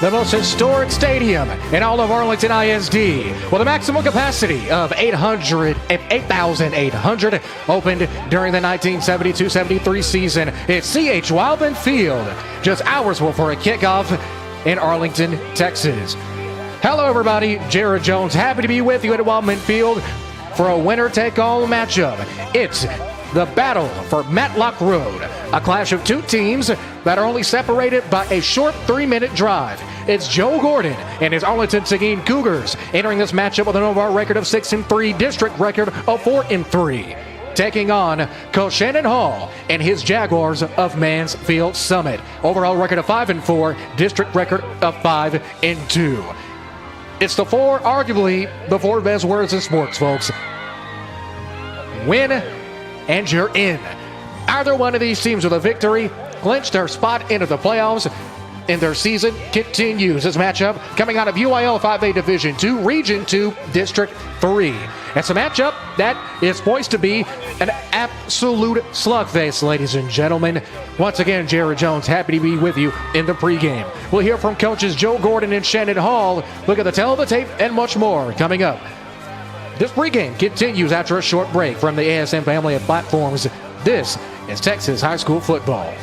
the most historic stadium in all of Arlington ISD, with a maximum capacity of 8,800, opened during the 1972-73 season. It's C.H. Wildman Field, just hours before a kickoff in Arlington, Texas. Hello, everybody. Jared Jones, happy to be with you at Wildman Field for a winner-take-all matchup. It's the battle for Matlock Road, a clash of two teams that are only separated by a short 3-minute drive. It's Joe Gordon and his Arlington Seguin Cougars entering this matchup with an overall record of 6-3, district record of 4-3. Taking on Coach Shannon Hall and his Jaguars of Mansfield Summit. Overall record of 5-4, district record of 5-2. It's arguably the four best words in sports, folks. Win and you're in. Either one of these teams with a victory clinched their spot into the playoffs, and their season continues. This matchup coming out of UIL 5A Division 2, Region 2, District 3. It's a matchup that is poised to be an absolute slugfest, ladies and gentlemen. Once again, Jared Jones, happy to be with you in the pregame. We'll hear from coaches Joe Gordon and Shannon Hall. Look at the tail of the tape and much more coming up. This pregame continues after a short break from the ASM family of platforms. This is Texas High School Football.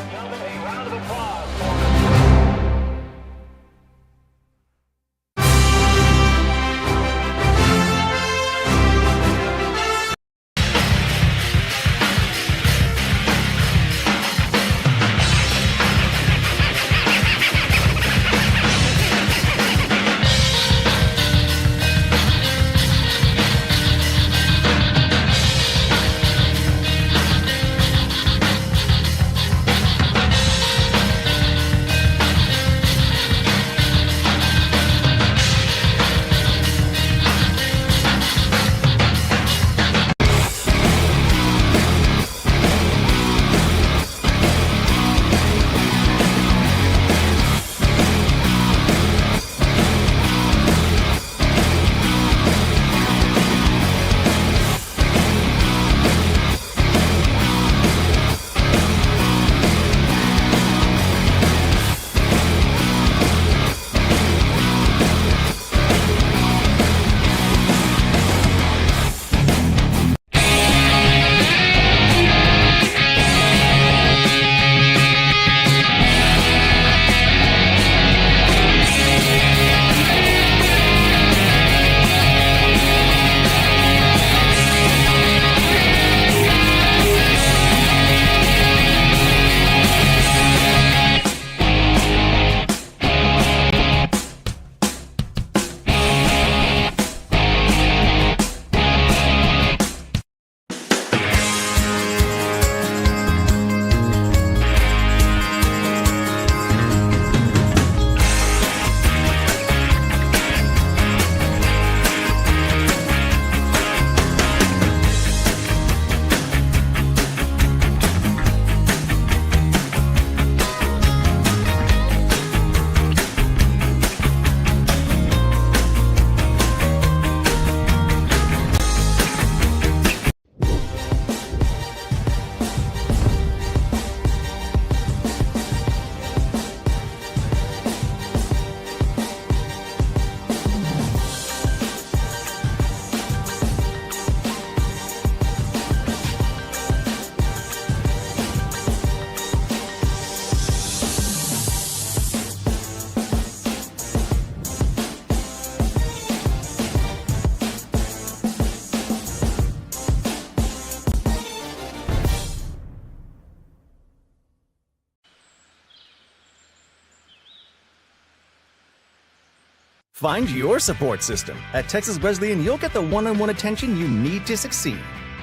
Find your support system. At Texas Wesleyan, you'll get the one-on-one attention you need to succeed.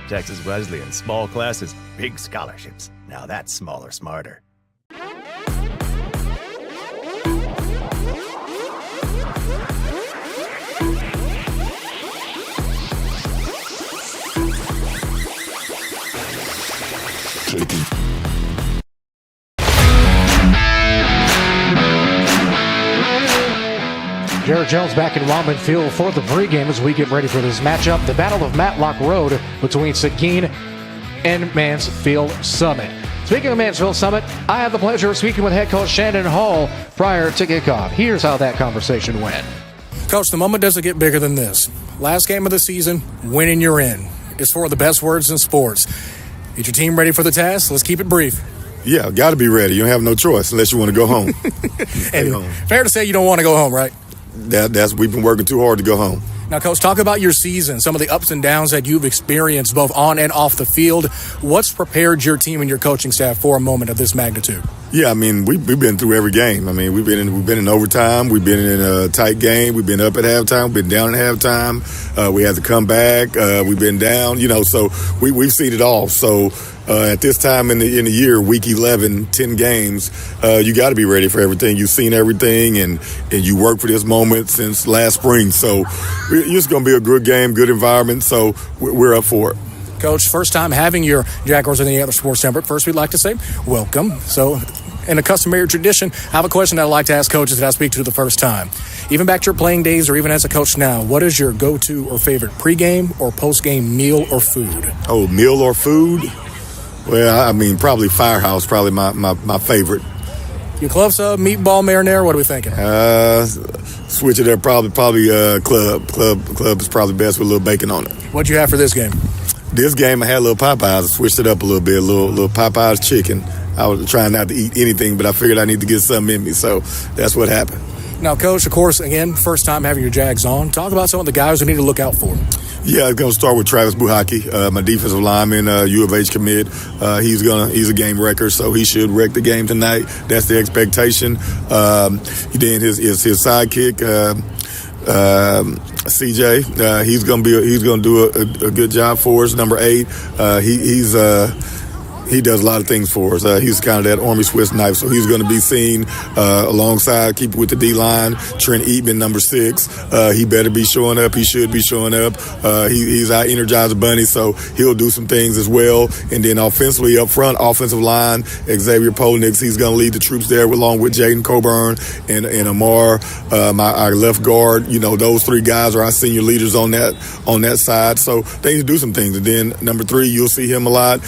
Texas Wesleyan, small classes, big scholarships. Now that's smaller, smarter. Jared Jones back in Wildman Field for the pregame as we get ready for this matchup. The Battle of Matlock Road between Seguin and Mansfield Summit. Speaking of Mansfield Summit, I had the pleasure of speaking with head coach Shannon Hall prior to kickoff. Here's how that conversation went. Coach, the moment doesn't get bigger than this. Last game of the season, winning you're in. It's four of the best words in sports. Is your team ready for the task? Let's keep it brief. Yeah, got to be ready. You don't have no choice unless you want to go home. And fair to say you don't want to go home, right? We've been working too hard to go home. Now, Coach, talk about your season, some of the ups and downs that you've experienced both on and off the field. What's prepared your team and your coaching staff for a moment of this magnitude? Yeah, I mean, we've been through every game. I mean, we've been in overtime. We've been in a tight game. We've been up at halftime. We've been down at halftime. We had to come back. We've been down. So we've seen it all. So at this time in the year, week 11, 10 games, you got to be ready for everything. You've seen everything, and you worked for this moment since last spring. So it's going to be a good game, good environment. So we're up for it. Coach, first time having your Jaguars in the other sports temperate. First, we'd like to say welcome. So, in a customary tradition, I have a question that I like to ask coaches that I speak to the first time. Even back to your playing days or even as a coach now, what is your go-to or favorite pregame or postgame meal or food? Oh, meal or food? Well, I mean, probably Firehouse, probably my favorite. Your club sub, meatball, marinara, what are we thinking? Switch it up, probably Club. Club is probably best with a little bacon on it. What'd you have for this game? This game, I had a little Popeyes. I switched it up a little bit, a little Popeyes chicken. I was trying not to eat anything, but I figured I need to get something in me, so that's what happened. Now, Coach, of course, again, first time having your Jags on. Talk about some of the guys we need to look out for. Yeah, I'm going to start with Travis Buhaki, my defensive lineman, U of H commit. He's a game wrecker, so he should wreck the game tonight. That's the expectation. Then his sidekick, CJ, he's going to do a good job for us. Number 8, he does a lot of things for us. He's kind of that Army Swiss knife, so he's going to be seen alongside, keep with the D-line, Trent Eatman, number 6. He better be showing up. He should be showing up. He's our Energizer Bunny, so he'll do some things as well. And then offensively up front, offensive line, Xavier Polnix, he's going to lead the troops there along with Jaden Coburn and Amar, our left guard. Those 3 guys are our senior leaders on that side, so they need to do some things. And then number 3, you'll see him a lot.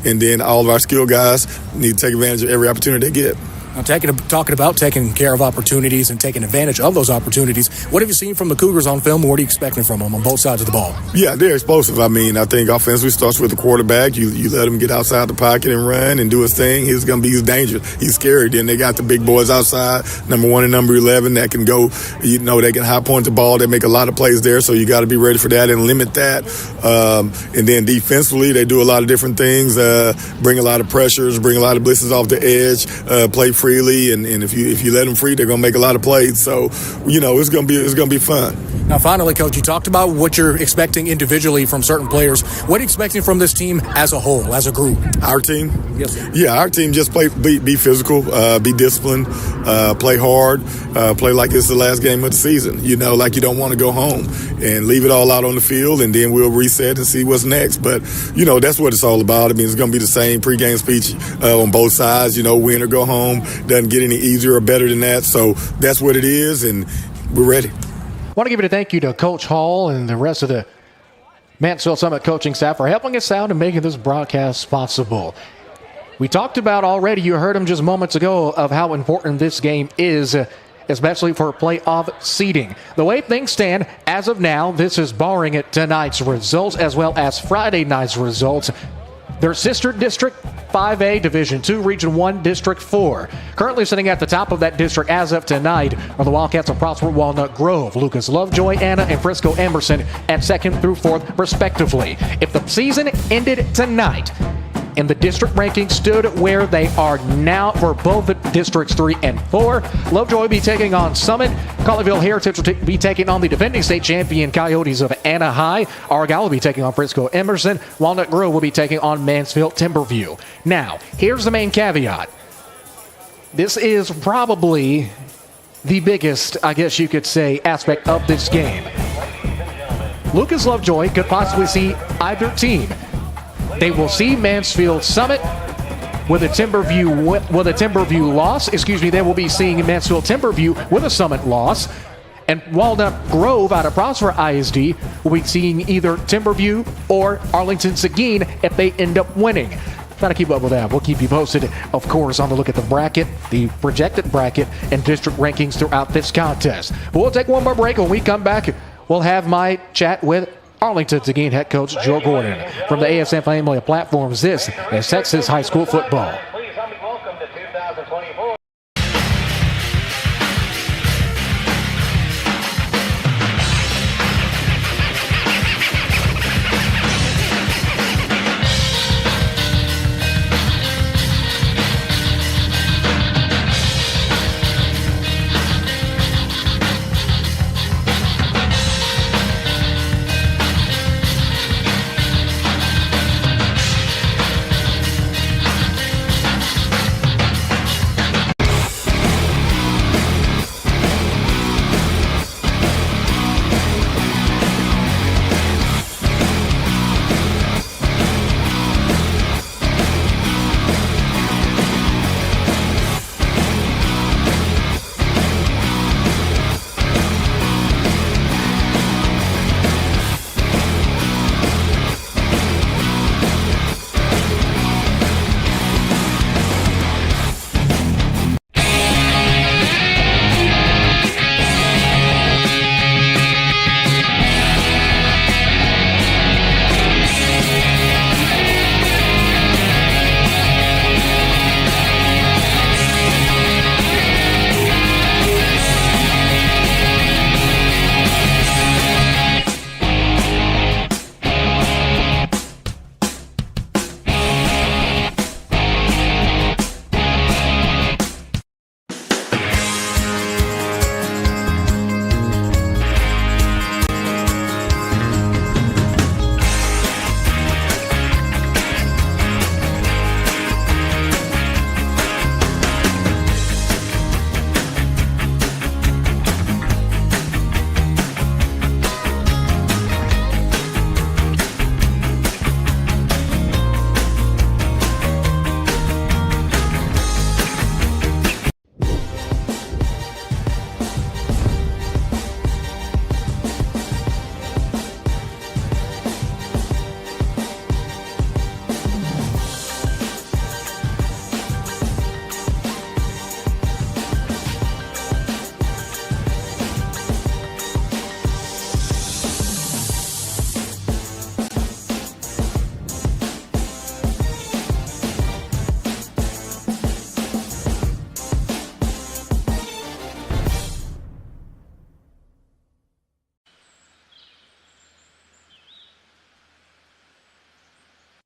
And then all of our skill guys need to take advantage of every opportunity they get. Now, talking about taking care of opportunities and taking advantage of those opportunities, what have you seen from the Cougars on film? What are you expecting from them on both sides of the ball? Yeah, they're explosive. I mean, I think offensively starts with the quarterback. You let him get outside the pocket and run and do his thing. He's dangerous. He's scary. Then they got the big boys outside, number 1 and number 11, that can go, they can high point the ball. They make a lot of plays there, so you got to be ready for that and limit that. And then defensively, they do a lot of different things, bring a lot of pressures, bring a lot of blitzes off the edge, play freely, and if you let them free, they're going to make a lot of plays. So, it's going to be fun. Now, finally, Coach, you talked about what you're expecting individually from certain players. What are you expecting from this team as a whole, as a group? Our team? Yes, sir. Yeah, our team just be physical, be disciplined, play hard, play like it's the last game of the season. Like you don't want to go home, and leave it all out on the field, and then we'll reset and see what's next. But, that's what it's all about. I mean, it's going to be the same pregame speech on both sides, win or go home. Doesn't get any easier or better than that. So that's what it is, and we're ready. I want to give a thank you to Coach Hall and the rest of the Mansfield Summit coaching staff for helping us out and making this broadcast possible. We talked about already, you heard him just moments ago, of how important this game is, especially for playoff seeding. The way things stand, as of now, this is barring tonight's results as well as Friday night's results. Their sister district, 5A, Division II, Region 1, District 4. Currently sitting at the top of that district as of tonight are the Wildcats of Prosper Walnut Grove, Lucas Lovejoy, Anna, and Frisco Emerson at 2nd through 4th, respectively. If the season ended tonight and the district rankings stood where they are now for both the districts 3 and 4, Lovejoy will be taking on Summit. Colleyville Heritage will be taking on the defending state champion Coyotes of Anna High. Argyle will be taking on Frisco Emerson. Walnut Grove will be taking on Mansfield Timberview. Now, here's the main caveat. This is probably the biggest, I guess you could say, aspect of this game. Lucas Lovejoy could possibly see either team. They will see Mansfield Summit with a Timberview loss. They will be seeing Mansfield Timberview with a Summit loss. And Walnut Grove out of Prosper ISD will be seeing either Timberview or Arlington Seguin if they end up winning. got to keep up with that. We'll keep you posted, of course, on the look at the bracket, the projected bracket, and district rankings throughout this contest. But we'll take one more break. When we come back, we'll have my chat with Arlington Seguin head coach Joe Gordon from the ASM family of platforms. This is Texas High School Football. Please help me welcome to 2024.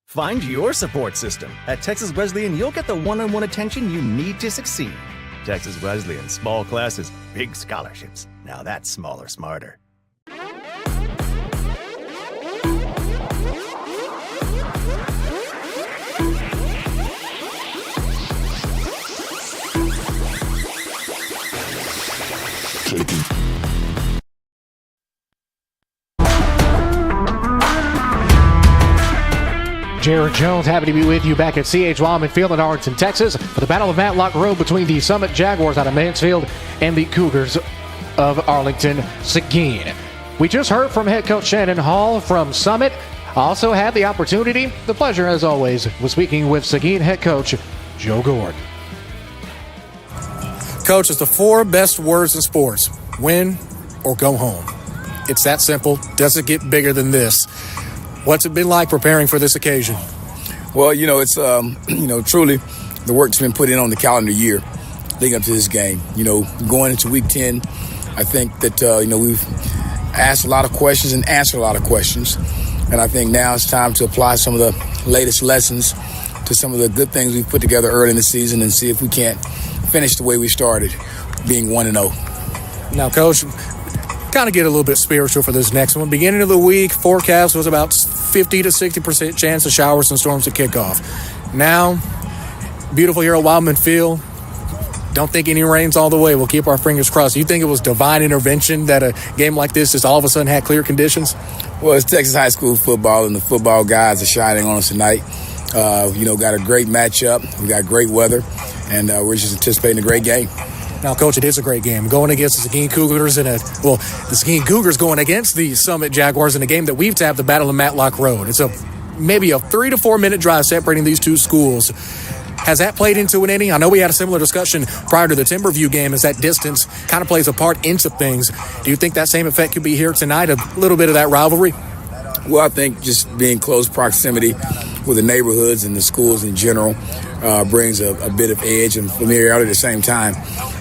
Find your support system. At Texas Wesleyan, you'll get the one-on-one attention you need to succeed. Texas Wesleyan, small classes, big scholarships. Now that's smaller, smarter. Jared Jones, happy to be with you back at C.H. Wildman Field in Arlington, Texas, for the Battle of Matlock Road between the Summit Jaguars out of Mansfield and the Cougars of Arlington Seguin. We just heard from head coach Shannon Hall from Summit. Also had the opportunity, the pleasure as always, was speaking with Seguin head coach Joe Gordon. Coach, it's the four best words in sports: win or go home. It's that simple. Doesn't get bigger than this. What's it been like preparing for this occasion? Well, it's, truly the work's been put in on the calendar year leading up to this game. Going into week 10, I think that, we've asked a lot of questions and answered a lot of questions. And I think now it's time to apply some of the latest lessons to some of the good things we've put together early in the season and see if we can't finish the way we started, being 1-0. Now, Coach, kind of get a little bit spiritual for this next one. Beginning of the week, forecast was about 50 to 60% chance of showers and storms at kickoff. Now, beautiful here at Wildman Field. Don't think any rains all the way. We'll keep our fingers crossed. You think it was divine intervention that a game like this just all of a sudden had clear conditions? Well, it's Texas high school football, and the football guys are shining on us tonight. Got a great matchup. We got great weather, and we're just anticipating a great game. Now, Coach, it is a great game. Going against the Seguin Cougars the Seguin Cougars going against the Summit Jaguars in a game that we've tabbed the Battle of Matlock Road. It's a maybe a 3 to 4 minute drive separating these two schools. Has that played into an inning? I know we had a similar discussion prior to the Timberview game, as that distance kind of plays a part into things. Do you think that same effect could be here tonight, a little bit of that rivalry? Well, I think just being close proximity with the neighborhoods and the schools in general brings a bit of edge and familiarity at the same time.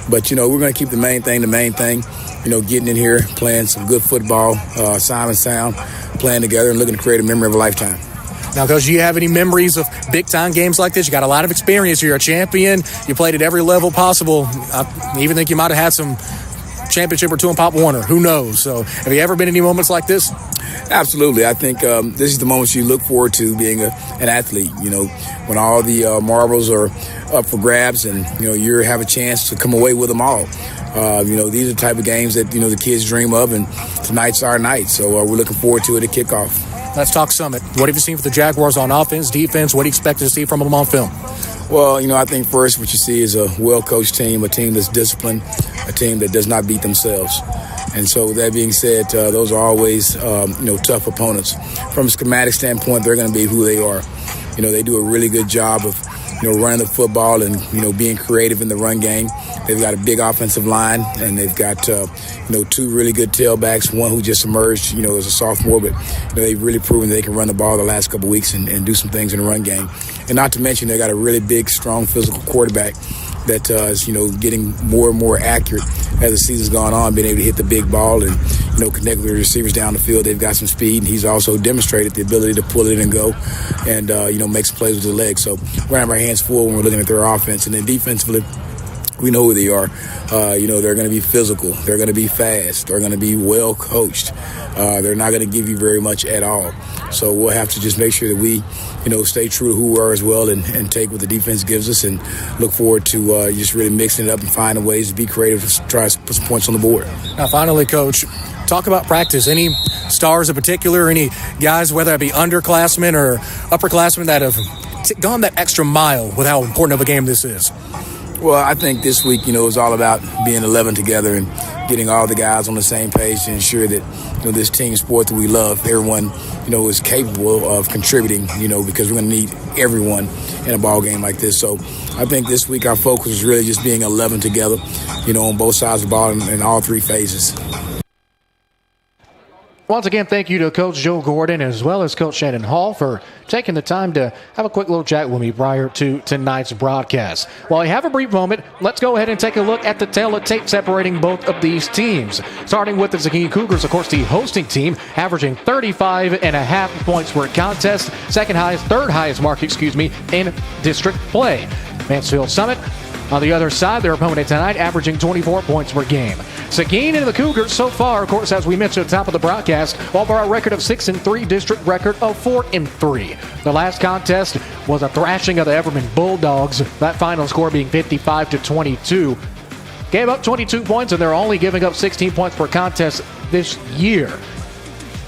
But, we're going to keep the main thing. Getting in here, playing some good football, sound, playing together and looking to create a memory of a lifetime. Now, Coach, do you have any memories of big-time games like this? You got a lot of experience. You're a champion. You played at every level possible. I even think you might have had some championship or two in Pop Warner. Who knows? So have you ever been in any moments like this? Absolutely. I think this is the moments you look forward to being an athlete, when all the marbles are up for grabs and, you have a chance to come away with them all. These are the type of games that, the kids dream of, and tonight's our night. So we're looking forward to it at kickoff. Let's talk Summit. What have you seen for the Jaguars on offense, defense? What do you expect to see from them on film? Well, I think first what you see is a well-coached team, a team that's disciplined, a team that does not beat themselves. And so with that being said, those are always, tough opponents. From a schematic standpoint, they're going to be who they are. They do a really good job of, running the football and, being creative in the run game. They've got a big offensive line, and they've got, two really good tailbacks, one who just emerged, as a sophomore, but they've really proven they can run the ball the last couple of weeks and do some things in the run game. And not to mention they got a really big, strong physical quarterback that is, getting more and more accurate as the season's gone on, being able to hit the big ball and, connect with the receivers down the field. They've got some speed, and he's also demonstrated the ability to pull it and go and, make some plays with the legs. So we're going to have our hands full when we're looking at their offense. And then defensively, we know who they are. They're going to be physical. They're going to be fast. They're going to be well coached. They're not going to give you very much at all. So we'll have to just make sure that we, stay true to who we are as well and take what the defense gives us and look forward to just really mixing it up and finding ways to be creative to try to put some points on the board. Now, finally, Coach, talk about practice. Any stars in particular, any guys, whether it be underclassmen or upperclassmen, that have gone that extra mile with how important of a game this is? Well, I think this week, is all about being 11 together and getting all the guys on the same page to ensure that, this team sport that we love, everyone, is capable of contributing, because we're going to need everyone in a ball game like this. So I think this week our focus is really just being 11 together, on both sides of the ball in all three phases. Once again, thank you to Coach Joe Gordon as well as Coach Shannon Hall for taking the time to have a quick little chat with me prior to tonight's broadcast. While we have a brief moment, let's go ahead and take a look at the tale of tape separating both of these teams. Starting with the Seguin Cougars, of course, the hosting team, averaging 35.5 points per contest, third highest mark, in district play. Mansfield Summit, on the other side, their opponent tonight, averaging 24 points per game. Seguin and the Cougars so far, of course, as we mentioned at the top of the broadcast, over a record of 6-3, district record of 4-3. The last contest was a thrashing of the Everman Bulldogs, that final score being 55-22. Gave up 22 points, and they're only giving up 16 points per contest this year.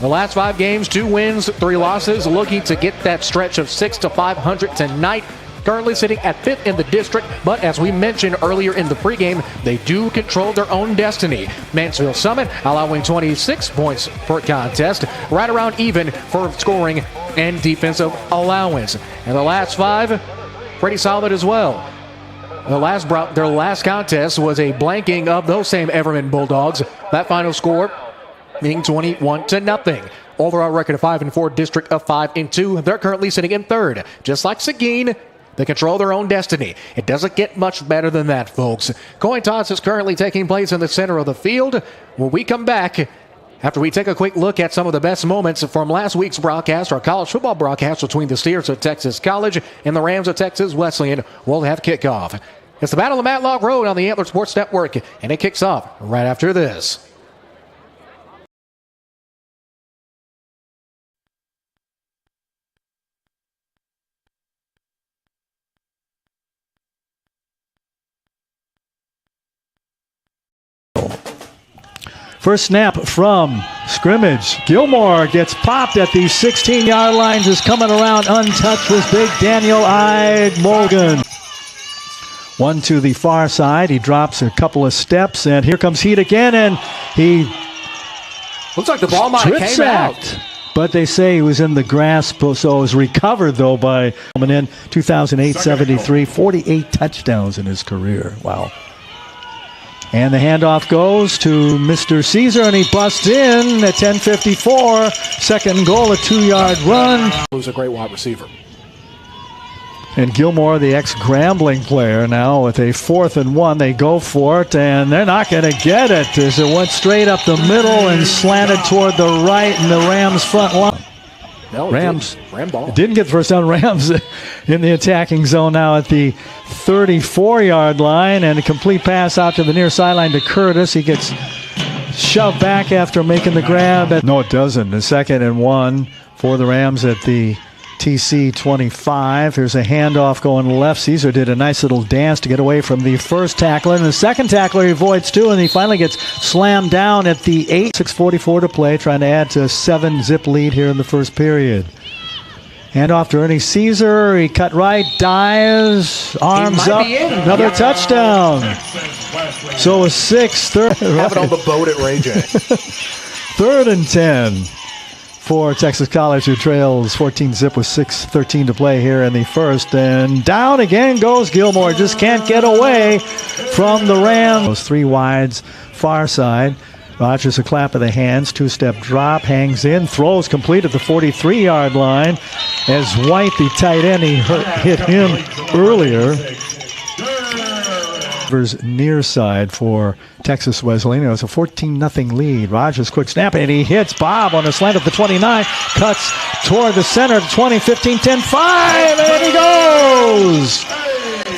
The last 5 games, 2 wins, 3 losses, looking to get that stretch of 600-500 tonight. Currently sitting at 5th in the district, but as we mentioned earlier in the pregame, they do control their own destiny. Mansfield Summit allowing 26 points per contest, right around even for scoring and defensive allowance. And the last 5, pretty solid as well. Their last contest was a blanking of those same Everman Bulldogs. That final score being 21-0. Overall record of 5-4, district of 5-2. They're currently sitting in 3rd, just like Seguin. They control their own destiny. It doesn't get much better than that, folks. Coin toss is currently taking place in the center of the field. When we come back, after we take a quick look at some of the best moments from last week's broadcast, our college football broadcast between the Steers of Texas College and the Rams of Texas Wesleyan, we'll have kickoff. It's the Battle of Matlock Road on the Antler Sports Network, and it kicks off right after this. First snap from scrimmage. Gilmore gets popped at the 16-yard lines, is coming around untouched with big Daniel-eyed Morgan. One to the far side. He drops a couple of steps, and here comes Heat again, and he looks like the ball might have came out. but they say he was in the grasp, so it was recovered, though, by coming in 2008, 73, 48 touchdowns in his career. Wow. And the handoff goes to Mr. Caesar, and he busts in at 10:54. Second goal, a 2-yard run. Who's a great wide receiver. And Gilmore, the ex-Grambling player, now with a 4th and 1. They go for it, and they're not going to get it as it went straight up the middle and slanted toward the right in the Rams' front line. No, Rams Ram ball. didn't get the first down. Rams in the attacking zone now at the 34-yard line, and a complete pass out to the near sideline to Curtis. He gets shoved back after making the grab. No, it doesn't. A 2nd and 1 for the Rams at the TC 25. Here's a handoff going left. Caesar did a nice little dance to get away from the first tackler, and the second tackler he avoids too, and he finally gets slammed down at the 8. 6:44 to play, trying to add to a 7-zip lead here in the first period. Handoff to Ernie Caesar. He cut right, dives, arms up, another touchdown. So a 6th. Have it on the boat at Ray J. 3rd and 10. For Texas College, who trails 14-zip with 6:13 to play here in the first. And down again goes Gilmore. Just can't get away from the Rams. Those 3 wides, far side. Rogers a clap of the hands, 2-step drop, hangs in, throws complete at the 43-yard line. As White, the tight end, he hit him earlier. Near side for Texas Wesleyan. It was a 14-0 lead. Rogers quick snap, and he hits Bob on a slant at the 29. Cuts toward the center, 20, 15, 10, 5, and he goes!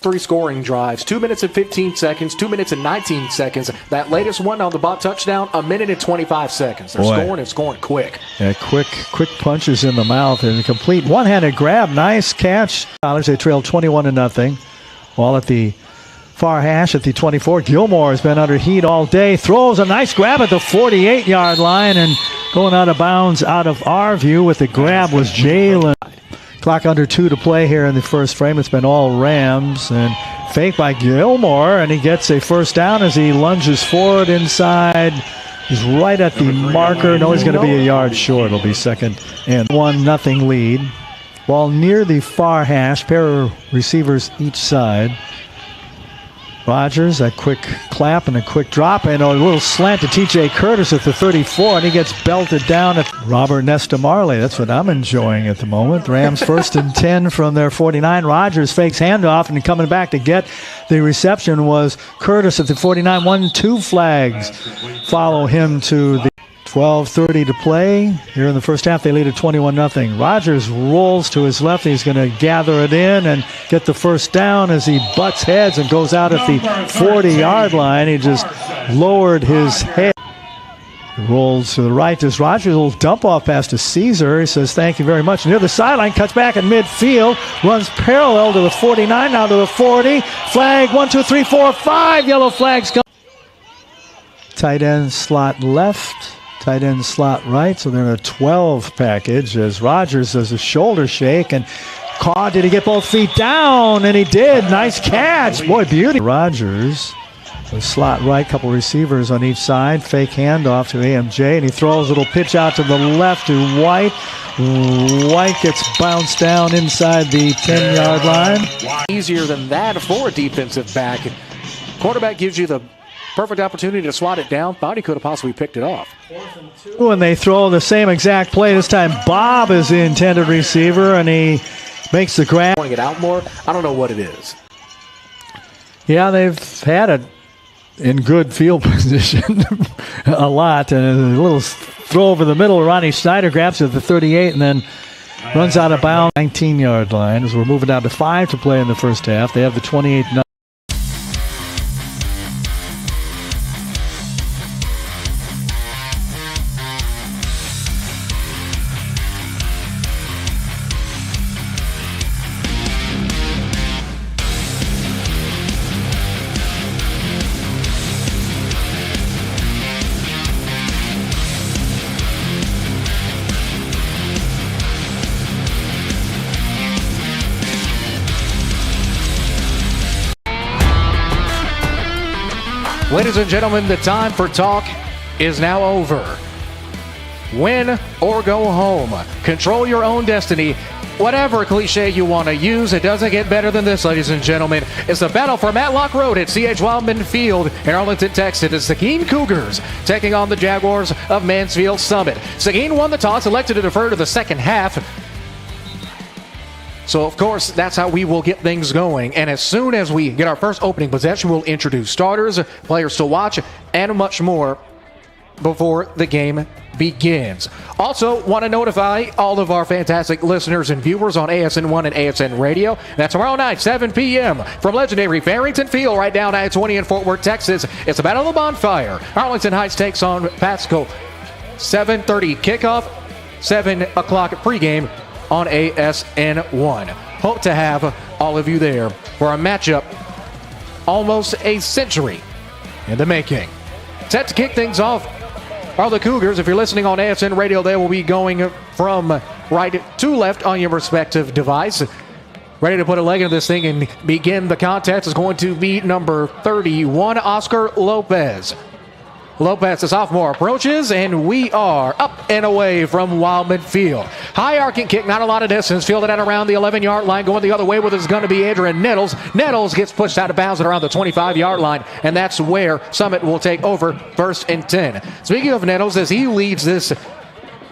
3 scoring drives, 2 minutes and 15 seconds, 2 minutes and 19 seconds. That latest one on the Bob touchdown, 1 minute and 25 seconds. They're scoring and scoring quick. Yeah, quick punches in the mouth and a complete one-handed grab. Nice catch. They trailed 21-0. While at the far hash at the 24, Gilmore has been under heat all day. Throws a nice grab at the 48-yard line, and going out of bounds out of our view with the grab was Jalen. Clock under 2 to play here in the first frame. It's been all Rams, and fake by Gilmore, and he gets a first down as he lunges forward inside. He's right at the marker. No, he's going to be a yard short. It'll be 2nd and 1-0 lead. Ball near the far hash, pair of receivers each side. Rogers, a quick clap and a quick drop, and a little slant to T.J. Curtis at the 34, and he gets belted down at Robert Nesta Marley. That's what I'm enjoying at the moment. Rams 1st and 10 from their 49. Rogers fakes handoff, and coming back to get the reception was Curtis at the 49. 1-2 flags follow him to the 12:30 to play. Here in the first half, they lead at 21-0. Rogers rolls to his left. He's going to gather it in and get the first down as he butts heads and goes out at the 40-yard line. He just lowered his head. He rolls to the right. There's Rogers, a little dump-off pass to Caesar. He says, thank you very much. Near the sideline, cuts back in midfield, runs parallel to the 49, now to the 40. Flag, 1, 2, 3, 4, 5. Yellow flags come. Tight end slot left. Tight end slot right, so they're in a 12 package as Rogers does a shoulder shake and caught. Did he get both feet down? And he did. Nice catch. Boy, beauty. Rogers, the slot right, couple receivers on each side. Fake handoff to AMJ, and he throws a little pitch out to the left to White. White gets bounced down inside the 10-yard line. Easier than that for a defensive back. Quarterback gives you the perfect opportunity to swat it down. Thought he could have possibly picked it off. When they throw the same exact play, this time Bob is the intended receiver, and he makes the grab. Throwing it out more, I don't know what it is. Yeah, they've had it in good field position a lot. And a little throw over the middle. Ronnie Schneider grabs it at the 38 and then runs out of bounds. 19-yard line as we're moving down to 5 to play in the first half. They have the 28-9. Ladies and gentlemen, the time for talk is now over. Win or go home. Control your own destiny. Whatever cliche you want to use, it doesn't get better than this, ladies and gentlemen. It's the battle for Matlock Road at C.H. Wildman Field in Arlington, Texas. It's the Seguin Cougars taking on the Jaguars of Mansfield Summit. Seguin won the toss, elected to defer to the second half. So, of course, that's how we will get things going. And as soon as we get our first opening possession, we'll introduce starters, players to watch, and much more before the game begins. Also, want to notify all of our fantastic listeners and viewers on ASN1 and ASN Radio that tomorrow night, 7 p.m. from legendary Farrington Field right down I-20 in Fort Worth, Texas, it's the Battle of the Bonfire. Arlington Heights takes on Pasco. 7:30 kickoff, 7 o'clock pregame on ASN1. Hope to have all of you there for a matchup almost a century in the making. Set to kick things off are the Cougars. If you're listening on ASN Radio, they will be going from right to left on your respective device. Ready to put a leg into this thing and begin the contest is going to be number 31, Oscar Lopez. Lopez, the sophomore, approaches, and we are up and away from Wildman Field. High arcing kick, not a lot of distance, fielded at around the 11-yard line. Going the other way with is going to be Adrian Nettles. Nettles gets pushed out of bounds at around the 25-yard line, and that's where Summit will take over 1st and 10. Speaking of Nettles, as he leads this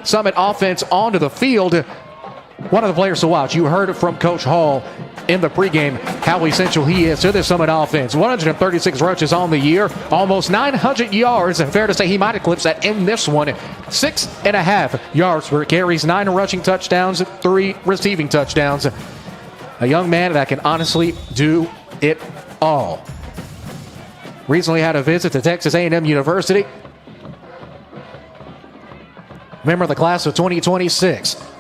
Summit offense onto the field, one of the players to watch. You heard from Coach Hall in the pregame how essential he is to this Summit offense. 136 rushes on the year, almost 900 yards, and fair to say he might eclipse that in this one. 6.5 yards per carries, 9 rushing touchdowns, 3 receiving touchdowns. A young man that can honestly do it all. Recently had a visit to Texas A&M University. Member of the class of 2026.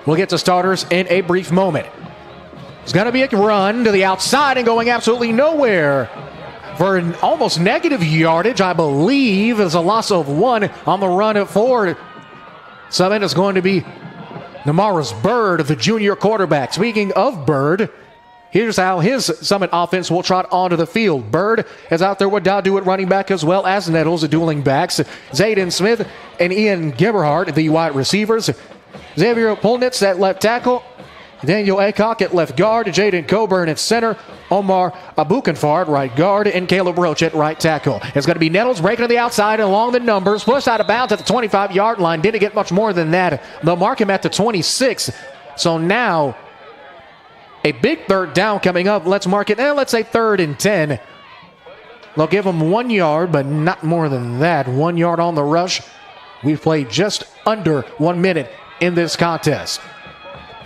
We'll get to starters in a brief moment. It's going to be a run to the outside and going absolutely nowhere for an almost negative yardage, I believe. It's a loss of 1 on the run at 4. Summit is going to be Namaris Bird, the junior quarterback. Speaking of Bird, here's how his Summit offense will trot onto the field. Bird is out there with Dadu at running back as well as Nettles, the dueling backs. Zayden Smith and Ian Geberhardt, the wide receivers. Xavier Polnitz at left tackle. Daniel Aycock at left guard. Jaden Coburn at center. Omar Abukanfar at right guard. And Caleb Roach at right tackle. It's going to be Nettles breaking to the outside along the numbers. Pushed out of bounds at the 25-yard line. Didn't get much more than that. They'll mark him at the 26. So now a big third down coming up. Let's mark it. Let's say 3rd and 10. They'll give him 1 yard, but not more than that. 1 yard on the rush. We've played just under 1 minute in this contest.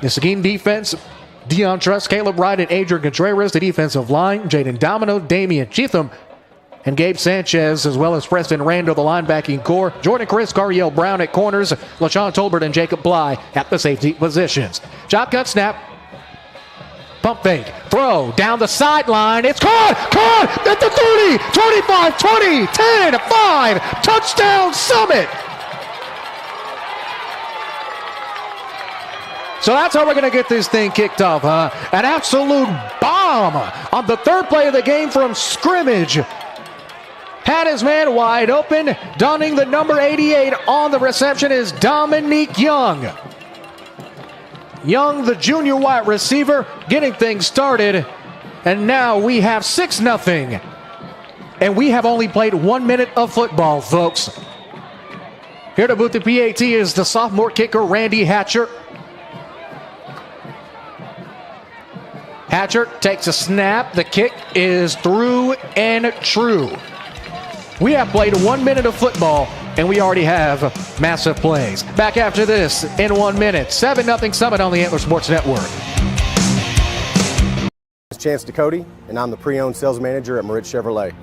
The Seguin defense, Deion Trust, Caleb Wright, and Adrian Contreras. The defensive line, Jaden Domino, Damian Cheatham, and Gabe Sanchez, as well as Preston Randall, the linebacking core. Jordan Chris, Cariel Brown at corners. LaShawn Tolbert and Jacob Bly at the safety positions. Shotgun snap. Pump fake. Throw down the sideline. It's caught at the 30, 25, 20, 10, 5. Touchdown Summit. So that's how we're going to get this thing kicked off, huh? An absolute bomb on the 3rd play of the game from scrimmage. Had his man wide open. Donning the number 88 on the reception is Dominique Young. Young, the junior wide receiver, getting things started. And now we have 6-0. And we have only played 1 minute of football, folks. Here to boot the PAT is the sophomore kicker, Randy Hatcher. Hatcher takes a snap. The kick is through and true. We have played 1 minute of football, and we already have massive plays. Back after this in 1 minute. 7-0 Summit on the Antler Sports Network. It's Chance Ducote, and I'm the pre-owned sales manager at Moritz Chevrolet.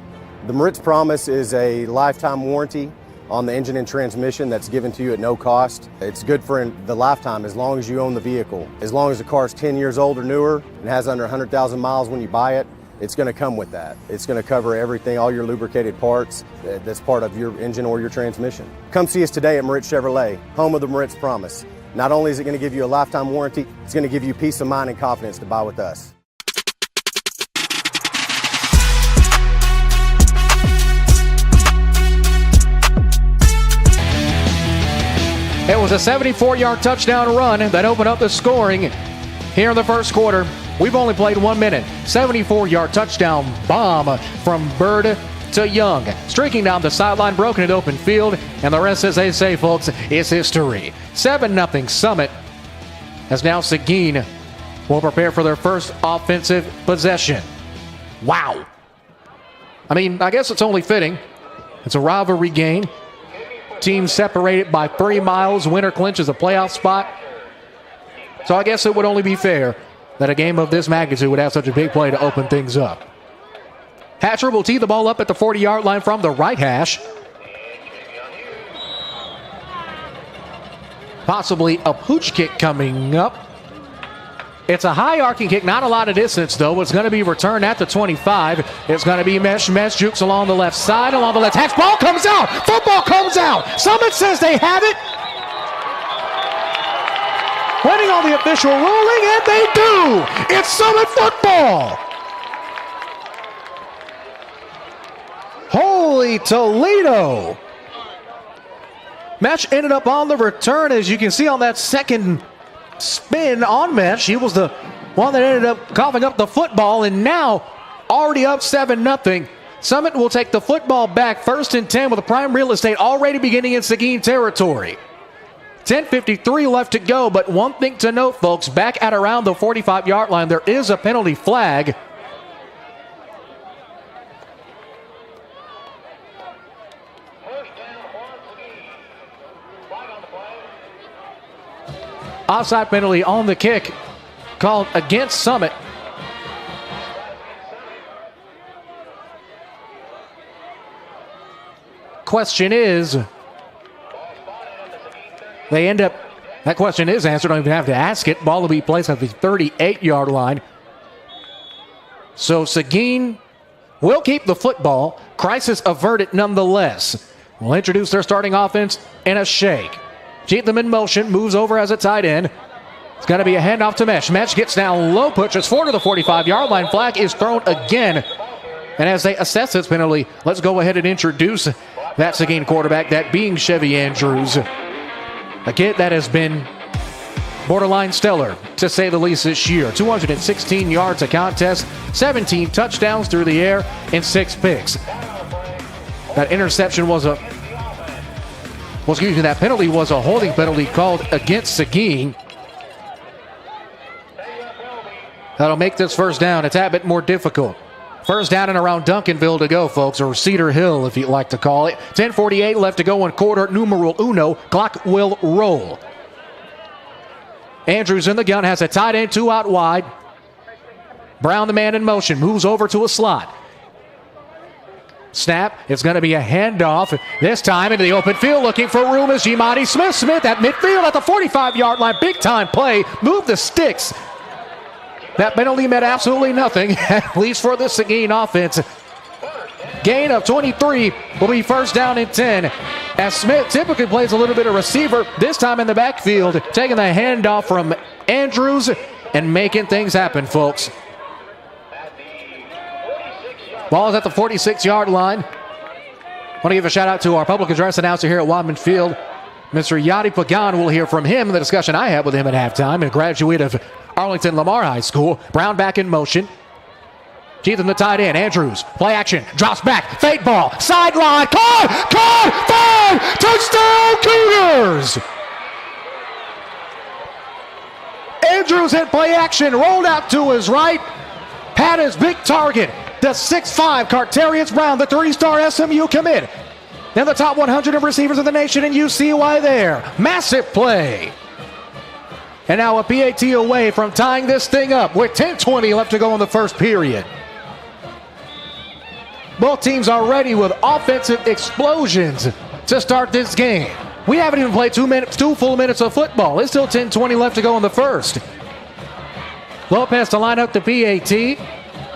The Moritz Promise is a lifetime warranty on the engine and transmission that's given to you at no cost. It's good for the lifetime as long as you own the vehicle. As long as the car's 10 years old or newer and has under 100,000 miles when you buy it, it's going to come with that. It's going to cover everything, all your lubricated parts that's part of your engine or your transmission. Come see us today at Moritz Chevrolet, home of the Moritz Promise. Not only is it going to give you a lifetime warranty, it's going to give you peace of mind and confidence to buy with us. It was a 74-yard touchdown run that opened up the scoring here in the first quarter. We've only played 1 minute. 74-yard touchdown bomb from Bird to Young. Streaking down the sideline, broken it open field, and the rest, as they say, folks, is history. 7-0 Summit, as now Seguin will prepare for their first offensive possession. Wow. I mean, I guess it's only fitting. It's a rivalry game. Teams separated by 3 miles. Winner clinches a playoff spot. So I guess it would only be fair that a game of this magnitude would have such a big play to open things up. Hatcher will tee the ball up at the 40-yard line from the right hash. Possibly a pooch kick coming up. It's a high arcing kick, not a lot of distance though. It's going to be returned at the 25. It's going to be Mesh. Mesh jukes along the left side, along the left hash. Ball comes out. Football comes out. Summit says they have it. Waiting on the official ruling, and they do. It's Summit football. Holy Toledo. Mesh ended up on the return, as you can see on that second spin on Mesh. He was the one that ended up coughing up the football, and now already up 7-0. Summit will take the football back, 1st and 10 with a prime real estate already beginning in Seguin territory. 10:53 left to go, but one thing to note, folks, back at around the 45-yard line, there is a penalty flag. Offside penalty on the kick called against Summit. Question is, they end up, that question is answered. Don't even have to ask it. Ball will be placed at the 38-yard line. So Seguin will keep the football. Crisis averted nonetheless. We'll introduce their starting offense in a shake. Keep them in motion, moves over as a tight end. It's going to be a handoff to Mesh. Mesh gets down low, pushes forward to the 45-yard line. Flag is thrown again. And as they assess this penalty, let's go ahead and introduce that Seguin quarterback, that being Chevy Andrews. A kid that has been borderline stellar, to say the least, this year. 216 yards a contest, 17 touchdowns through the air, and 6 picks. That interception was that penalty was a holding penalty called against Seguin. That'll make this first down a tad bit more difficult. First down and around Duncanville to go, folks, or Cedar Hill, if you'd like to call it. 10:48 left to go in quarter numeral uno. Clock will roll. Andrews in the gun, has a tight end, 2 out wide. Brown, the man in motion, moves over to a slot. Snap, it's going to be a handoff. This time into the open field, looking for room is Jimani Smith. Smith at midfield at the 45-yard line. Big time play. Move the sticks. That penalty meant absolutely nothing, at least for the Seguin offense. Gain of 23 will be first down and 10. As Smith typically plays a little bit of receiver, this time in the backfield, taking the handoff from Andrews and making things happen, folks. Ball is at the 46-yard line. I want to give a shout out to our public address announcer here at Wadman Field, Mr. Yadi Pagan. We'll hear from him in the discussion I had with him at halftime, a graduate of Arlington Lamar High School. Brown back in motion. Keaton the tight end. Andrews, play action, drops back, fake ball, sideline, caught, 5, touchdown Cougars! Andrews hit play action, rolled out to his right, had his big target, the 6'5" Carterius Brown, the 3-star SMU commit. Then the top 100 of receivers in the nation, and you see why there. Massive play. And now a PAT away from tying this thing up with 10:20 left to go in the first period. Both teams are ready with offensive explosions to start this game. We haven't even played 2 full minutes of football. It's still 10:20 left to go in the first. Lopez to line up the PAT.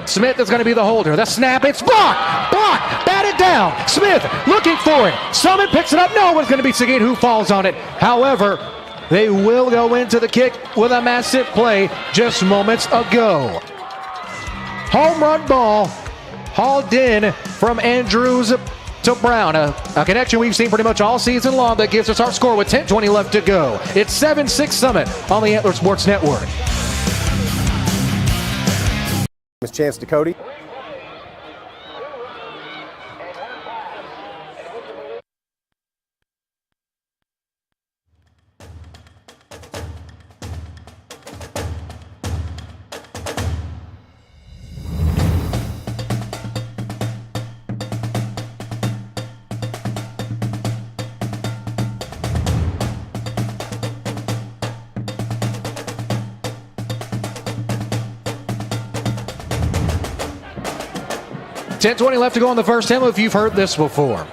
Smith is going to be the holder. The snap, it's blocked, batted down. Smith looking for it. Summit picks it up. No one's going to be Seguin who falls on it. However, they will go into the kick with a massive play just moments ago. Home run ball hauled in from Andrews to Brown. A connection we've seen pretty much all season long that gives us our score with 10:20 left to go. It's 7-6 Summit on the Antler Sports Network. Miss Chance to Cody. $10:20 left to go in the first. Tim, if you've heard this before.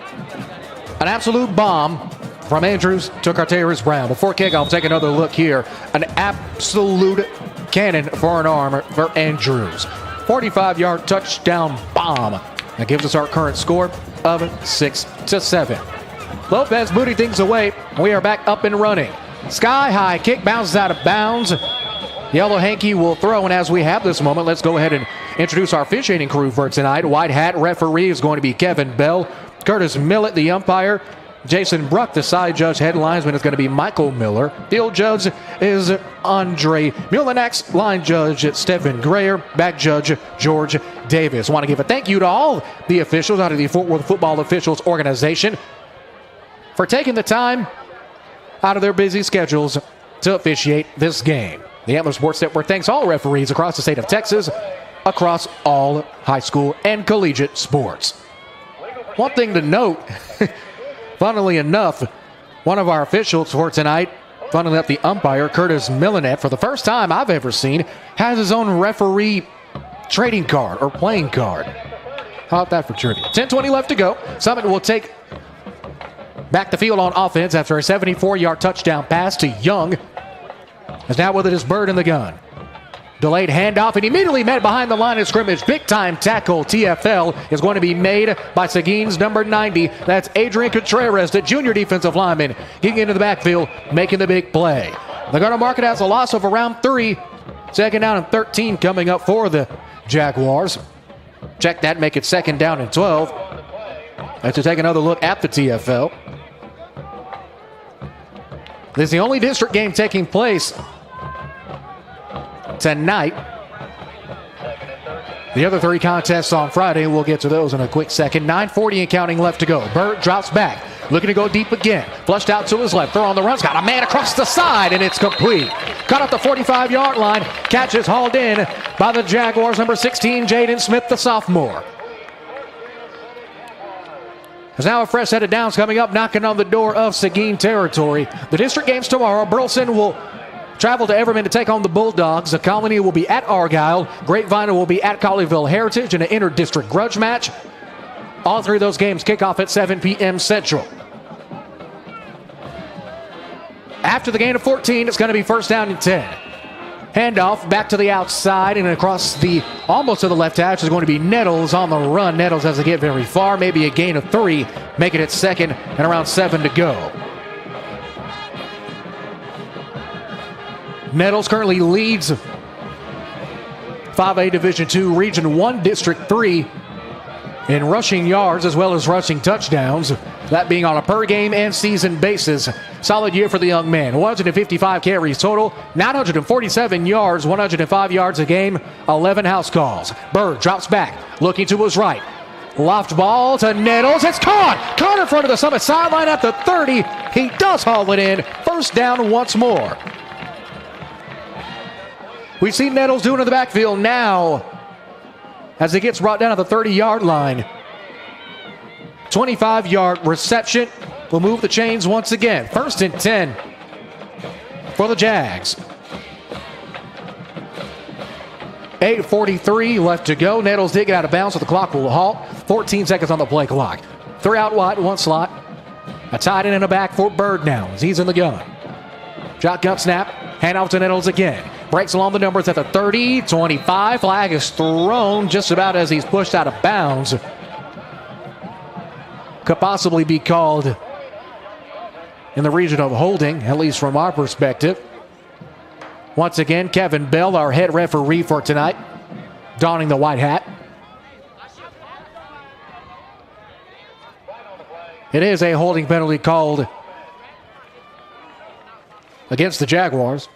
An absolute bomb from Andrews to Carteris Brown. Before kickoff, take another look here. An absolute cannon for an arm for Andrews. 45-yard touchdown bomb. That gives us our current score of 6-7. Lopez booting things away. We are back up and running. Sky high kick bounces out of bounds. Yellow Hanky will throw, and as we have this moment, let's go ahead and introduce our officiating crew for tonight. White hat referee is going to be Kevin Bell. Curtis Millett, the umpire. Jason Bruck, the side judge. Head linesman is going to be Michael Miller. Field judge is Andre Mulinax. Line judge Stephen Grayer. Back judge George Davis. I want to give a thank you to all the officials out of the Fort Worth Football Officials Organization for taking the time out of their busy schedules to officiate this game. The Antler Sports Network thanks all referees across the state of Texas, across all high school and collegiate sports. One thing to note, funnily enough, one of our officials for tonight, funnily enough, the umpire, Curtis Millinet, for the first time I've ever seen, has his own referee trading card or playing card. How about that for trivia? 10:20 left to go. Summit will take back the field on offense after a 74-yard touchdown pass to Young. Is now with it is Bird in the gun. Delayed handoff and immediately met behind the line of scrimmage. Big time tackle. TFL is going to be made by Seguin's number 90. That's Adrian Contreras, the junior defensive lineman, getting into the backfield, making the big play. They're going to mark it as a loss of around 3. Second down and 13 coming up for the Jaguars. Check that, make it second down and 12. Let's to take another look at the TFL. This is the only district game taking place tonight. The other 3 contests on Friday, we'll get to those in a quick second. 9:40 and counting left to go. Bird drops back, looking to go deep again. Flushed out to his left, throw on the run. Got a man across the side, and it's complete. Cut off the 45-yard line. Catch is hauled in by the Jaguars, number 16, Jaden Smith, the sophomore. There's now a fresh set of downs coming up, knocking on the door of Seguin territory. The district games tomorrow. Burleson will travel to Everman to take on the Bulldogs. The Colony will be at Argyle. Grapevine will be at Colleyville Heritage in an inter-district grudge match. All 3 of those games kick off at 7 p.m. Central. After the gain of 14, it's going to be first down and 10. Handoff back to the outside and across the almost to the left hash is going to be Nettles on the run. Nettles doesn't get very far, maybe a gain of 3, making it second and around 7 to go. Nettles currently leads 5A Division II Region 1 District 3 in rushing yards as well as rushing touchdowns. That being on a per game and season basis. Solid year for the young man. 155 carries total, 947 yards, 105 yards a game, 11 house calls. Bird drops back, looking to his right. Loft ball to Nettles. It's caught! Caught in front of the Summit sideline at the 30. He does haul it in. First down once more. We see Nettles doing in the backfield now as he gets brought down at the 30-yard line. 25-yard reception will move the chains once again. First and 10 for the Jags. 8:43 left to go. Nettles did get out of bounds, so the clock will halt. 14 seconds on the play clock. 3 out wide, 1 slot. A tight end in the back for Bird now as he's in the gun. Shotgun snap. Hand off to Nettles again. Breaks along the numbers at the 30, 25. Flag is thrown just about as he's pushed out of bounds. Could possibly be called in the region of holding, at least from our perspective. Once again, Kevin Bell, our head referee for tonight, donning the white hat. It is a holding penalty called against the Jaguars.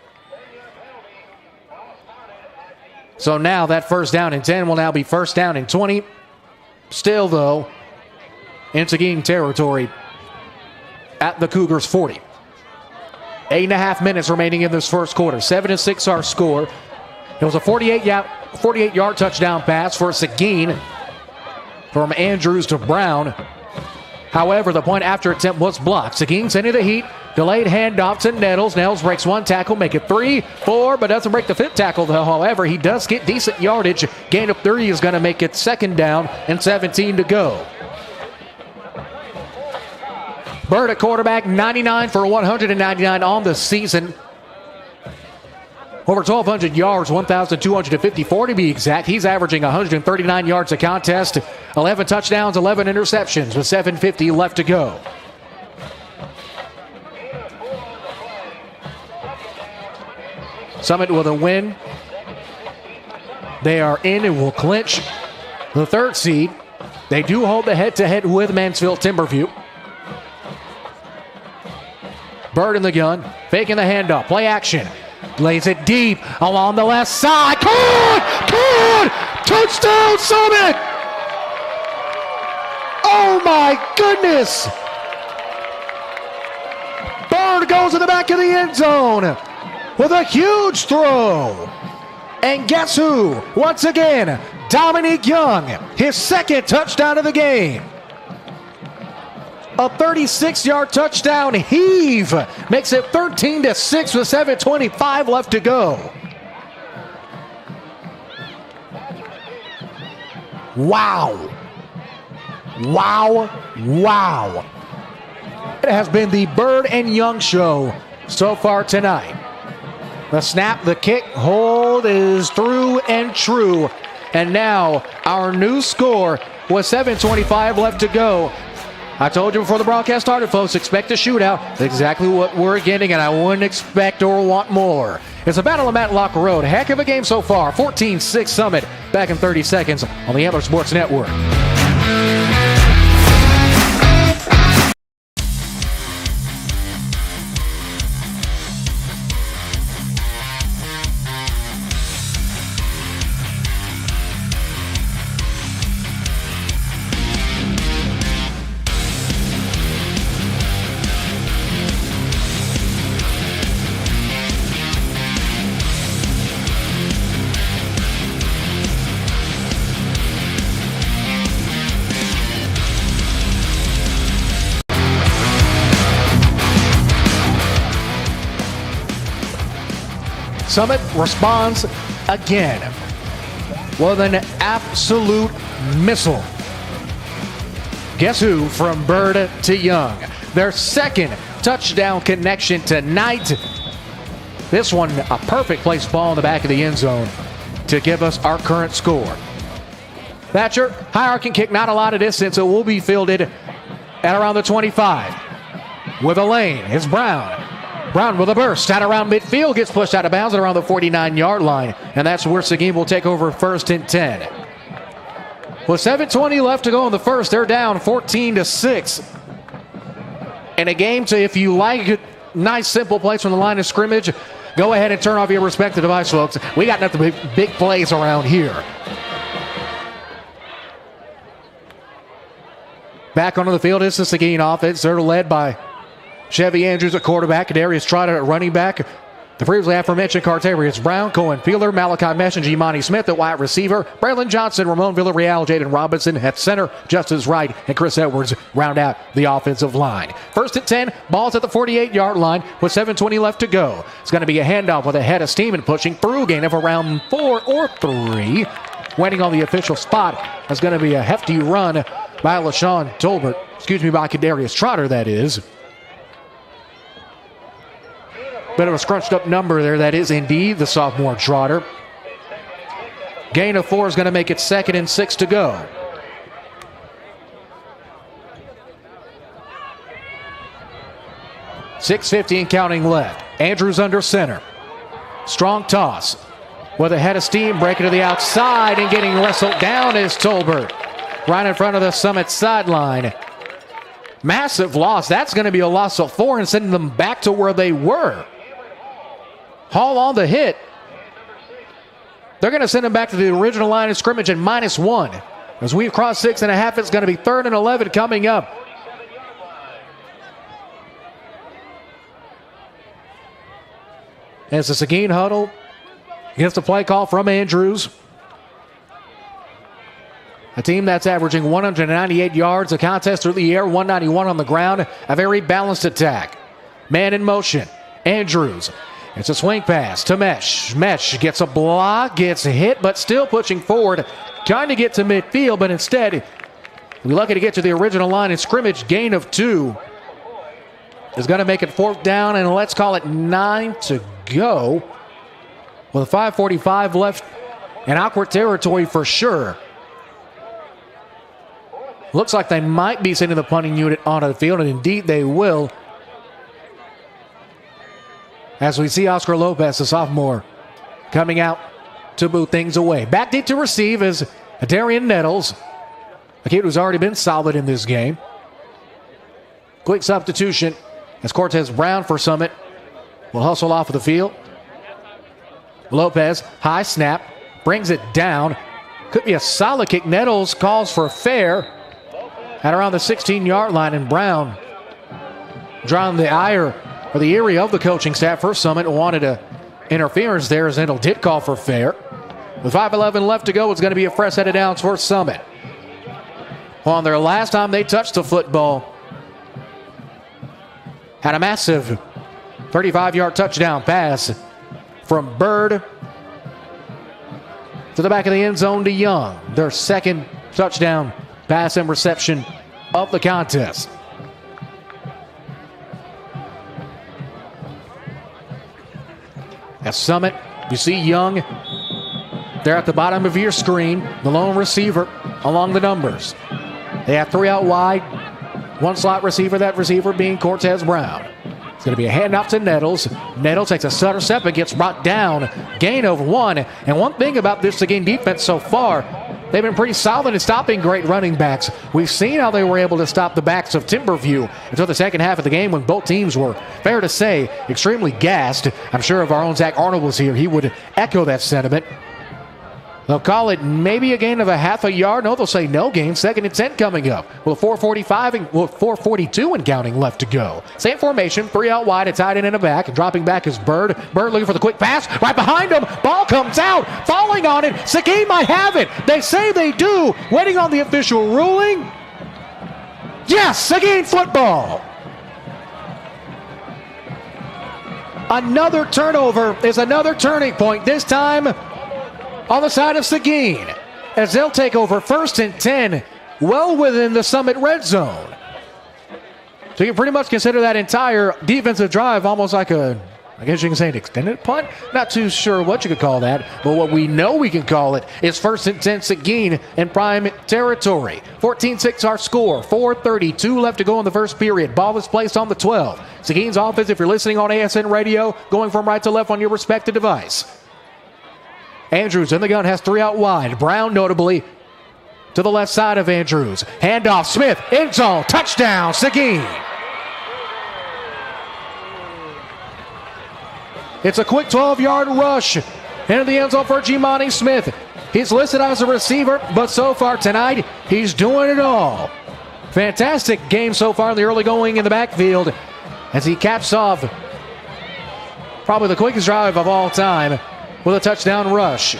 So now that first down and 10 will now be first down and 20. Still, though, in Seguin territory at the Cougars' 40. 8.5 minutes remaining in this first quarter. 7-6 our score. It was a 48-yard touchdown pass for Seguin from Andrews to Brown. However, the point after attempt was blocked. Seguin's into the heat. Delayed handoff to Nettles. Nettles breaks one tackle, make it 3, 4, but doesn't break the fifth tackle, though. However, he does get decent yardage. Gain of 3 is going to make it second down and 17 to go. Bird at quarterback, 99 for 199 on the season. Over 1,200 yards, 1,254 to be exact. He's averaging 139 yards a contest, 11 touchdowns, 11 interceptions with 7:50 left to go. Summit with a win. They are in and will clinch the 3rd seed. They do hold the head-to-head with Mansfield Timberview. Bird in the gun, faking the handoff, play action. Lays it deep along the left side. Caught! Touchdown, Summit! Oh my goodness! Bird goes in the back of the end zone with a huge throw. And guess who? Once again, Dominique Young, his 2nd touchdown of the game. A 36-yard touchdown heave makes it 13-6 with 7:25 left to go. Wow. It has been the Bird and Young show so far tonight. The snap, the kick, hold is through and true. And now our new score with 7:25 left to go. I told you before the broadcast started, folks, expect a shootout. That's exactly what we're getting, and I wouldn't expect or want more. It's a battle of Matlock Road. Heck of a game so far. 14-6 Summit. Back in 30 seconds on the Antler Sports Network. Summit responds again with an absolute missile. Guess who? From Bird to Young. Their 2nd touchdown connection tonight. This one, a perfect placed ball in the back of the end zone to give us our current score. Thatcher, high arcing kick, not a lot of distance. It will be fielded at around the 25. With a lane, it's Brown. Brown with a burst out around midfield, gets pushed out of bounds at around the 49-yard line, and that's where Seguin will take over 1st and 10. With 7:20 left to go in the first, they're down 14-6. And a game to, if you like it, nice simple plays from the line of scrimmage, go ahead and turn off your respective device, folks. We got nothing but big plays around here. Back onto the field is the Seguin offense. They're led by Chevy Andrews at quarterback, Kadarius Trotter at running back. The previously aforementioned Cartarius Brown, Cohen Peeler, Malachi Mesh, and Imani Smith at wide receiver. Braylon Johnson, Ramon Villarreal, Jaden Robinson at center. Justice Wright and Chris Edwards round out the offensive line. 1st and 10, ball's at the 48-yard line with 7:20 left to go. It's going to be a handoff with a head of steam and pushing through. Gain of around 4 or 3. Waiting on the official spot. That's going to be a hefty run by LaShawn Tolbert. By Kadarius Trotter, that is. Bit of a scrunched up number there. That is indeed the sophomore Trotter. Gain of 4 is going to make it 2nd and 6 to go. .650 and counting left. Andrews under center. Strong toss. With a head of steam, breaking to the outside and getting wrestled down is Tolbert. Right in front of the Summit sideline. Massive loss. That's going to be a loss of 4 and sending them back to where they were. Hall on the hit. They're going to send them back to the original line of scrimmage at -1. As we've crossed 6.5, it's going to be 3rd and 11 coming up. As the Seguin huddle gets the play call from Andrews. A team that's averaging 198 yards, a contest through the air, 191 on the ground. A very balanced attack. Man in motion. Andrews. It's a swing pass to Mesh. Mesh gets a block, gets hit, but still pushing forward. Trying to get to midfield, but instead, he'll be lucky to get to the original line of scrimmage. Gain of 2 is going to make it 4th down, and let's call it 9 to go. With 5:45 left, in awkward territory for sure. Looks like they might be sending the punting unit onto the field, and indeed they will. As we see Oscar Lopez, the sophomore, coming out to move things away. Back deep to receive is Darian Nettles, a kid who's already been solid in this game. Quick substitution as Cortez Brown for Summit will hustle off of the field. Lopez, high snap, brings it down. Could be a solid kick. Nettles calls for fair at around the 16-yard line, and Brown drawing the ire or the eerie of the coaching staff for Summit. Wanted a interference there as Nettles did call for fair. With 5:11 left to go, it's going to be a fresh set of downs for Summit. On their last time they touched the football, had a massive 35-yard touchdown pass from Bird to the back of the end zone to Young. Their second touchdown pass and reception of the contest. At Summit, you see Young there at the bottom of your screen, the lone receiver along the numbers. They have 3 out wide, 1 slot receiver, that receiver being Cortez Brown. It's going to be a handoff to Nettles. Nettles takes a stutter step and gets brought down. Gain of 1. And one thing about this Seguin defense so far, they've been pretty solid in stopping great running backs. We've seen how they were able to stop the backs of Timberview until the second half of the game when both teams were, fair to say, extremely gassed. I'm sure if our own Zach Arnold was here, he would echo that sentiment. They'll call it maybe a gain of a half a yard. No, they'll say no gain. 2nd and 10 coming up. With 4:42 and counting left to go. Same formation, 3 out wide, a tight end in the back. And dropping back is Bird. Bird looking for the quick pass. Right behind him. Ball comes out. Falling on it. Seguin might have it. They say they do. Waiting on the official ruling. Yes, Seguin football. Another turnover is another turning point. This time on the side of Seguin, as they'll take over 1st and 10, well within the Summit red zone. So you pretty much consider that entire defensive drive almost like I guess you can say an extended punt. Not too sure what you could call that, but what we know we can call it is 1st and 10 Seguin in prime territory. 14-6 our score, 4:32 left to go in the first period. Ball is placed on the 12. Seguin's offense, if you're listening on ASN radio, going from right to left on your respective device. Andrews in the gun, has 3 out wide. Brown notably to the left side of Andrews. Handoff, Smith, end zone, touchdown, Seguin. It's a quick 12-yard rush into the end zone for Jimani Smith. He's listed as a receiver, but so far tonight, he's doing it all. Fantastic game so far in the early going in the backfield as he caps off probably the quickest drive of all time with a touchdown rush.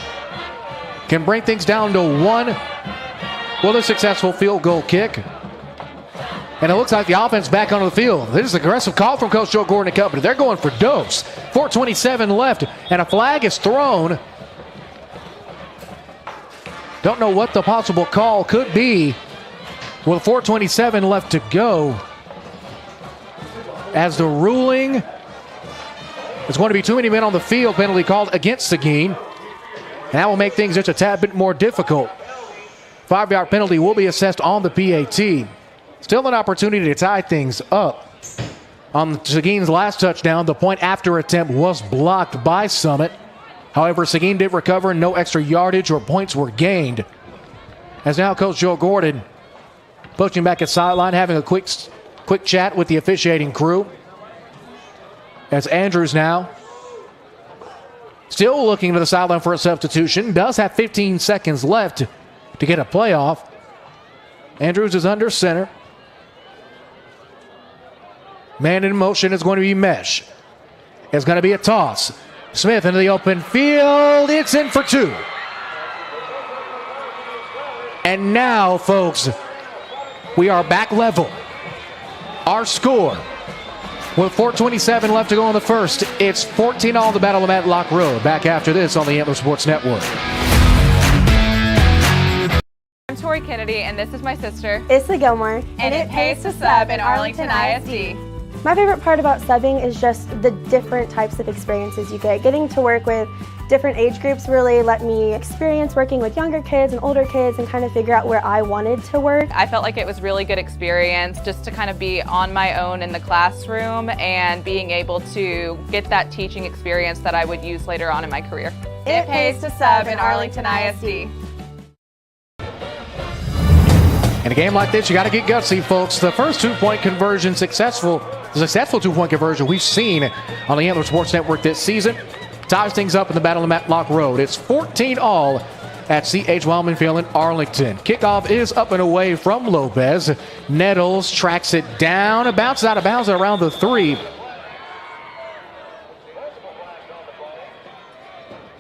Can bring things down to 1 with a successful field goal kick. And it looks like the offense back onto the field. This is an aggressive call from Coach Joe Gordon and company. They're going for dose. 4:27 left, and a flag is thrown. Don't know what the possible call could be with 4:27 left to go. As the ruling, it's going to be too many men on the field penalty called against Seguin. That will make things just a tad bit more difficult. 5-yard penalty will be assessed on the PAT. Still an opportunity to tie things up. On Seguin's last touchdown, the point after attempt was blocked by Summit. However, Seguin did recover and no extra yardage or points were gained. As now Coach Joe Gordon pushing back at sideline, having a quick quick chat with the officiating crew. As Andrews now still looking to the sideline for a substitution. Does have 15 seconds left to get a playoff. Andrews is under center. Man in motion is going to be Mesh. It's going to be a toss. Smith into the open field. It's in for 2. And now, folks, we are back level. Our score, with 4:27 left to go in the first, it's 14-all the Battle of Matlock Road. Back after this on the Antler Sports Network. I'm Tori Kennedy, and this is my sister, Issa Gilmore. and it pays to sub in Arlington ISD. My favorite part about subbing is just the different types of experiences you get. Getting to work with different age groups really let me experience working with younger kids and older kids and kind of figure out where I wanted to work. I felt like it was really good experience just to kind of be on my own in the classroom and being able to get that teaching experience that I would use later on in my career. It pays to sub in Arlington ISD. In a game like this, you got to get gutsy, folks. The first 2-point conversion successful 2-point conversion we've seen on the Antler Sports Network this season ties things up in the Battle of Matlock Road. It's 14-all at C.H. Wildman Field in Arlington. Kickoff is up and away from Lopez. Nettles tracks it down, bounces out of bounds at around the 3.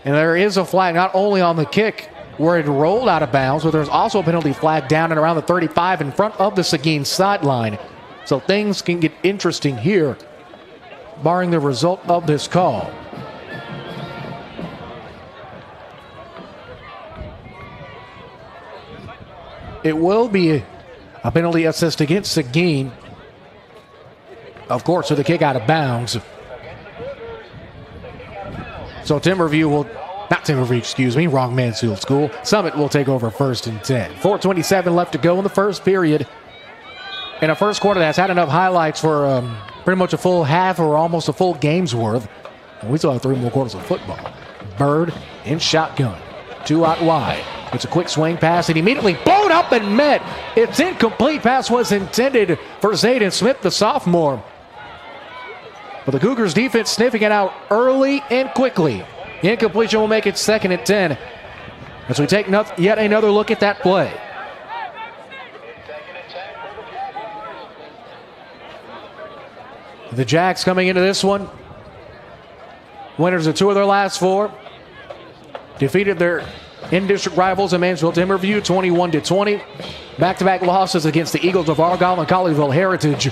And there is a flag not only on the kick where it rolled out of bounds, but there's also a penalty flag down and around the 35 in front of the Seguin sideline. So things can get interesting here, barring the result of this call. It will be a penalty assist against Seguin, of course, with the kick out of bounds. So wrong Mansfield School. Summit will take over 1st and 10. 4:27 left to go in the first period. In a first quarter that's had enough highlights for pretty much a full half or almost a full game's worth. And we still have 3 more quarters of football. Bird in shotgun. 2 out wide. It's a quick swing pass and immediately blown up and met. It's incomplete. Pass was intended for Zayden Smith, the sophomore. But the Cougars defense sniffing it out early and quickly. The incompletion will make it 2nd and 10 as we take yet another look at that play. The Jacks coming into this one. Winners of 2 of their last 4. Defeated their in-district rivals in Mansfield Timberview 21-20. Back-to-back losses against the Eagles of Argyle and Colleyville Heritage.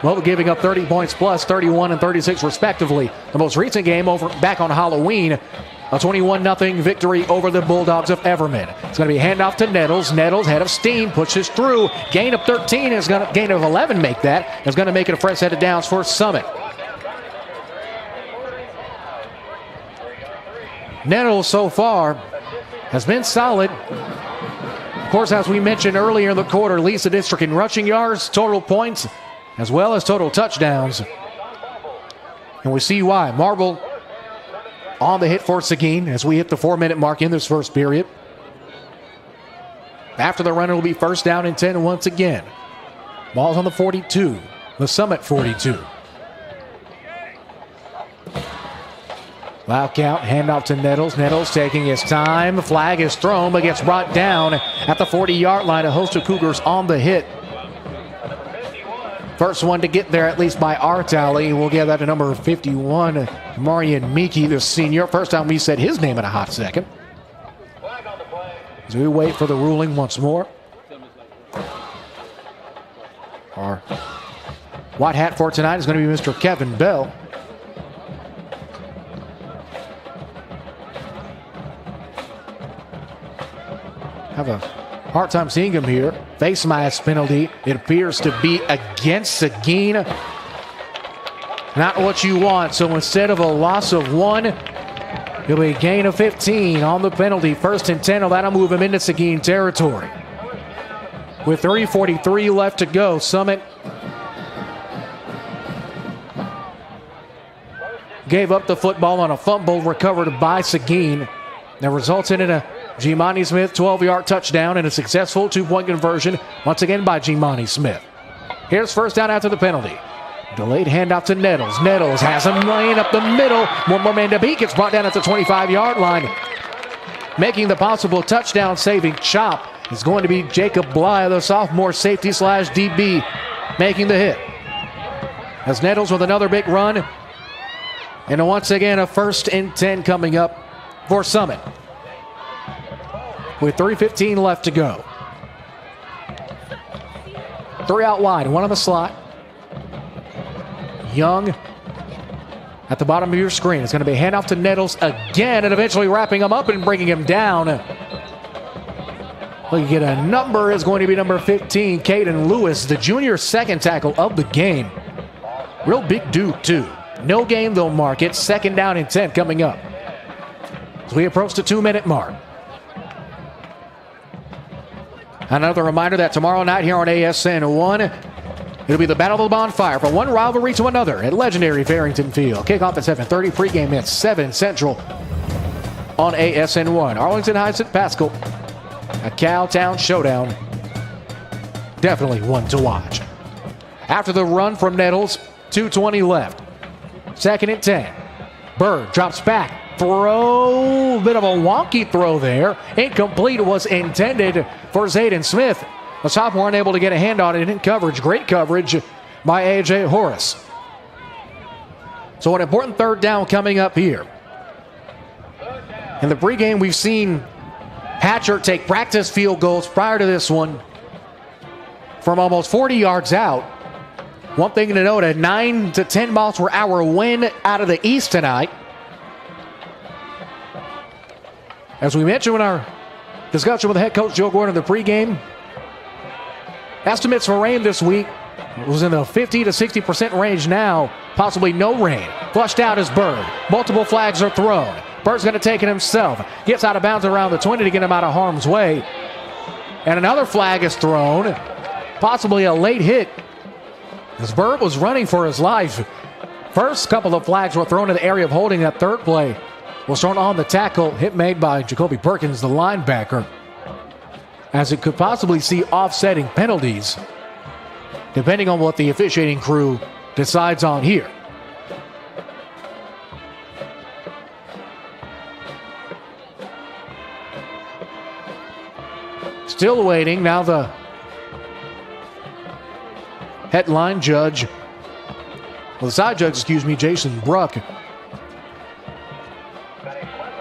Both giving up 30 points plus, 31 and 36 respectively. The most recent game back on Halloween, a 21-0 victory over the Bulldogs of Everman. It's going to be a handoff to Nettles. Nettles, head of steam, pushes through. Gain of 13 is going to gain of 11 make that. Is going to make it a fresh set of downs for Summit. Nettles so far has been solid. Of course, as we mentioned earlier in the quarter, leads the district in rushing yards, total points, as well as total touchdowns. And we see why. Marble on the hit for Seguin as we hit the 4-minute mark in this first period. After the run, it will be 1st down and 10 once again. Ball's on the 42, the Summit 42. Loud count, handoff to Nettles. Nettles taking his time. The flag is thrown, but gets brought down at the 40-yard line. A host of Cougars on the hit. First one to get there, at least by our tally. We'll give that to number 51, Marion Meeky, the senior. First time we said his name in a hot second. As we wait for the ruling once more. Our white hat for tonight is going to be Mr. Kevin Bell. Have a hard time seeing him here. Face mask penalty. It appears to be against Seguin. Not what you want. So instead of a loss of 1, it'll be a gain of 15 on the penalty. 1st and 10. That'll move him into Seguin territory. With 3:43 left to go, Summit gave up the football on a fumble recovered by Seguin. That results in a Jimani Smith 12-yard touchdown and a successful 2-point conversion once again by Jimani Smith. Here's first down after the penalty. Delayed handoff to Nettles. Nettles has him laying up the middle. One more man to beat. Gets brought down at the 25-yard line. Making the possible touchdown-saving chop is going to be Jacob Bly, the sophomore safety / DB, making the hit. As Nettles with another big run. And once again, a 1st and 10 coming up for Summit. With 3:15 left to go. 3 out wide, 1 on the slot. Young at the bottom of your screen. It's going to be a handoff to Nettles again, and eventually wrapping him up and bringing him down. Well, you get a number, is going to be number 15, Caden Lewis, the junior second tackle of the game. Real big dude, too. No gain, they'll mark it. 2nd down and 10 coming up as we approach the 2-minute mark. Another reminder that tomorrow night here on ASN 1, it'll be the Battle of the Bonfire from one rivalry to another at legendary Farrington Field. Kickoff at 7:30, pregame at 7 Central on ASN 1. Arlington High St. Pascal, a Cowtown showdown. Definitely one to watch. After the run from Nettles, 2:20 left. 2nd and 10. Bird drops back. Throw, bit of a wonky throw there. Incomplete, was intended for Zayden Smith. The sophomore unable to get a hand on it in coverage. Great coverage by A.J. Horace. So an important 3rd down coming up here. In the pregame, we've seen Hatcher take practice field goals prior to this one from almost 40 yards out. One thing to note, a 9 to 10 miles per hour wind out of the east tonight. As we mentioned in our discussion with head coach Joe Gordon in the pregame, estimates for rain this week was in the 50 to 60% range now. Possibly no rain. Flushed out is Bird. Multiple flags are thrown. Bird's going to take it himself. Gets out of bounds around the 20 to get him out of harm's way. And another flag is thrown. Possibly a late hit, as Bird was running for his life. First couple of flags were thrown in the area of holding. That 3rd play was thrown on the tackle. Hit made by Jacoby Perkins, the linebacker, as it could possibly see offsetting penalties, depending on what the officiating crew decides on here. Still waiting. Now the headline judge, well, the side judge, Jason Bruck.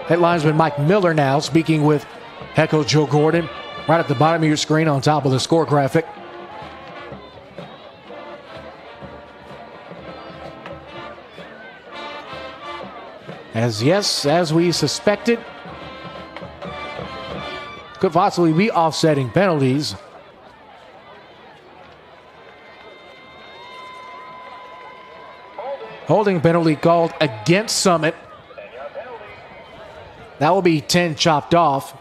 Head linesman Mike Miller now speaking with head coach Joe Gordon right at the bottom of your screen on top of the score graphic. As we suspected, could possibly be offsetting penalties. Holding penalty called against Summit. That will be 10 chopped off.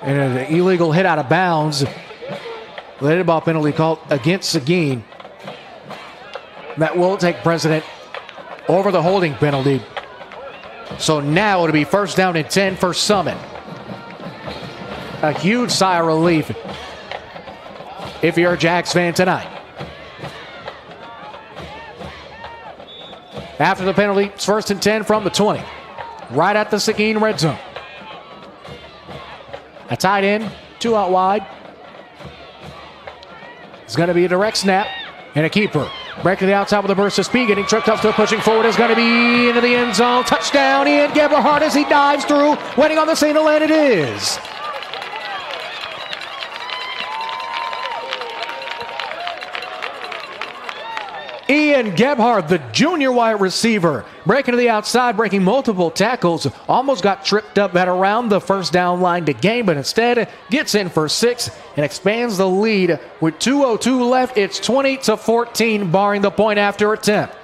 And an illegal hit out of bounds. Related ball penalty called against Seguin. That will take precedent over the holding penalty. So now it'll be 1st down and 10 for Summit. A huge sigh of relief if you're a Jags fan tonight. After the penalty, it's 1st and 10 from the 20. Right at the Seguin red zone. A tight end, 2 out wide. It's going to be a direct snap and a keeper. Break to the outside with a burst of speed. Getting tripped up, still pushing forward. Is going to be into the end zone. Touchdown, Ian Gebhardt as he dives through. Waiting on the scene to land, it is. Ian Gebhardt, the junior wide receiver, breaking to the outside, breaking multiple tackles. Almost got tripped up at around the 1st down line to gain, but instead gets in for 6 and expands the lead with 2:02 left. It's 20-14, barring the point after attempt.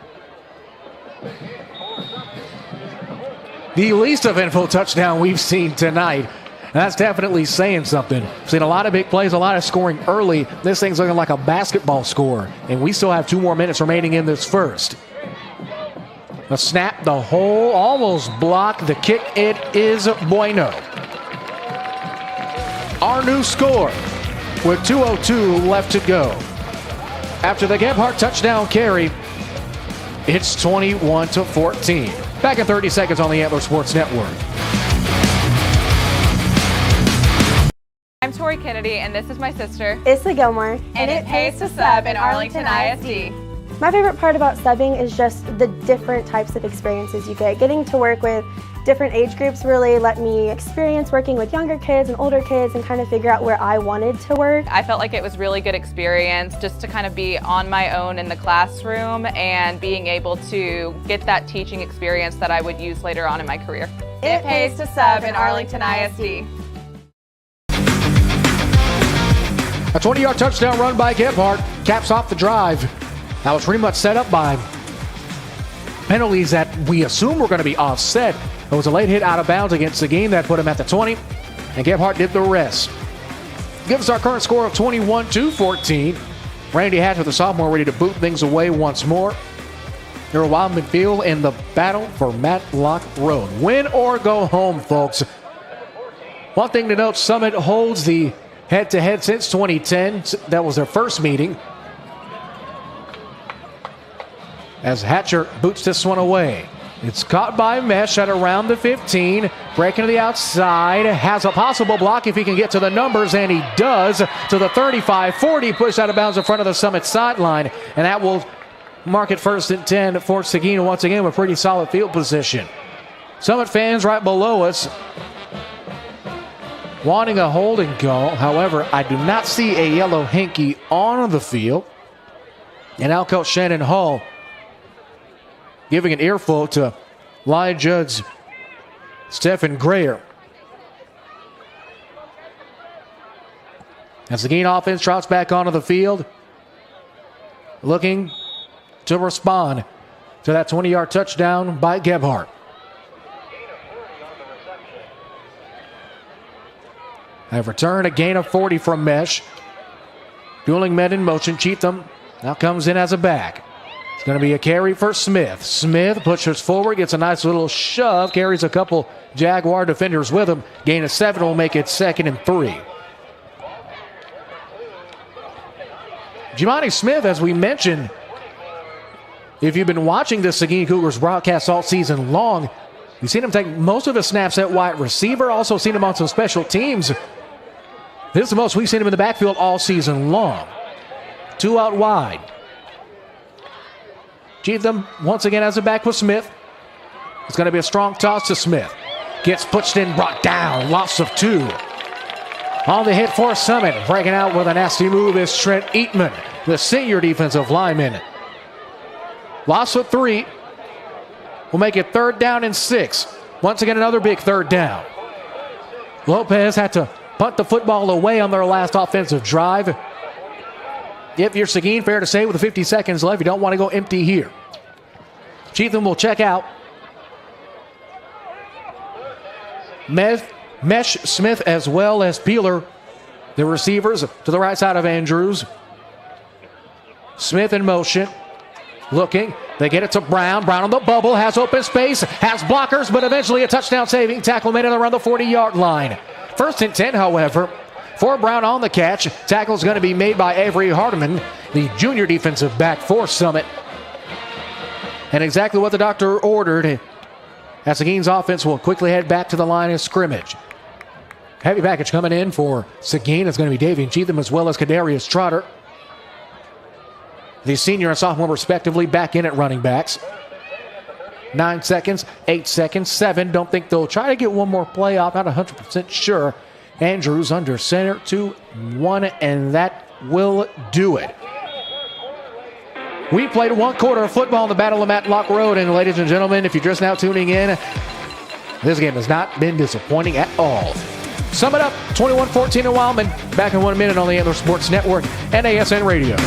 The least eventful touchdown we've seen tonight. That's definitely saying something. Seen a lot of big plays, a lot of scoring early. This thing's looking like a basketball score, and we still have 2 more minutes remaining in this first. The snap, the hole, almost blocked. The kick, it is bueno. Our new score, with 2:02 left to go. After the Gebhardt touchdown carry, it's 21-14. Back in 30 seconds on the Antler Sports Network. I'm Tori Kennedy, and this is my sister. Issa Gilmore. And it pays to sub in Arlington ISD. My favorite part about subbing is just the different types of experiences you get. Getting to work with different age groups really let me experience working with younger kids and older kids and kind of figure out where I wanted to work. I felt like it was really good experience just to kind of be on my own in the classroom and being able to get that teaching experience that I would use later on in my career. It pays to sub in Arlington ISD. A 20-yard touchdown run by Gebhardt caps off the drive. That was pretty much set up by penalties that we assume were going to be offset. It was a late hit out of bounds against Seguin that put him at the 20, and Gebhardt did the rest. Gives us our current score of 21-14. Randy Hatcher, the sophomore, ready to boot things away once more. They're Wildman Field in the battle for Matlock Road. Win or go home, folks. One thing to note, Summit holds the head-to-head since 2010. That was their first meeting. As Hatcher boots this one away. It's caught by Mesh at around the 15. Breaking to the outside. Has a possible block if he can get to the numbers, and he does. To the 35-40. Pushed out of bounds in front of the Summit sideline. And that will mark it 1st and 10 for Seguin. Once again, with pretty solid field position. Summit fans right below us wanting a holding call. However, I do not see a yellow hanky on the field. And now Coach Shannon Hall giving an earful to line judge Stephen Grayer. As the Seguin offense trots back onto the field, looking to respond to that 20-yard touchdown by Gebhardt. Have returned a gain of 40 from Mesh. Dueling men in motion. Cheatham now comes in as a back. It's going to be a carry for Smith. Smith pushes forward, gets a nice little shove, carries a couple Jaguar defenders with him. Gain of 7 will make it 2nd and 3. Jimani Smith, as we mentioned, if you've been watching the Seguin Cougars broadcast all season long, you've seen him take most of his snaps at wide receiver, also seen him on some special teams. This is the most we've seen him in the backfield all season long. 2 out wide. Cheatham once again has it back with Smith. It's going to be a strong toss to Smith. Gets pushed in, brought down. Loss of 2. On the hit for Summit. Breaking out with a nasty move is Trent Eatman, the senior defensive lineman. Loss of 3. Will make it 3rd down and 6. Once again, another big 3rd down. Lopez had to punt the football away on their last offensive drive. If you're Seguin, fair to say, with 50 seconds left, you don't want to go empty here. Cheatham will check out. Mesh, Smith, as well as Peeler, the receivers to the right side of Andrews. Smith in motion. Looking. They get it to Brown. Brown on the bubble. Has open space. Has blockers, but eventually a touchdown saving tackle made it around the 40-yard line. 1st and 10, however, for Brown on the catch. Tackle is going to be made by Avery Hardeman, the junior defensive back for Summit. And exactly what the doctor ordered. As Seguin's offense will quickly head back to the line of scrimmage. Heavy package coming in for Seguin. It's going to be Davian Cheatham as well as Kadarius Trotter. The senior and sophomore respectively back in at running backs. 9 seconds, 8 seconds, 7. Don't think they'll try to get one more play off. Not 100% sure. Andrews under center, 2-1, and that will do it. We played 1 quarter of football in the Battle of Matlock Road, and ladies and gentlemen, if you're just now tuning in, this game has not been disappointing at all. Sum it up, 21-14 in Wildman. Back in 1 minute on the Antler Sports Network and ASN Radio.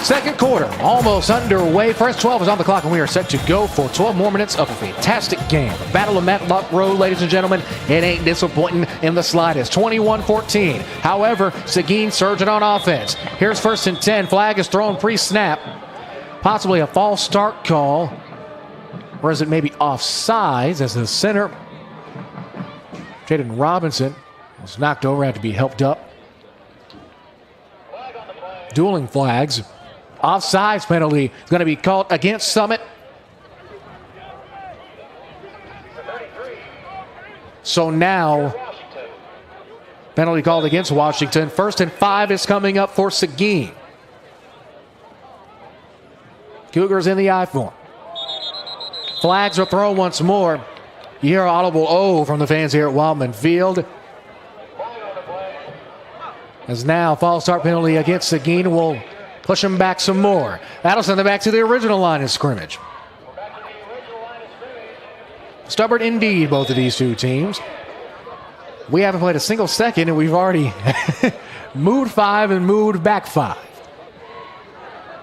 Second quarter, almost underway. First 12 is on the clock, and we are set to go for 12 more minutes of a fantastic game. The Battle of Matlock Road, ladies and gentlemen, it ain't disappointing in the slightest. 21-14. However, Seguin surging on offense. Here's 1st and 10. Flag is thrown pre-snap. Possibly a false start call. Or is it maybe offsides as the center, Jaden Robinson, was knocked over, had to be helped up. Dueling flags. Offsides penalty is going to be called against Summit. So now, penalty called against Washington. 1st and 5 is coming up for Seguin. Cougars in the I form. Flags are thrown once more. You hear audible O from the fans here at Wildman Field. As now, false start penalty against Seguin will push him back some more. That'll send them back to the original line of scrimmage. Stubborn indeed, both of these two teams. We haven't played a single second, and we've already moved 5 and moved back 5.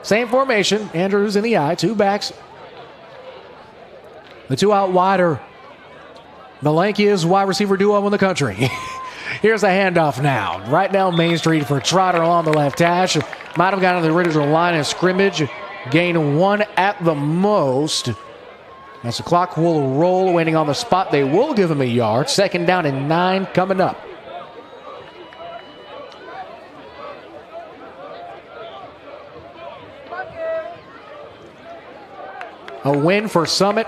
Same formation. Andrews in the I, 2 backs. The 2 out wide are the lankiest wide receiver duo in the country. Here's a handoff now. Right down Main Street for Trotter along the left hash. Might have gotten to the original line of scrimmage. Gain 1 at the most. As the clock will roll, waiting on the spot, they will give him a yard. 2nd down and 9 coming up. A win for Summit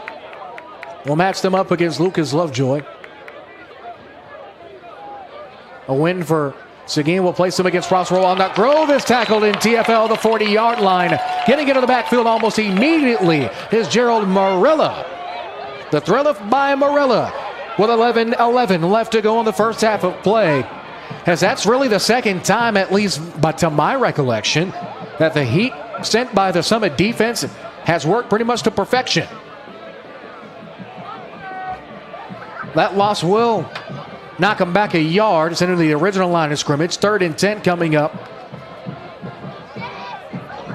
will match them up against Lucas Lovejoy. A win for Seguin will place them against Prospero Walnut Grove. Is tackled in TFL the 40-yard line. Getting into the backfield almost immediately is Gerald Marilla. The thrill by Marilla with 11:11 left to go in the first half of play. As that's really the second time, at least but to my recollection, that the heat sent by the Summit defense has worked pretty much to perfection. That loss will knock him back a yard. It's into the original line of scrimmage. 3rd and 10 coming up.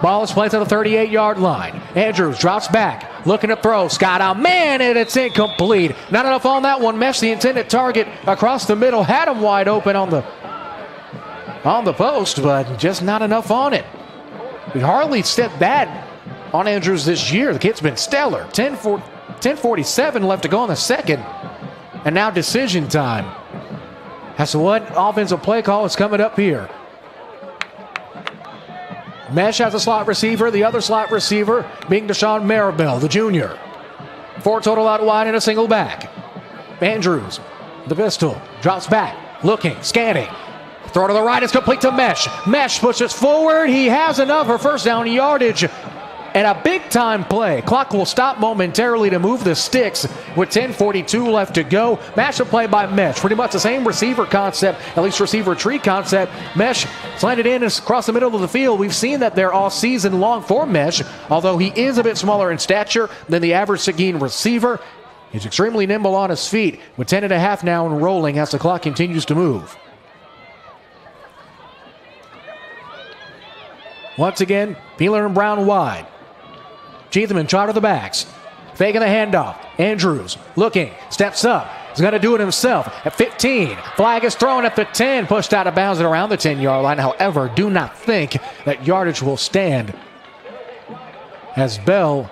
Ball is placed on the 38-yard line. Andrews drops back, looking to throw. Scott out, man, and it's incomplete. Not enough on that one. Mesh the intended target across the middle. Had him wide open on the post, but just not enough on it. We hardly stepped bad on Andrews this year. The kid's been stellar. 10:47 left to go in the second. And now decision time. As to what offensive play call is coming up here. Mesh has a slot receiver. The other slot receiver being Deshaun Maribel, the junior. 4 total out wide and a single back. Andrews, the pistol, drops back, looking, scanning. Throw to the right is complete to Mesh. Mesh pushes forward. He has enough for 1st down yardage. And a big-time play. Clock will stop momentarily to move the sticks with 10:42 left to go. Matchup play by Mesh. Pretty much the same receiver concept, at least receiver tree concept. Mesh slanted in across the middle of the field. We've seen that there all season long for Mesh, although he is a bit smaller in stature than the average Seguin receiver. He's extremely nimble on his feet with 10.5 now and rolling as the clock continues to move. Once again, Peeler and Brown wide. Cheatham and Trotter the backs. Faking the handoff. Andrews looking, steps up. He's going to do it himself at 15. Flag is thrown at the 10. Pushed out of bounds at around the 10-yard line. However, do not think that yardage will stand. As Bell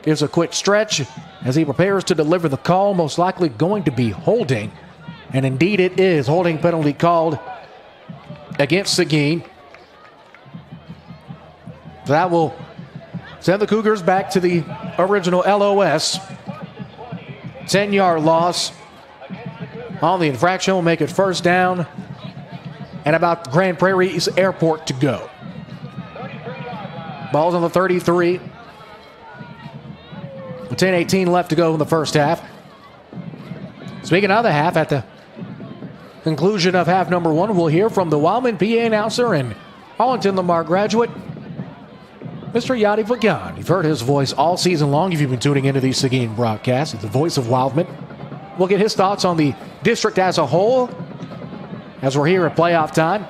gives a quick stretch as he prepares to deliver the call. Most likely going to be holding. And indeed it is. Holding penalty called against Seguin. That will send the Cougars back to the original LOS. 10-yard loss on the infraction will make it 1st down and about Grand Prairie's Airport to go. Ball's on the 33. 10:18 left to go in the first half. Speaking of the half, at the conclusion of half number 1, we'll hear from the Wildman PA announcer and Arlington Lamar graduate, Mr. Yadi Vagan. You've heard his voice all season long if you've been tuning into these Seguin broadcasts. It's the voice of Wildman. We'll get his thoughts on the district as a whole as we're here at playoff time.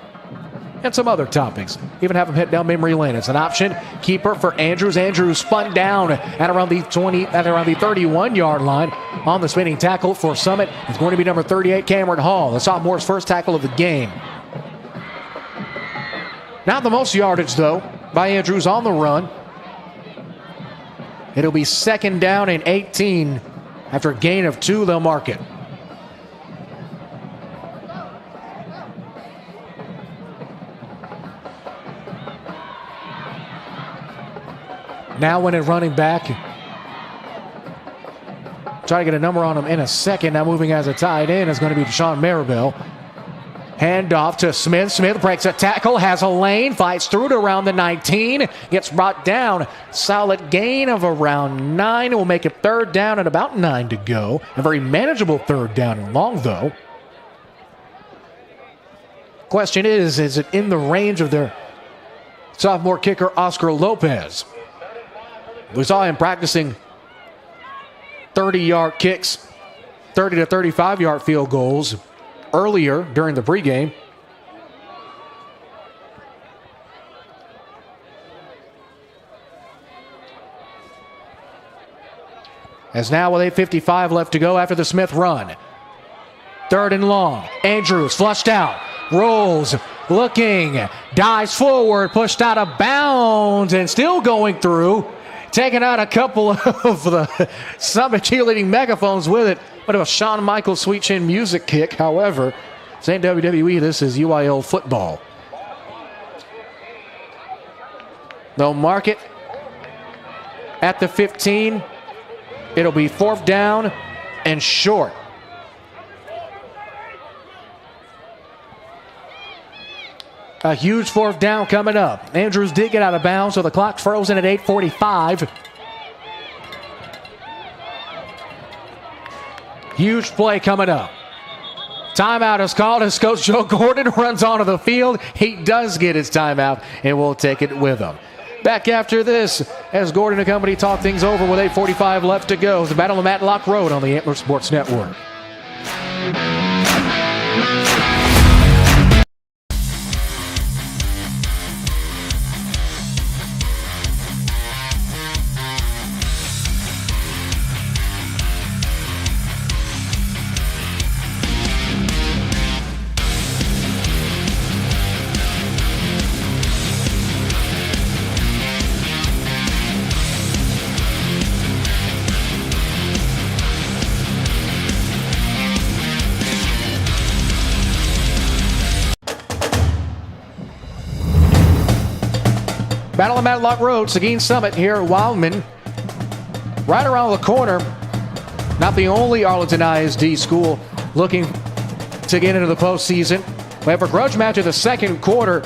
and some other topics. Even have him head down memory lane. It's an option. Keeper for Andrews. Andrews spun down at around the 31-yard line on the spinning tackle for Summit. It's going to be number 38, Cameron Hall, the sophomore's first tackle of the game. Not the most yardage, though, by Andrews on the run. It'll be 2nd down and 18. After a gain of 2, they'll mark it. Now when it's running back. Try to get a number on him in a second. Now moving as a tight end is going to be Deshaun Maribel. Hand off to Smith. Smith breaks a tackle, has a lane, fights through to around the 19, gets brought down. Solid gain of around 9. Will make it 3rd down and about 9 to go. A very manageable 3rd down and long, though. Question is it in the range of their sophomore kicker, Oscar Lopez? We saw him practicing 30-yard kicks, 30 to 35-yard field goals earlier during the pregame. As now with 8:55 left to go after the Smith run. 3rd and long. Andrews flushed out. Rolls. Looking. Dives forward. Pushed out of bounds and still going through. Taking out a couple of the Summit cheerleading megaphones with it. But it was Shawn Michaels' Sweet Chin music kick. However, this ain't WWE. This is UIL football. They'll mark it at the 15. It'll be 4th down and short. A huge 4th down coming up. Andrews did get out of bounds, so the clock's frozen at 8:45. Huge play coming up. Timeout is called as Coach Joe Gordon runs onto the field. He does get his timeout, and we'll take it with him. Back after this, as Gordon and company talk things over with 8:45 left to go. The Battle of Matlock Road on the Antler Sports Network. Battle of Matlock Road, Seguin Summit here at Wildman. Right around the corner. Not the only Arlington ISD school looking to get into the postseason. We have a grudge match of the 2nd quarter.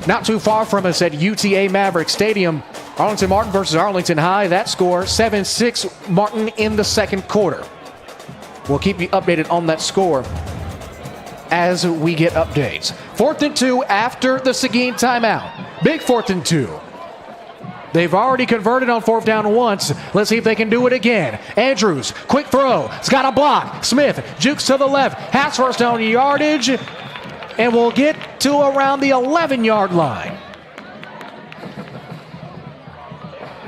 Not too far from us at UTA Maverick Stadium. Arlington Martin versus Arlington High. That score, 7-6 Martin in the 2nd quarter. We'll keep you updated on that score as we get updates. 4th and 2 after the Seguin timeout. Big 4th and 2. They've already converted on 4th down once. Let's see if they can do it again. Andrews, quick throw. It's got a block. Smith jukes to the left. Has first down yardage. And we'll get to around the 11-yard line.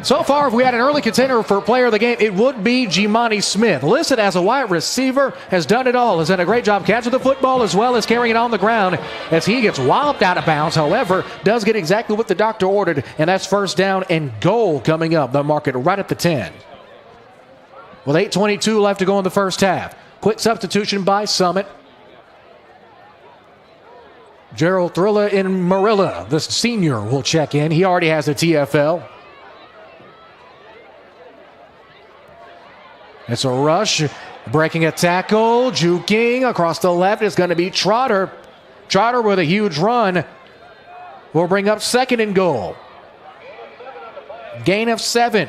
So far, if we had an early contender for player of the game, it would be Jimani Smith. Listed as a wide receiver, has done it all. Has done a great job catching the football as well as carrying it on the ground as he gets walloped out of bounds. However, does get exactly what the doctor ordered, and that's 1st down and goal coming up. They'll mark it right at the 10. With 8:22 left to go in the 1st half. Quick substitution by Summit. Gerald Thrilla in Marilla, the senior, will check in. He already has a TFL. It's a rush, breaking a tackle, juking across the left. It's going to be Trotter. Trotter with a huge run will bring up 2nd and goal. Gain of 7.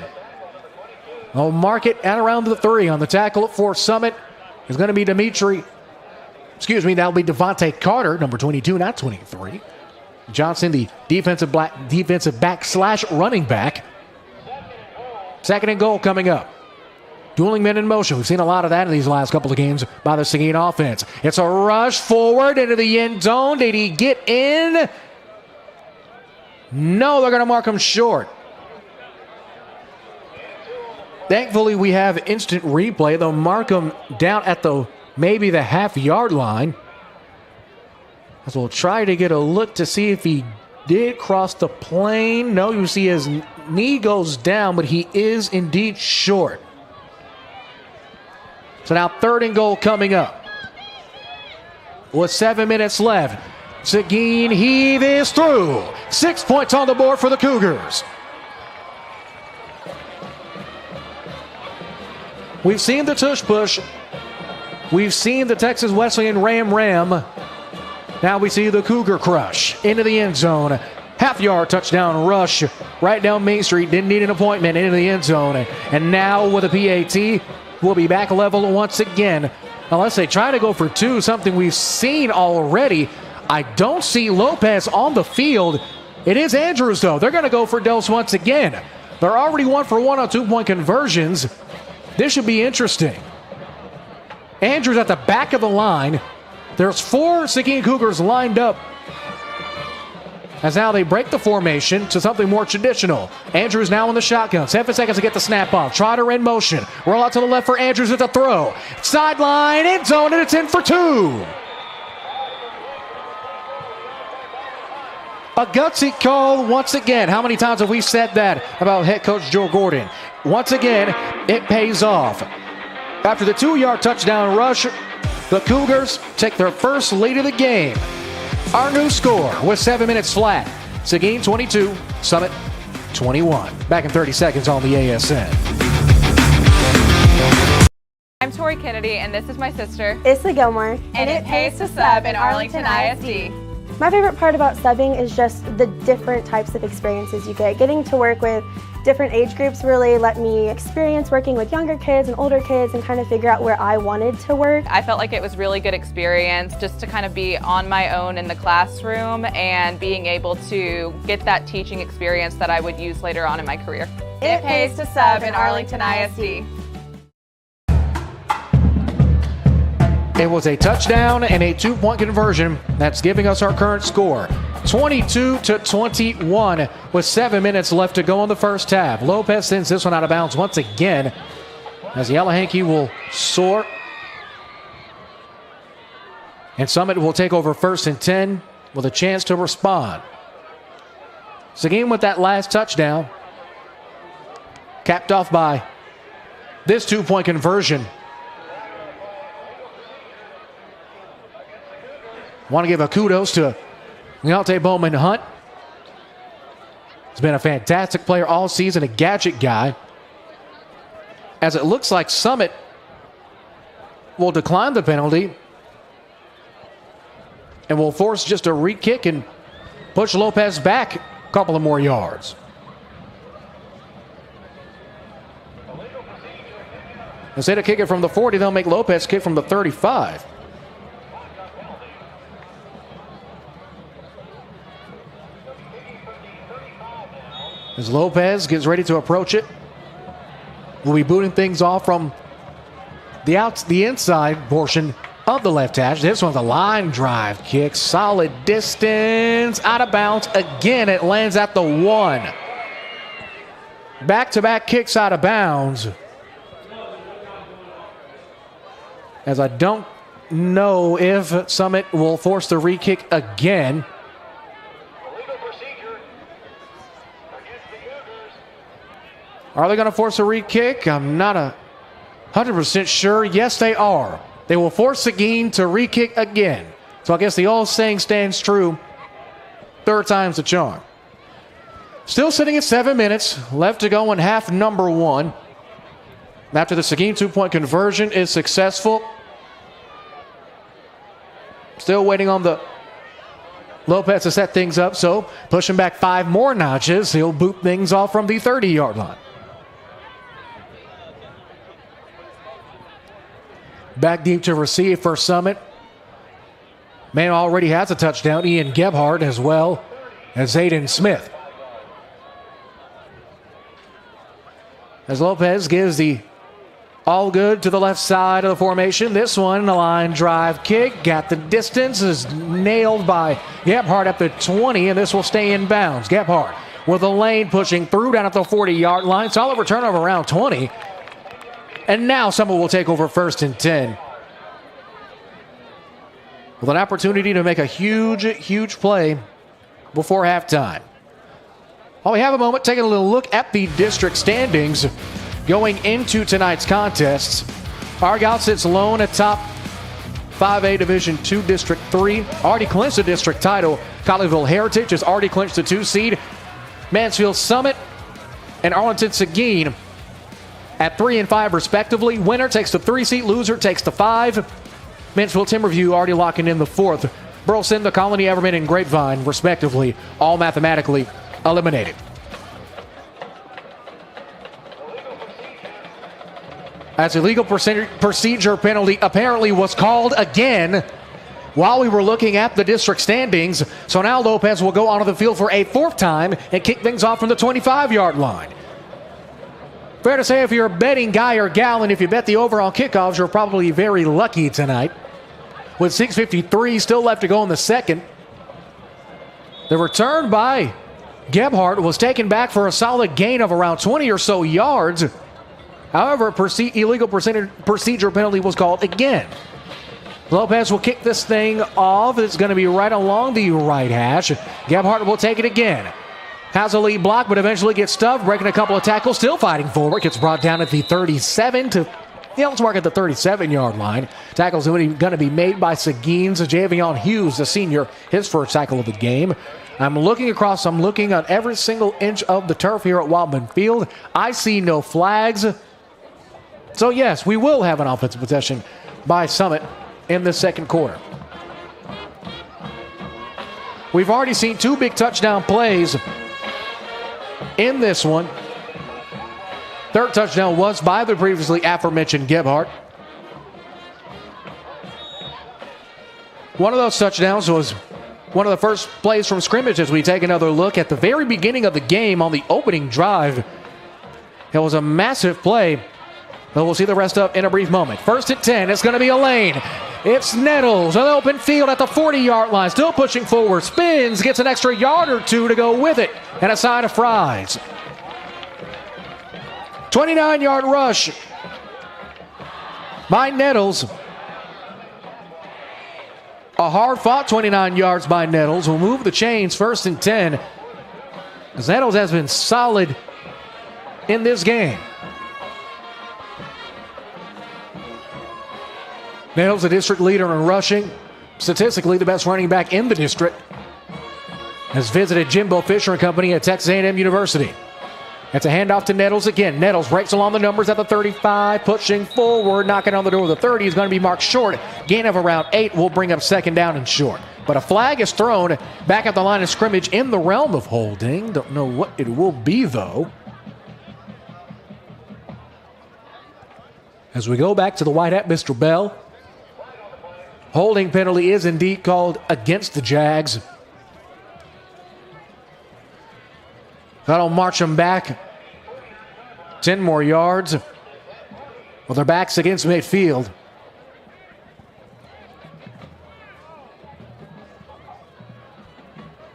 I'll mark it at around the 3 on the tackle for Summit. Is going to be that'll be Devontae Carter, number 22, not 23. Johnson, the defensive back / running back. 2nd and goal coming up. Dueling men in motion. We've seen a lot of that in these last couple of games by the Seguin offense. It's a rush forward into the end zone. Did he get in? No, they're going to mark him short. Thankfully, we have instant replay. They'll mark him down at maybe the half-yard line. As we'll try to get a look to see if he did cross the plane. No, you see his knee goes down, but he is indeed short. So now 3rd and goal coming up. With 7 minutes left. Seguin heave is through. 6 points on the board for the Cougars. We've seen the tush push. We've seen the Texas Wesleyan ram. Now we see the Cougar crush into the end zone. Half-yard touchdown rush right down Main Street. Didn't need an appointment into the end zone. And now with a PAT, we'll be back level once again. Unless they try to go for 2, something we've seen already. I don't see Lopez on the field. It is Andrews, though. They're going to go for Dose once again. They're already 1 for 1 on 2-point conversions. This should be interesting. Andrews at the back of the line. There's 4 Seguin Cougars lined up. As now they break the formation to something more traditional. Andrews now in the shotgun. 7 seconds to get the snap off. Trotter in motion. Roll out to the left for Andrews at the throw. Sideline, end zone, and it's in for 2. A gutsy call once again. How many times have we said that about head coach Joe Gordon? Once again, it pays off. After the 2-yard touchdown rush, the Cougars take their first lead of the game. Our new score with 7 minutes flat. Seguin 22, Summit 21. Back in 30 seconds on the ASN. I'm Tori Kennedy, and this is my sister, Issa Gilmore. and it pays to sub in Arlington ISD. My favorite part about subbing is just the different types of experiences you get. Getting to work with different age groups really let me experience working with younger kids and older kids and kind of figure out where I wanted to work. I felt like it was really good experience just to kind of be on my own in the classroom and being able to get that teaching experience that I would use later on in my career. It pays to sub in Arlington ISD. It was a touchdown and a 2-point conversion. That's giving us our current score. 22-21 with 7 minutes left to go in the first half. Lopez sends this one out of bounds once again as the Yellow Hanky will soar. And Summit will take over 1st and 10 with a chance to respond. Seguin with that last touchdown. Capped off by this 2-point conversion. Want to give a kudos to Leonte Bowman Hunt. He's been a fantastic player all season, a gadget guy. As it looks like Summit will decline the penalty and will force just a re-kick and push Lopez back a couple of more yards. Instead of kicking from the 40, they'll make Lopez kick from the 35. As Lopez gets ready to approach it, we'll be booting things off from the inside portion of the left hash. This one's a line drive kick. Solid distance. Out of bounds. Again, it lands at the 1. Back-to-back kicks out of bounds. As I don't know if Summit will force the re-kick again. Are they going to force a re-kick? I'm not 100% sure. Yes, they are. They will force Seguin to re-kick again. So I guess the old saying stands true. 3rd time's the charm. Still sitting at 7 minutes. Left to go in half number 1. After the Seguin 2-point conversion is successful. Still waiting on the Lopez to set things up. So pushing back 5 more notches. He'll boot things off from the 30-yard line. Back deep to receive for Summit. Man already has a touchdown. Ian Gebhardt as well as Aiden Smith. As Lopez gives the All good to the left side of the formation. This one, a line drive kick. Got the distance. Is nailed by Gebhardt at the 20, and this will stay in bounds. Gebhardt with a lane pushing through down at the 40-yard line. Solid return of around 20. And now someone will take over 1st and 10. With an opportunity to make a huge play before halftime. While we have a moment, taking a little look at the district standings going into tonight's contests. Argyle sits lone atop 5A Division II District 3. Already clinched the district title. Colleyville Heritage has already clinched the 2 seed. Mansfield Summit and Arlington Seguin at 3 and 5 respectively. Winner takes the 3 seat, loser takes the 5. Mansfield Timberview already locking in the 4th. Burleson, the Colony, Everman, and Grapevine respectively, all mathematically eliminated. As a legal procedure penalty apparently was called again while we were looking at the district standings. So now Lopez will go onto the field for a 4th time and kick things off from the 25-yard line. Fair to say if you're a betting guy or gal, and if you bet the over on kickoffs, you're probably very lucky tonight. With 6:53 still left to go in the second. The return by Gebhardt was taken back for a solid gain of around 20 or so yards. However, illegal procedure penalty was called again. Lopez will kick this thing off. It's going to be right along the right hash. Gebhardt will take it again. Has a lead block, but eventually gets stuffed, breaking a couple of tackles, still fighting forward. Gets brought down at the 37 to let's mark at the 37-yard line. Tackle's going to be made by Seguin's Javion Hughes, the senior, his first tackle of the game. I'm looking on every single inch of the turf here at Wildman Field. I see no flags. So yes, we will have an offensive possession by Summit in the second quarter. We've already seen 2 big touchdown plays in this one. Third touchdown was by the previously aforementioned Gebhardt. One of those touchdowns was one of the first plays from scrimmage as we take another look at the very beginning of the game on the opening drive. It was a massive play, but we'll see the rest of in a brief moment. 1st and 10, it's going to be a lane. It's Nettles, an open field at the 40-yard line, still pushing forward, spins, gets an extra yard or 2 to go with it, and a side of fries. 29-yard rush by Nettles. A hard-fought 29 yards by Nettles will move the chains 1st and 10. As Nettles has been solid in this game. Nettles, the district leader in rushing, statistically the best running back in the district, has visited Jimbo Fisher and Company at Texas A&M University. It's a handoff to Nettles again. Nettles breaks along the numbers at the 35, pushing forward, knocking on the door of the 30. Is going to be marked short. Gain of around 8 will bring up 2nd down and short. But a flag is thrown back at the line of scrimmage in the realm of holding. Don't know what it will be, though. As we go back to the white hat, Mr. Bell. Holding penalty is indeed called against the Jags. That'll march them back 10 more yards. Well, their backs against midfield.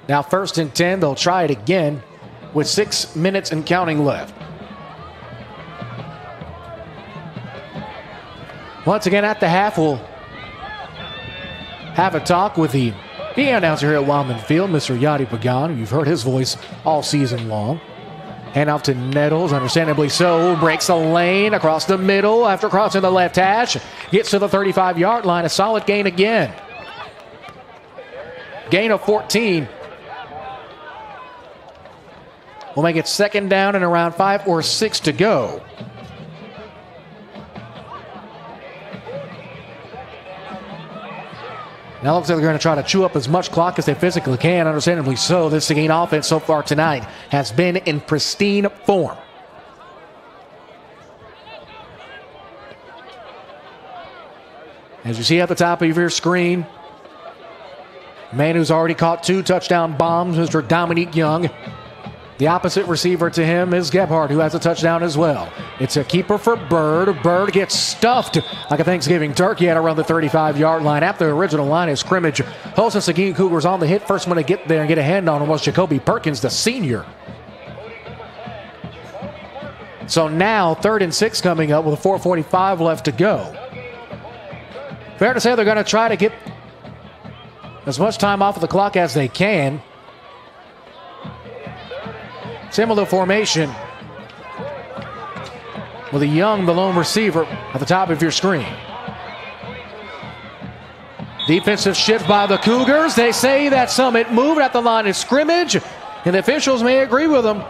Now 1st and 10, they'll try it again with 6 minutes and counting left. Once again at the half, we'll have a talk with the announcer here at Wildman Field, Mr. Yadi Pagan. You've heard his voice all season long. Hand off to Nettles, understandably so. Breaks the lane across the middle after crossing the left hash. Gets to the 35-yard line. A solid gain again. Gain of 14. We'll make it 2nd down and around 5 or 6 to go. Now looks like they're going to try to chew up as much clock as they physically can, understandably so. This Seguin offense so far tonight has been in pristine form. As you see at the top of your screen, man who's already caught 2 touchdown bombs, Mr. Dominique Young. The opposite receiver to him is Gebhardt, who has a touchdown as well. It's a keeper for Bird. Bird gets stuffed like a Thanksgiving turkey at around the 35-yard line. At the original line of scrimmage, Arlington Seguin Cougars on the hit. First one to get there and get a hand on him was Jacoby Perkins, the senior. So now 3rd and 6 coming up with 4:45 left to go. Fair to say they're going to try to get as much time off of the clock as they can. Similar formation with a Young, the lone receiver, at the top of your screen. Defensive shift by the Cougars. They say that Summit moved at the line of scrimmage, and the officials may agree with them.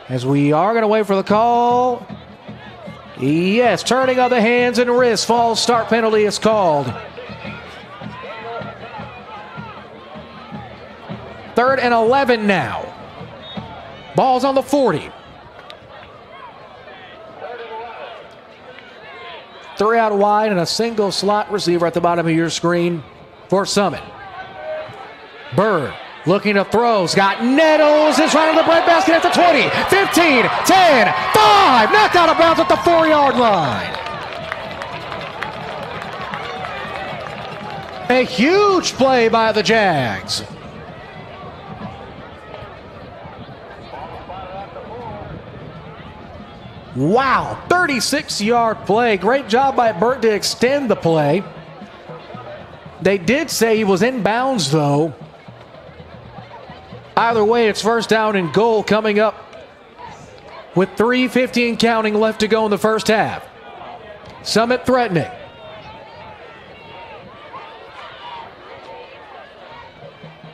As we are going to wait for the call. Yes, turning of the hands and wrists. False start penalty is called. 3rd and 11 now. Ball's on the 40. 3 out wide and a single slot receiver at the bottom of your screen for Summit. Bird looking to throw. Got Nettles. It's right on the breadbasket at the 20, 15, 10, 5. Knocked out of bounds at the 4-yard line. A huge play by the Jags. Wow, 36-yard play. Great job by Burt to extend the play. They did say he was in bounds, though. Either way, it's first down and goal coming up with 3:15 counting left to go in the first half. Summit threatening.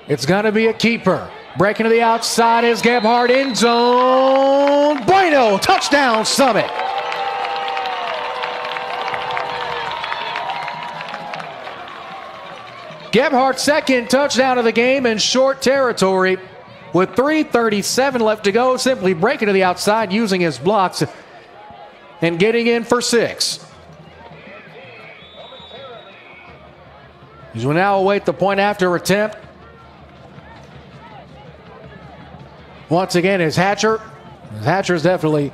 It's going to be a keeper. Breaking to the outside is Gebhardt, in zone. Bueno, touchdown Summit. Gebhardt's second touchdown of the game in short territory with 3:37 left to go. Simply breaking to the outside using his blocks and getting in for 6. As we now await the point after attempt. Once again, is Hatcher. Hatcher's definitely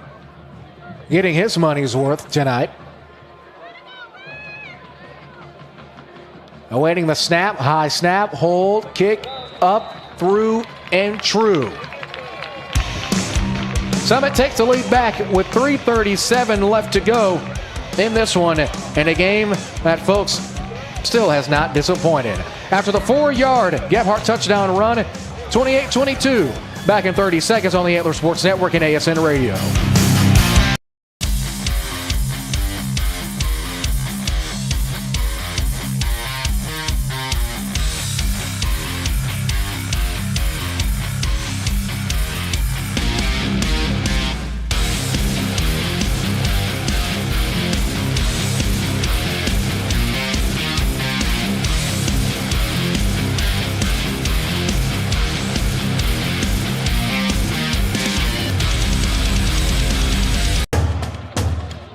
getting his money's worth tonight. Awaiting the snap. High snap. Hold. Kick. Up. Through. And true. Summit takes the lead back with 3:37 left to go in this one. And a game that, folks, still has not disappointed. After the 4-yard Gebhardt touchdown run, 28-22. Back in 30 seconds on the Antler Sports Network and ASN Radio.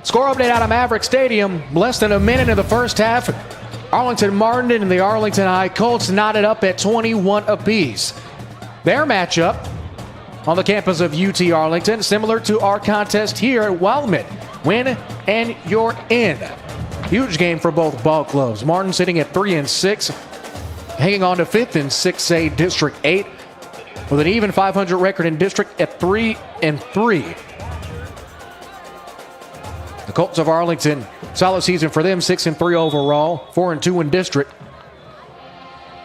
Score update out of Maverick Stadium. Less than a minute in the first half. Arlington Martin and the Arlington High Colts knotted up at 21 apiece. Their matchup on the campus of UT Arlington, similar to our contest here at Wildman. Win and you're in. Huge game for both ball clubs. Martin sitting at 3-6, hanging on to 5th in 6A District 8 with an even 500 record in District at 3-3. The Colts of Arlington, solid season for them, 6-3 overall, 4-2 in district.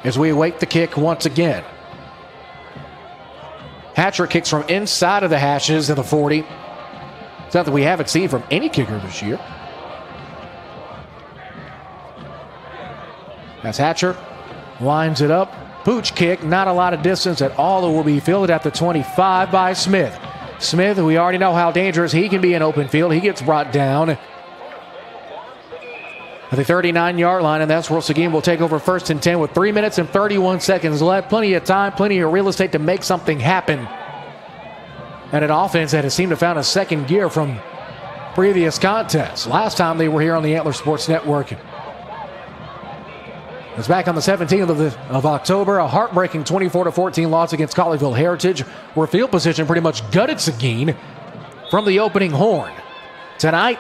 As we await the kick once again. Hatcher kicks from inside of the hashes of the 40. Something we haven't seen from any kicker this year. As Hatcher lines it up. Pooch kick, not a lot of distance at all. It will be fielded at the 25 by Smith. Smith, we already know how dangerous he can be in open field. He gets brought down at the 39-yard line, and that's where Seguin will take over 1st and 10 with 3 minutes and 31 seconds left. Plenty of time, plenty of real estate to make something happen. And an offense that has seemed to have found a second gear from previous contests. Last time they were here on the Antler Sports Network, It's back on the 17th of October, a heartbreaking 24-14 loss against Colleyville Heritage, where field position pretty much gutted Seguin from the opening horn. Tonight,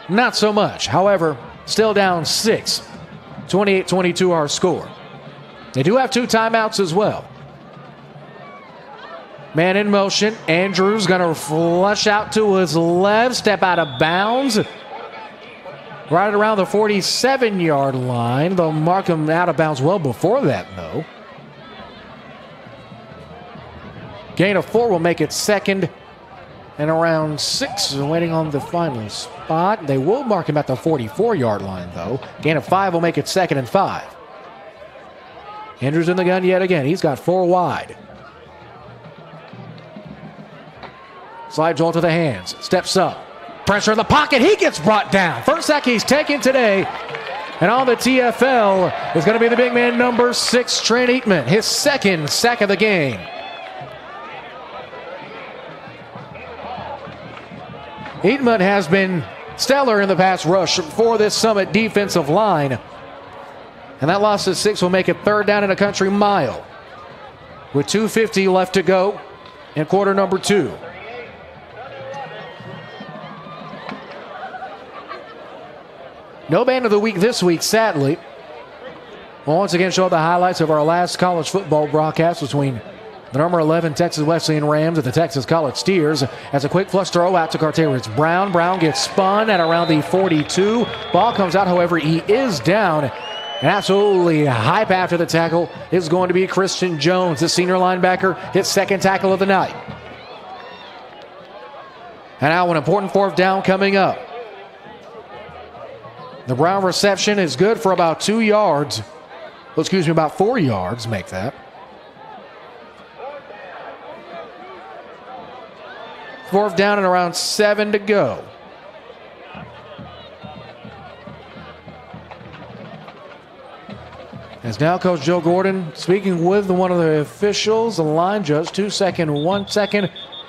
not so much. However, still down 6. 28-22 our score. They do have 2 timeouts as well. Man in motion. Andrews going to flush out to his left, step out of bounds. Right around the 47-yard line. They'll mark him out of bounds well before that, though. Gain of 4 will make it 2nd and around 6, waiting on the final spot. They will mark him at the 44-yard line, though. Gain of 5 will make it 2nd and 5. Andrews in the gun yet again. He's got 4 wide. Slide Joel to the hands. Steps up. Pressure in the pocket. He gets brought down. First sack he's taken today. And on the TFL is going to be the big man, number 6, Trent Eatman. His 2nd sack of the game. Eatman has been stellar in the pass rush for this Summit defensive line. And that loss of 6 will make it 3rd down in a country mile. With 2:50 left to go in quarter number 2. No man of the week this week, sadly. We'll once again show the highlights of our last college football broadcast between the number 11 Texas Wesleyan Rams and the Texas College Steers. As a quick flush throw out to Carterius Brown. Brown gets spun at around the 42. Ball comes out, however, he is down. And absolutely hype after the tackle is going to be Christian Jones, the senior linebacker, his 2nd tackle of the night. And now an important 4th down coming up. The Brown reception is good for about 2 yards. Well, excuse me, about 4 yards, make that. 4th down and around 7 to go. As now Coach Joe Gordon speaking with one of the officials, the line judge, 2 second, 1 second,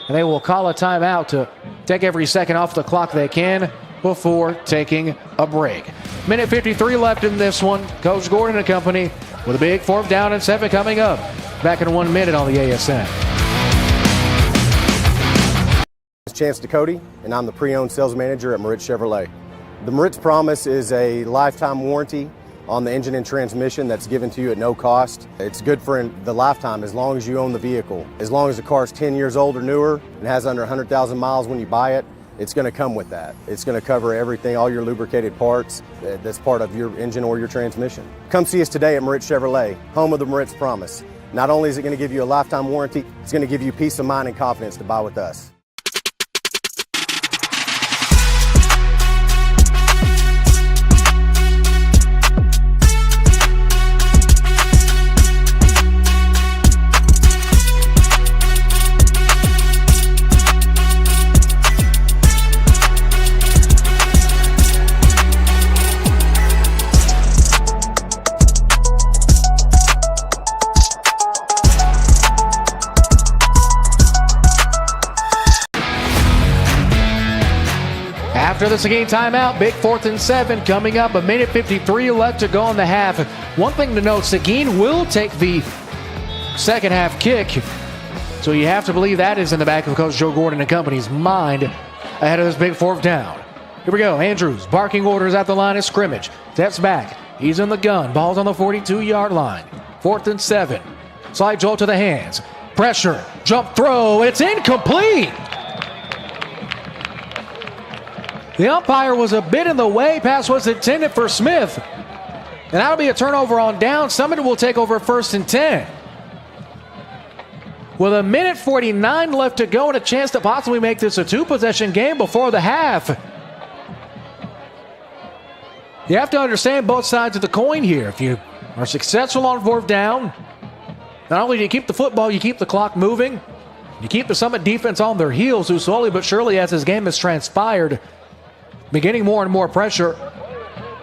and they will call a timeout to take every second off the clock they can before taking a break. Minute 53 left in this one. Coach Gordon and company with a big 4th down and 7 coming up. Back in 1 minute on the ASN. It's Chance Ducote, and I'm the pre-owned sales manager at Moritz Chevrolet. The Moritz Promise is a lifetime warranty on the engine and transmission that's given to you at no cost. It's good for the lifetime as long as you own the vehicle. As long as the car is 10 years old or newer and has under 100,000 miles when you buy it, it's going to come with that. It's going to cover everything, all your lubricated parts that's part of your engine or your transmission. Come see us today at Moritz Chevrolet, home of the Moritz Promise. Not only is it going to give you a lifetime warranty, it's going to give you peace of mind and confidence to buy with us. After the Seguin timeout, big 4th and 7 coming up. A minute 53 left to go in the half. One thing to note, Seguin will take the 2nd half kick. So you have to believe that is in the back of Coach Joe Gordon and company's mind ahead of this big 4th down. Here we go. Andrews barking orders at the line of scrimmage. Steps back. He's in the gun. Ball's on the 42-yard line. 4th and 7. Slide Joel to the hands. Pressure. Jump throw. It's incomplete. The umpire was a bit in the way. Pass was intended for Smith. And that'll be a turnover on down. Summit will take over 1st and 10. With a minute 49 left to go and a chance to possibly make this a 2-possession game before the half. You have to understand both sides of the coin here. If you are successful on 4th down, not only do you keep the football, you keep the clock moving. You keep the Summit defense on their heels, who slowly but surely, as this game has transpired, beginning more and more pressure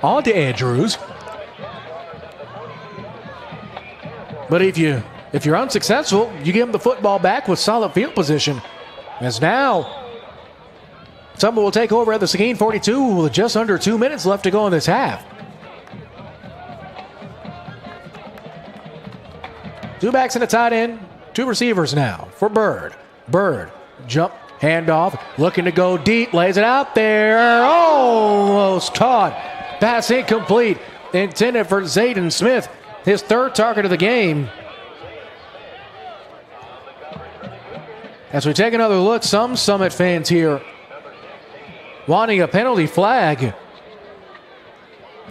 onto Andrews. But if you're unsuccessful, you give him the football back with solid field position. As now, Summit will take over at the Seguin 42 with just under 2 minutes left to go in this half. Two backs and a tight end. Two receivers now for Bird. Bird, jump, handoff, looking to go deep, lays it out there. Almost caught. Pass incomplete. Intended for Zayden Smith, his third target of the game. As we take another look, some Summit fans here wanting a penalty flag,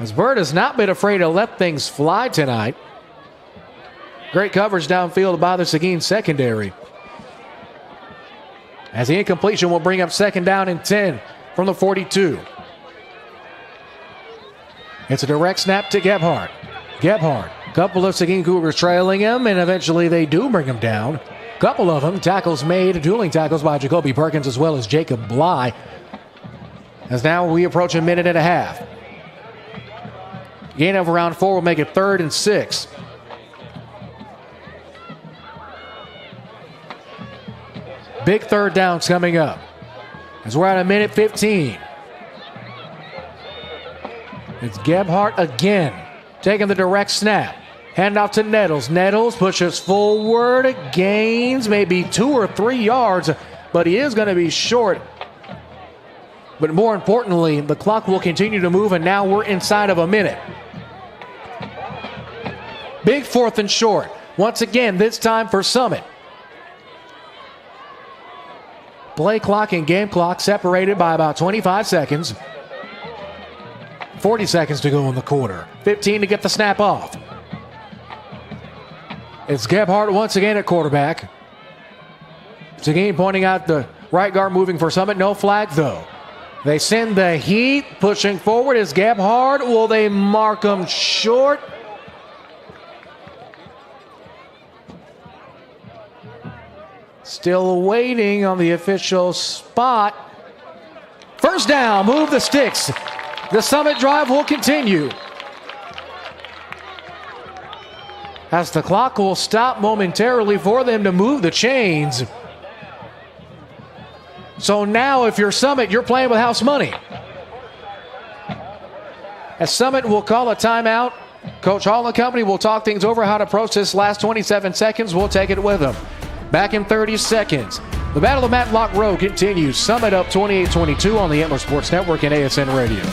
as Bird has not been afraid to let things fly tonight. Great coverage downfield by the Seguin secondary. As the incompletion will bring up second down and 10 from the 42. It's a direct snap to Gebhardt. Gebhardt, couple of Seguin Cougars trailing him, and eventually they do bring him down. Couple of them, tackles made, dueling tackles by Jacoby Perkins as well as Jacob Bly. As now we approach a minute and a half. Gain of around 4 will make it 3rd and 6. Big third downs coming up as we're at a minute 15. It's Gebhardt again, taking the direct snap. Hand off to Nettles. Nettles pushes forward, gains maybe 2 or 3 yards, but he is going to be short. But more importantly, the clock will continue to move, and now we're inside of a minute. Big 4th and short. Once again, this time for Summit. Play clock and game clock separated by about 25 seconds. 40 seconds to go in the quarter. 15 to get the snap off. It's Gebhardt once again at quarterback. Seguin pointing out the right guard moving for Summit. No flag, though. They send the heat. Pushing forward is Gebhardt. Will they mark him short? Still waiting on the official spot. First down. Move the sticks. The Summit drive will continue, as the clock will stop momentarily for them to move the chains. So now if you're Summit, you're playing with house money. As Summit will call a timeout, Coach Hall and company will talk things over how to approach this last 27 seconds. We'll take it with them. Back in 30 seconds. The Battle of Matlock Road continues. Summit up 28-22 on the Antler Sports Network and ASN Radio.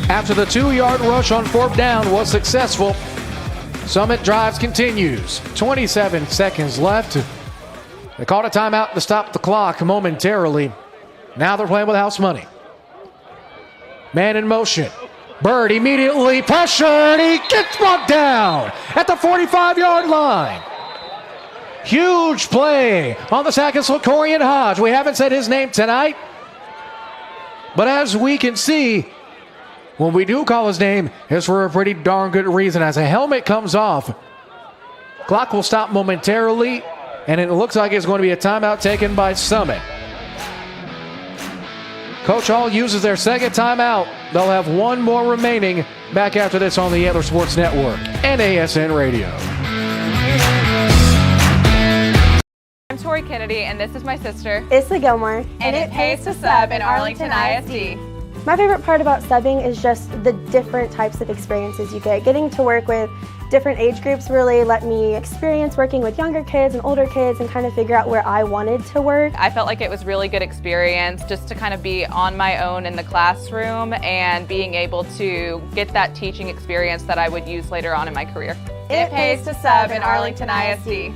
After the 2-yard rush on 4th down was successful, Summit drives continues. 27 seconds left. They called a timeout to stop the clock momentarily. Now they're playing with house money. Man in motion. Bird immediately pressured. He gets brought down at the 45-yard line. Huge play on the sack of Corian Hodge. We haven't said his name tonight, but as we can see, when we do call his name, it's for a pretty darn good reason. As a helmet comes off, clock will stop momentarily, and it looks like it's going to be a timeout taken by Summit. Coach Hall uses their second timeout. They'll have one more remaining. Back after this on the Antler Sports Network and ASN Radio. I'm Tori Kennedy, and this is my sister, Issa Gilmore. and it pays to sub in Arlington ISD. My favorite part about subbing is just the different types of experiences you get. Getting to work with different age groups really let me experience working with younger kids and older kids and kind of figure out where I wanted to work. I felt like it was really good experience just to kind of be on my own in the classroom and being able to get that teaching experience that I would use later on in my career. It pays to sub in Arlington ISD.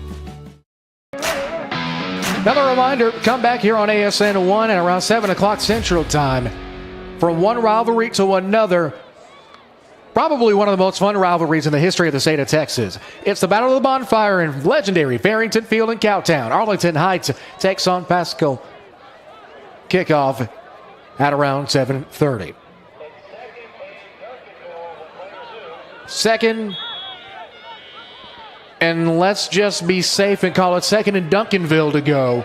Another reminder, come back here on ASN 1 at around 7 o'clock Central Time. From one rivalry to another, probably one of the most fun rivalries in the history of the state of Texas. It's the Battle of the Bonfire in legendary Farrington Field in Cowtown. Arlington Heights takes on Pasco. Kickoff at around 7:30. Second, and let's just be safe and call it second and Duncanville to go.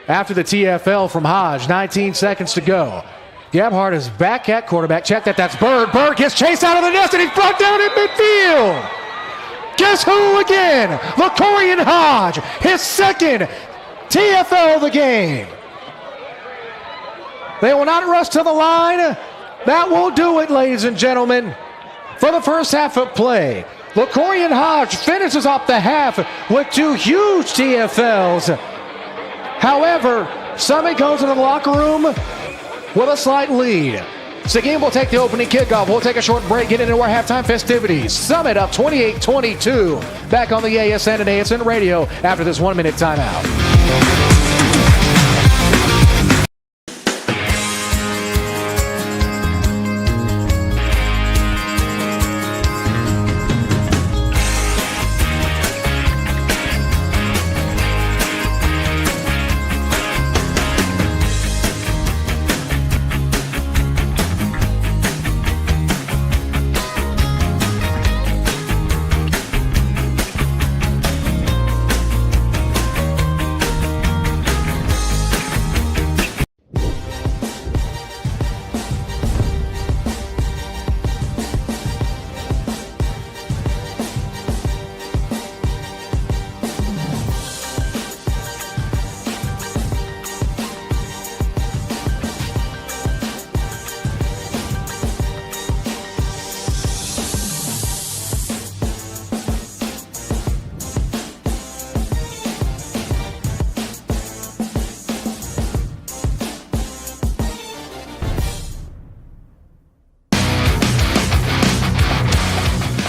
After the TFL from Hodge, 19 seconds to go. Gebhardt is back at quarterback. Check that. That's Bird. Bird gets chased out of the nest, and he's brought down in midfield. Guess who again? LaCorian Hodge, his second TFL of the game. They will not rush to the line. That will do it, ladies and gentlemen, for the first half of play. LaCorian Hodge finishes off the half with 2 huge TFLs. However, Summit goes into the locker room with a slight lead. Seguin will take the opening kickoff. We'll take a short break, get into our halftime festivities. Summit up 28-22. Back on the ASN and ASN radio after this 1-minute timeout.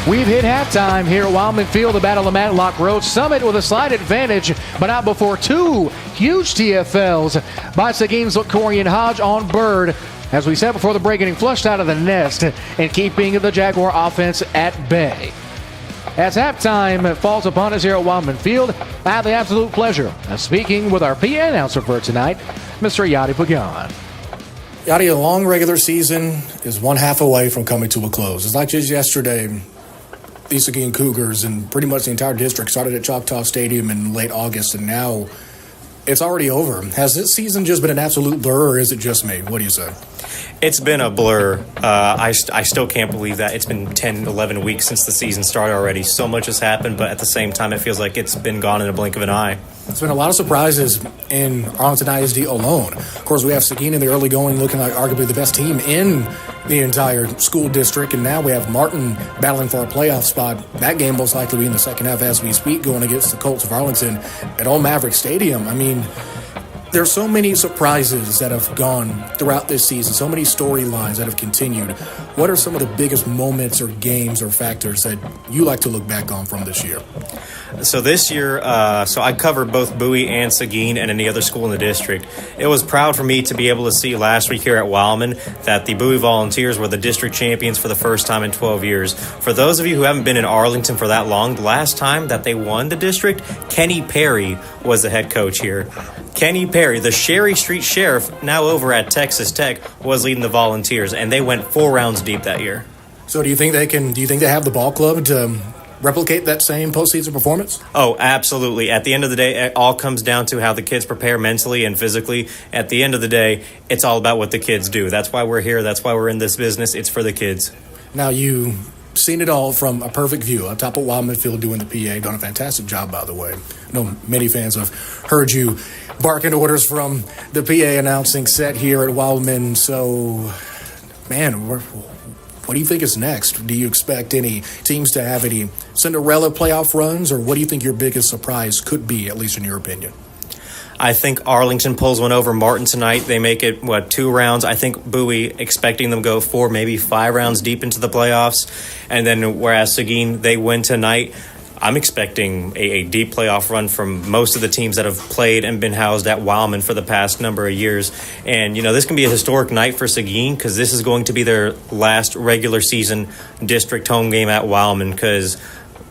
We've hit halftime here at Wildman Field, the Battle of Matlock Road. Summit with a slight advantage, but not before 2 huge TFLs by Seguin's LaCorian Hodge on Bird. As we said before the break, getting flushed out of the nest and keeping the Jaguar offense at bay. As halftime falls upon us here at Wildman Field, I have the absolute pleasure of speaking with our PA announcer for tonight, Mr. Yadi Pagan. Yadi, a long regular season is one half away from coming to a close. It's like just yesterday, the Seguin Cougars and pretty much the entire district started at Choctaw Stadium in late August, and now it's already over. Has this season just been an absolute blur, or is it just me? What do you say? It's been a blur. I still can't believe that. It's been 10, 11 weeks since the season started already. So much has happened, but at the same time, it feels like it's been gone in a blink of an eye. There's been a lot of surprises in Arlington ISD alone. Of course, we have Seguin in the early going looking like arguably the best team in the entire school district, and now we have Martin battling for a playoff spot. That game most likely be in the second half as we speak, going against the Colts of Arlington at Old Maverick Stadium. I mean, there's so many surprises that have gone throughout this season, so many storylines that have continued. What are some of the biggest moments or games or factors that you like to look back on from this year? So this year, so I covered both Bowie and Seguin and any other school in the district. It was proud for me to be able to see last week here at Wildman that the Bowie Volunteers were the district champions for the first time in 12 years. For those of you who haven't been in Arlington for that long, the last time that they won the district, Kenny Perry was the head coach here. Kenny Perry, the Sherry Street Sheriff, now over at Texas Tech, was leading the Volunteers, and they went 4 rounds deep that year. So do you think they have the ball club to replicate that same postseason performance? Oh, absolutely. At the end of the day, it all comes down to how the kids prepare mentally and physically. At the end of the day, it's all about what the kids do. That's why we're here. That's why we're in this business. It's for the kids. Now, you've seen it all from a perfect view on top of Wildman Field doing the PA. Done a fantastic job, by the way. I know many fans have heard you barking orders from the PA announcing set here at Wildman. So, man, what do you think is next? Do you expect any teams to have any Cinderella playoff runs, or what do you think your biggest surprise could be, at least in your opinion? I think Arlington pulls one over Martin tonight. They make it, 2 rounds. I think Bowie, expecting them to go 4, maybe 5 rounds deep into the playoffs. And then whereas Seguin, they win tonight, I'm expecting a deep playoff run from most of the teams that have played and been housed at Wildman for the past number of years. And, this can be a historic night for Seguin because this is going to be their last regular season district home game at Wildman because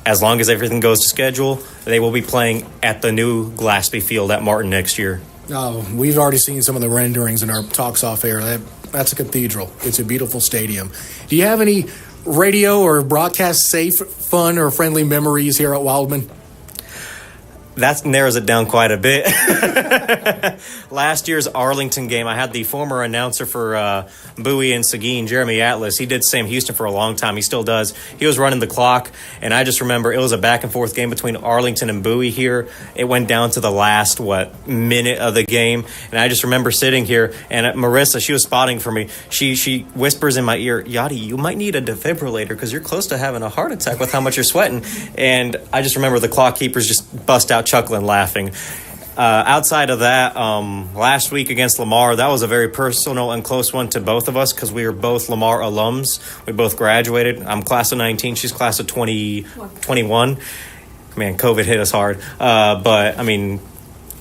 as long as everything goes to schedule, they will be playing at the new Glaspie Field at Martin next year. Oh, we've already seen some of the renderings in our talks off air. That's a cathedral. It's a beautiful stadium. Do you have any radio or broadcast safe, fun, or friendly memories here at Wildman? That narrows it down quite a bit. Last year's Arlington game, I had the former announcer for Bowie and Seguin, Jeremy Atlas. He did Sam Houston for a long time. He still does. He was running the clock, and I just remember it was a back-and-forth game between Arlington and Bowie here. It went down to the last, minute of the game, and I just remember sitting here, and Marissa, she was spotting for me. She whispers in my ear, Yachty, you might need a defibrillator because you're close to having a heart attack with how much you're sweating. And I just remember the clock keepers just bust out chuckling, laughing. Outside of that, last week against Lamar, that was a very personal and close one to both of us because we were both Lamar alums. We both graduated. I'm class of 19. She's class of 21. Man, COVID hit us hard. But, I mean,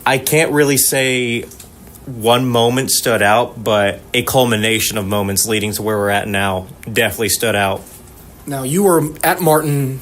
I can't really say one moment stood out, but a culmination of moments leading to where we're at now definitely stood out. Now, you were at Martin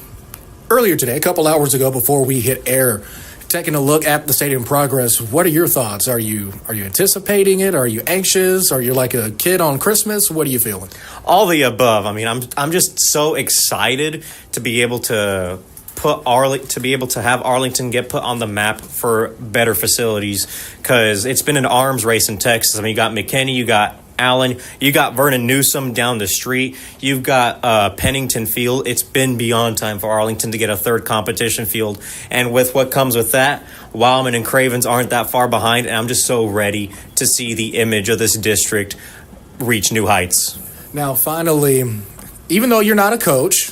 earlier today, a couple hours ago before we hit air, taking a look at the stadium progress. What are your thoughts? Are you anticipating it? Are you anxious? Are you like a kid on Christmas? What are you feeling? All the above. I mean, I'm just so excited to be able to have Arlington get put on the map for better facilities because it's been an arms race in Texas. I mean, you got McKinney, you got Allen, you got Vernon Newsome down the street, you've got Pennington Field. It's been beyond time for Arlington to get a third competition field. And with what comes with that, Wildman and Cravens aren't that far behind, and I'm just so ready to see the image of this district reach new heights. Now, finally, even though you're not a coach,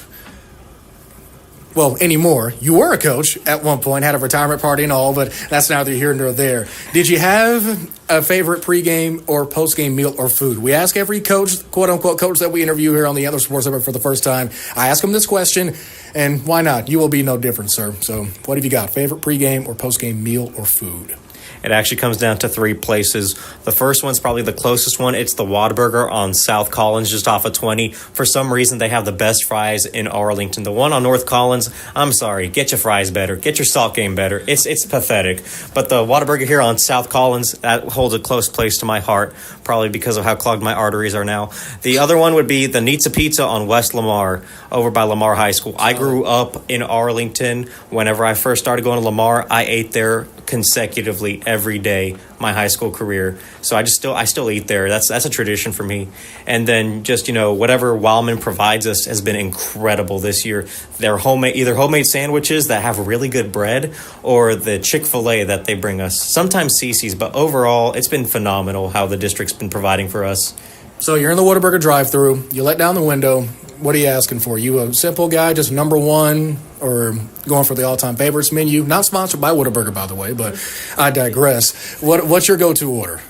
well, anymore. You were a coach at one point, had a retirement party and all, but that's neither here nor there. Did you have a favorite pregame or postgame meal or food? We ask every coach, quote-unquote coach that we interview here on the Other Sports Summit for the first time. I ask them this question, and why not? You will be no different, sir. So what have you got? Favorite pregame or postgame meal or food? It actually comes down to three places. The first one's probably the closest one. It's the Whataburger on South Collins, just off of 20. For some reason, they have the best fries in Arlington. The one on North Collins, I'm sorry, get your fries better. Get your salt game better. It's pathetic. But the Whataburger here on South Collins, that holds a close place to my heart, probably because of how clogged my arteries are now. The other one would be the Nizza Pizza on West Lamar, over by Lamar High School. I grew up in Arlington. Whenever I first started going to Lamar, I ate there consecutively every day my high school career. So I still eat there. That's a tradition for me. And then just, whatever Wildman provides us has been incredible this year. They're either homemade sandwiches that have really good bread or the Chick-fil-A that they bring us. Sometimes Cece's, but overall it's been phenomenal how the district's been providing for us. So you're in the Whataburger drive-thru, you let down the window. What are you asking for? You a simple guy, just number one, or going for the all-time favorites menu? Not sponsored by Whataburger, by the way, but I digress. What's your go-to order?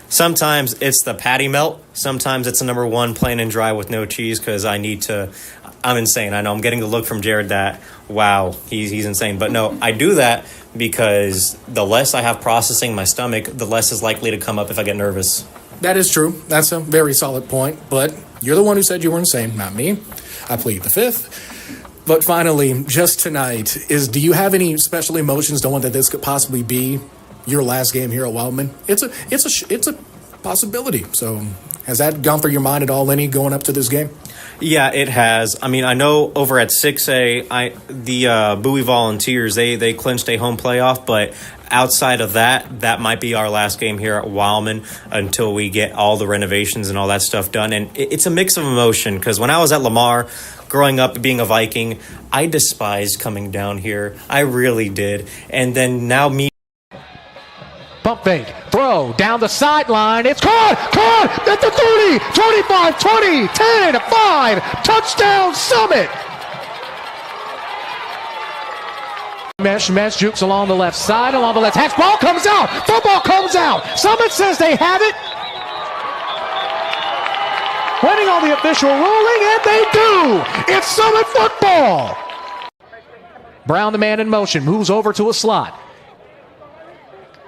Sometimes it's the patty melt. Sometimes it's a number one, plain and dry with no cheese, because I'm insane. I know I'm getting the look from Jared that, wow, he's insane. But no, I do that because the less I have processing my stomach, the less is likely to come up if I get nervous. That is true. That's a very solid point, but you're the one who said you were insane, not me. I plead the fifth. But finally, just tonight, do you have any special emotions knowing that this could possibly be your last game here at Wildman? It's a possibility. So has that gone through your mind at all, Lenny, going up to this game? Yeah, it has. I mean, I know over at 6A, the Bowie Volunteers, they clinched a home playoff, but outside of that might be our last game here at Wildman until we get all the renovations and all that stuff done. And it's a mix of emotion because when I was at Lamar, growing up being a Viking, I despised coming down here. I really did. And then now Pump fake, throw, down the sideline, it's caught at the 30, 25, 20, 10, 5, touchdown Summit! Mesh jukes along the left side, along the left hash, ball comes out, football comes out, Summit says they have it. Waiting on the official ruling, and they do! It's Summit football! Brown, the man in motion, moves over to a slot.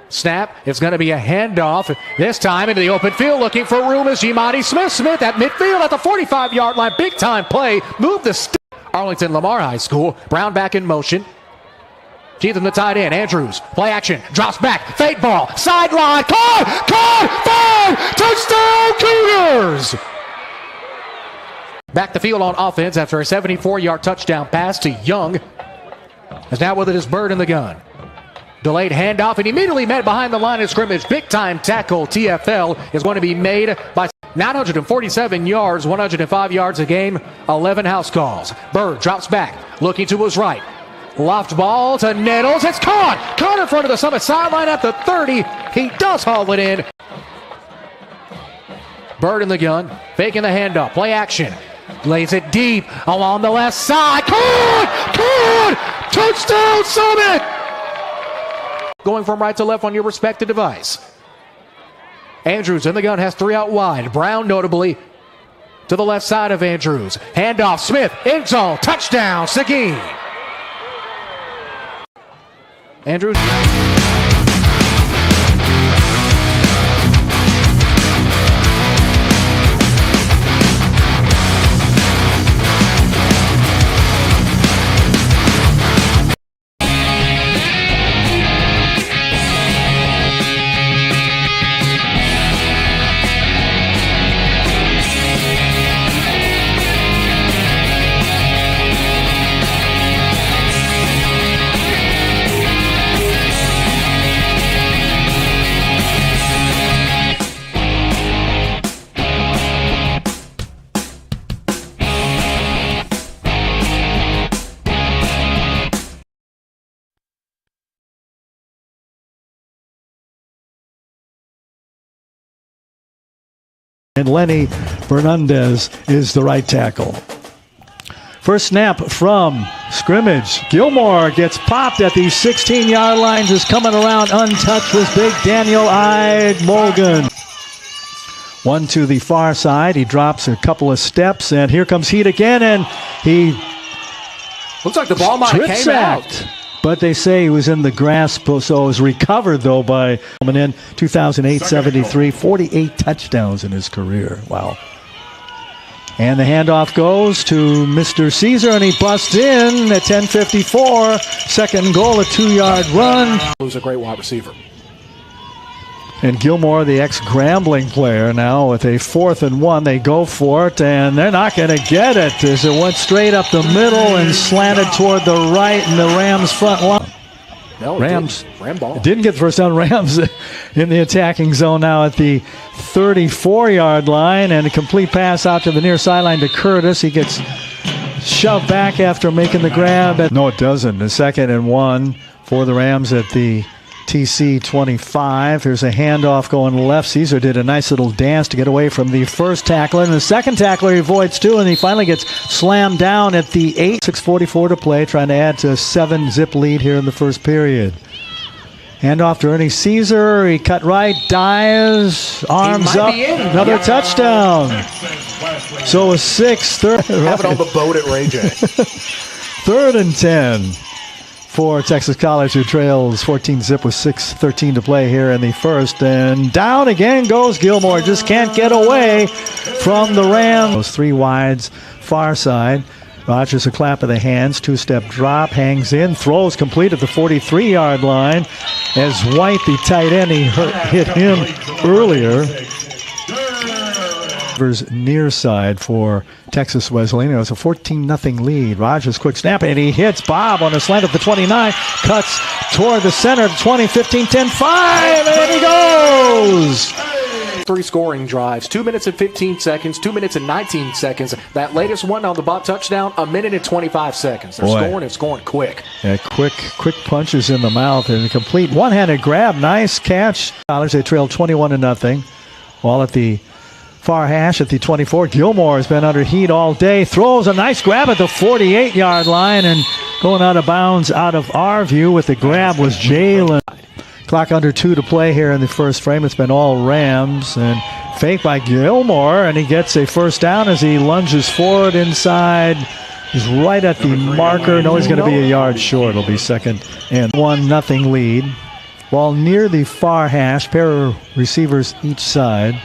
Snap, it's going to be a handoff, this time into the open field, looking for room is Jimani Smith at midfield at the 45-yard line, big time play, move the Arlington Lamar High School, Brown back in motion. Cheatham the tight end. Andrews, play action, drops back, fade ball, sideline, caught, 5, touchdown Cougars! Back the field on offense after a 74-yard touchdown pass to Young. As now with it is Bird in the gun. Delayed handoff and immediately met behind the line of scrimmage. Big time tackle. TFL is going to be made by 947 yards, 105 yards a game, 11 house calls. Bird drops back, looking to his right. Loft ball to Nettles. It's caught. Caught in front of the Summit sideline at the 30. He does haul it in. Bird in the gun, faking the handoff. Play action. Lays it deep along the left side. Caught! Touchdown Summit! Going from right to left on your respective device. Andrews in the gun, has 3 out wide. Brown notably to the left side of Andrews. Handoff, Smith, end zone, touchdown, Seguin. Andrews. And Lenny Fernandez is the right tackle. First snap from scrimmage. Gilmore gets popped at the 16-yard line, just coming around untouched was big Daniel Morgan. One to the far side. He drops a couple of steps, and here comes Heat again, and he looks like the ball might have came out. But they say he was in the grasp, so it was recovered, though, by coming in 2008-73, 48 touchdowns in his career. Wow. And the handoff goes to Mr. Caesar, and he busts in at 10:54. Second goal, a 2-yard run. Who's a great wide receiver. And Gilmore, the ex-Grambling player, now with a 4th and 1. They go for it, and they're not going to get it as it went straight up the middle and slanted toward the right in the Rams' front line. No, Rams Ram ball. didn't get the first down. Rams in the attacking zone now at the 34-yard line, and a complete pass out to the near sideline to Curtis. He gets shoved back after making the grab. No, it doesn't. A 2nd and 1 for the Rams at the TC 25. Here's a handoff going left. Caesar did a nice little dance to get away from the first tackler, and the second tackler he avoids too, and he finally gets slammed down at the 8. 6:44 to play, trying to add to a 7-zip lead here in the first period. Handoff to Ernie Caesar. He cut right, dives, arms up, another touchdown. So a 6. Have it on the boat at Ray J. 3rd and 10. For Texas College, who trails 14-zip with 6:13 to play here in the first. And down again goes Gilmore. Just can't get away from the Rams. Those 3 wides, far side. Rogers a clap of the hands. 2-step drop, hangs in, throws complete at the 43-yard line. As White, the tight end, hit him earlier. Near side for Texas Wesleyan. It was a 14-0 lead. Rogers quick snap, and he hits Bob on a slant at the 29. Cuts toward the center, 20, 15, 10, 5, and he goes! 3 scoring drives, 2 minutes and 15 seconds, 2 minutes and 19 seconds. That latest one on the Bob touchdown, 1 minute and 25 seconds. They're scoring and scoring quick. Yeah, quick punches in the mouth and a complete one-handed grab. Nice catch. They trail 21-0. While at the far hash at the 24, Gilmore has been under heat all day. Throws a nice grab at the 48-yard line, and going out of bounds out of our view with the grab was Jalen. Clock under 2 to play here in the first frame. It's been all Rams, and fake by Gilmore, and he gets a first down as he lunges forward inside. He's right at the marker. No, he's going to be a yard short. It'll be 2nd and 1-0 lead. While near the far hash, pair of receivers each side.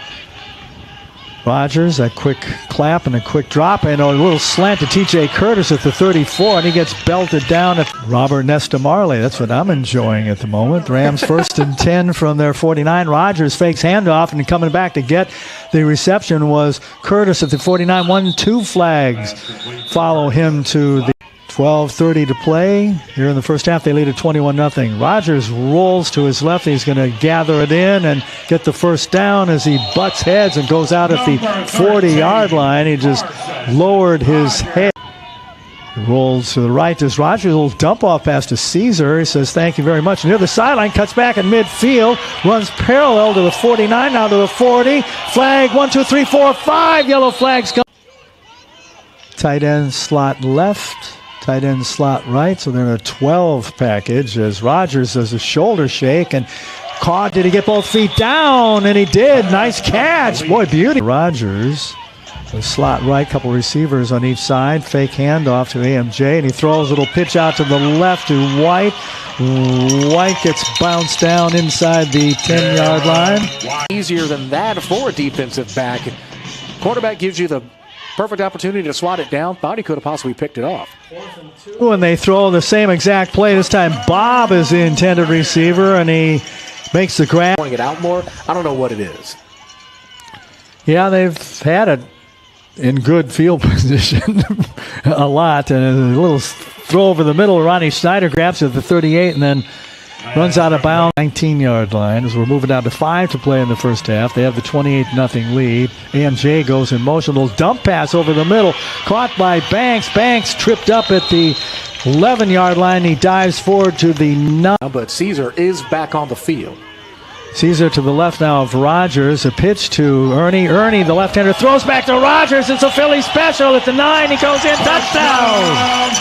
Rogers, that quick clap and a quick drop, and a little slant to TJ Curtis at the 34, and he gets belted down at Robert Nesta Marley. That's what I'm enjoying at the moment. Rams 1st and 10 from their 49. Rogers fakes handoff, and coming back to get the reception was Curtis at the 49. 1-2 flags follow him to the 12:30 to play. Here in the first half, they lead at 21-0. Rogers rolls to his left. He's going to gather it in and get the first down as he butts heads and goes out at the 40-yard line. He just lowered his head. He rolls to the right. There's Rogers, a little dump-off pass to Caesar. He says, thank you very much. Near the sideline, cuts back in midfield, runs parallel to the 49, now to the 40. Flag, 1, 2, 3, 4, 5. Yellow flags come. Tight end slot left. Tight end slot right, so they're in a 12 package as Rogers does a shoulder shake and caught. Did he get both feet down? And he did. Nice catch. Boy, beauty. Rogers, the slot right, couple receivers on each side. Fake handoff to AMJ, and he throws a little pitch out to the left to White. White gets bounced down inside the 10-yard line. Easier than that for a defensive back. Quarterback gives you the perfect opportunity to swat it down. Thought he could have possibly picked it off. And they throw the same exact play. This time Bob is the intended receiver, and he makes the grab. Want to get out more? I don't know what it is. Yeah, they've had it in good field position a lot. And a little throw over the middle. Ronnie Schneider grabs it at the 38 and then runs out of bounds. 19-yard line as we're moving down to 5 to play in the first half. They have the 28-0 lead. AMJ goes in motion. Little dump pass over the middle. Caught by Banks. Banks tripped up at the 11-yard line. He dives forward to the 9. But Caesar is back on the field. Caesar to the left now of Rogers. A pitch to Ernie. Ernie, the left-hander, throws back to Rogers. It's a Philly special at the 9. He goes in. Touchdown!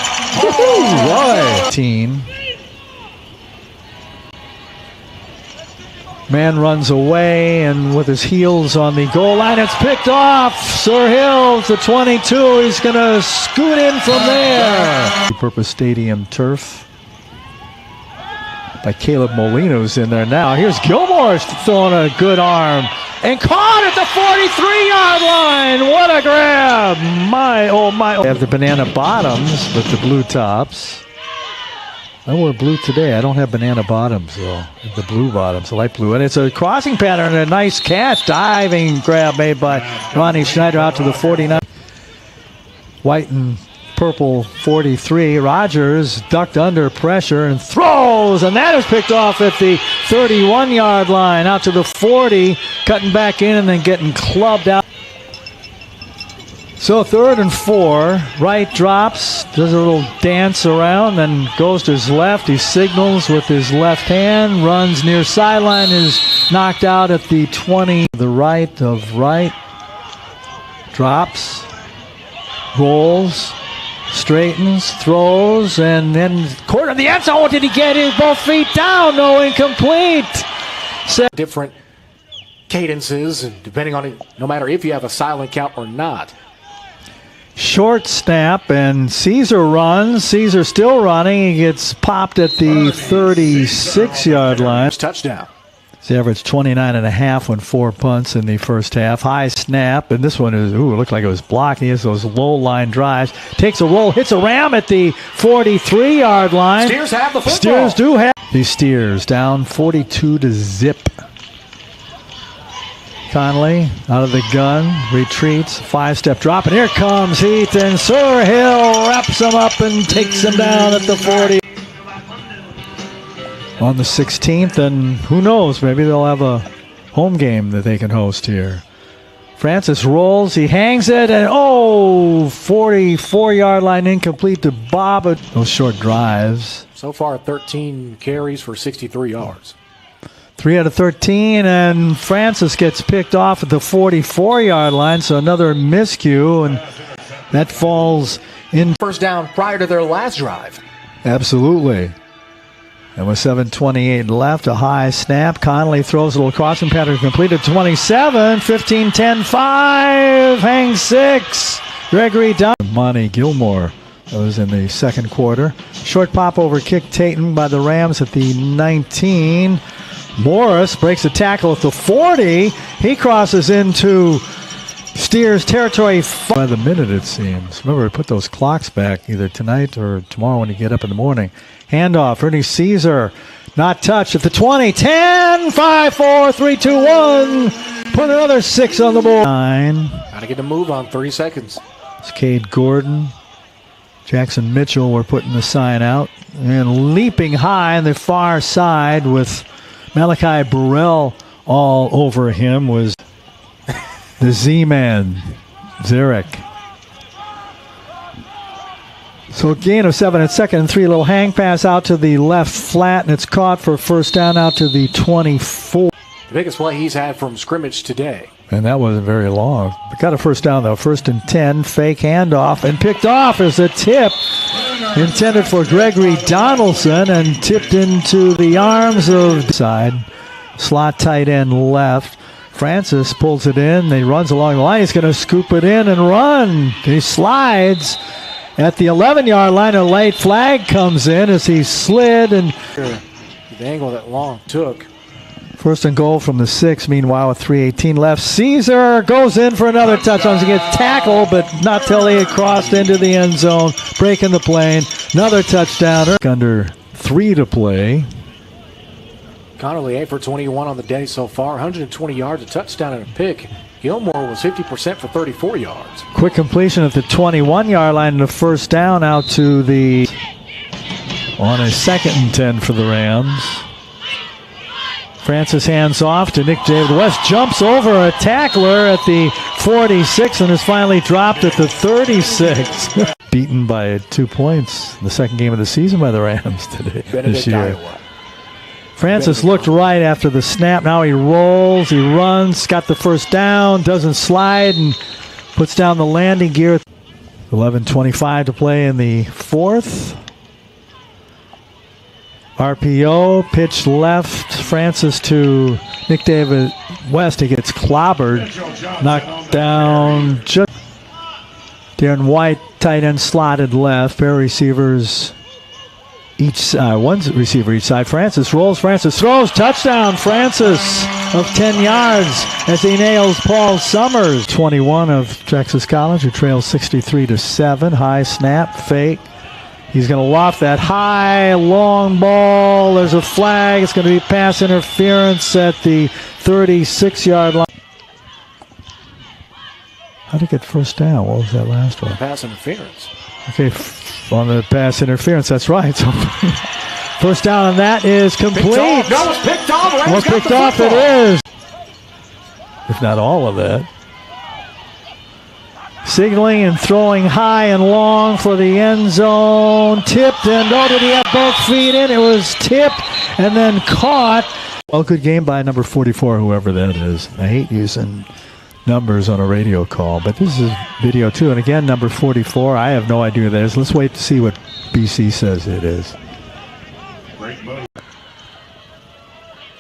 Roy. Team. Man runs away, and with his heels on the goal line, it's picked off. Sir Hills, the 22. He's going to scoot in from there. Purpose Stadium turf by Caleb Molino's in there now. Here's Gilmore throwing a good arm and caught at the 43-yard line. What a grab. My, oh my. They have the banana bottoms with the blue tops. I wore blue today. I don't have banana bottoms, though. The blue bottoms, the light blue. And it's a crossing pattern, a nice catch. Diving grab made by Ronnie Schneider out to the 49. White and purple 43. Rogers ducked under pressure and throws, and that is picked off at the 31-yard line out to the 40, cutting back in and then getting clubbed out. So 3rd and 4, Wright drops, does a little dance around, then goes to his left. He signals with his left hand, runs near sideline, is knocked out at the 20. The right of Wright drops, rolls, straightens, throws, and then corner of the end zone. Did he get his both feet down? No, incomplete. Different cadences, depending on it, no matter if you have a silent count or not. Short snap, and Caesar runs. Caesar still running. He gets popped at the 36-yard line. Touchdown. He averaged 29.5 on 4 punts in the first half. High snap, and this one is, it looked like it was blocked. He has those low line drives. Takes a roll, hits a ram at the 43-yard line. Steers have the football. Steers do have. The Steers down 42-0. Conley out of the gun, retreats, 5-step drop, and here comes Heath, and Sir Hill wraps him up and takes him down at the 40. On the 16th, and who knows, maybe they'll have a home game that they can host here. Francis rolls, he hangs it, and 44-yard line incomplete to Bob. Those short drives. So far, 13 carries for 63 yards. 3 out of 13, and Francis gets picked off at the 44-yard line, so another miscue, and that falls in. First down prior to their last drive. Absolutely. And with 7:28 left, a high snap. Conley throws a little crossing pattern completed. 27, 15, 10, 5, hang 6. Gregory down. Monty Gilmore. That was in the second quarter. Short pop over kick taken by the Rams at the 19. Morris breaks a tackle at the 40. He crosses into steers territory by the minute, it seems. Remember, put those clocks back either tonight or tomorrow when you get up in the morning. Handoff, Ernie Caesar, not touched at the 20, 10, 5, 4, 3, 2, 1. Put another 6 on the board. 9. Got to get a move on 30 seconds. It's Cade Gordon. Jackson Mitchell were putting the sign out. And leaping high on the far side with Malachi Burrell all over him was the Z-Man, Zarek. So a gain of 7 at second and 3. Little hang pass out to the left flat, and it's caught for first down out to the 24. The biggest play he's had from scrimmage today. And that wasn't very long. But got a first down, though. 1st and 10, fake handoff, and picked off as a tip intended for Gregory Donaldson and tipped into the arms of the side. Slot tight end left. Francis pulls it in. He runs along the line. He's going to scoop it in and run. He slides at the 11-yard line. A late flag comes in as he slid. And the angle that Long took. 1st and goal from the 6, meanwhile, with 3:18 left. Caesar goes in for another touchdown. He gets tackled, but not till he had crossed into the end zone, breaking the plane. Another touchdown. Under 3 to play. Connerly 8 for 21 on the day so far. 120 yards, a touchdown, and a pick. Gilmore was 50% for 34 yards. Quick completion at the 21-yard line and a first down out to the... on a 2nd and 10 for the Rams. Francis hands off to Nick David West, jumps over a tackler at the 46 and is finally dropped at the 36. Beaten by 2 points in the second game of the season by the Rams today. This year. Iowa. Francis looked right after the snap. Now he rolls, he runs, got the first down, doesn't slide, and puts down the landing gear. 11:25 to play in the 4th. RPO, pitch left, Francis to Nick David West. He gets clobbered, knocked down. Darren White, tight end, slotted left. Pair of receivers each side, one receiver each side. Francis rolls, Francis throws, touchdown, Francis of 10 yards as he nails Paul Summers. 21 of Texas College, who trails 63-7. High snap, fake. He's going to loft that high, long ball. There's a flag. It's going to be pass interference at the 36-yard line. How did he get first down? What was that last one? Pass interference. Okay, on the pass interference, that's right. So first down on that is complete. No, it's picked off. Well, picked off it is. If not all of that. Signaling and throwing high and long for the end zone. Tipped, and did he have both feet in? It was tipped and then caught. Well, good game by number 44, whoever that is. I hate using numbers on a radio call, but this is video too. And again, number 44, I have no idea who that is. Let's wait to see what BC says it is.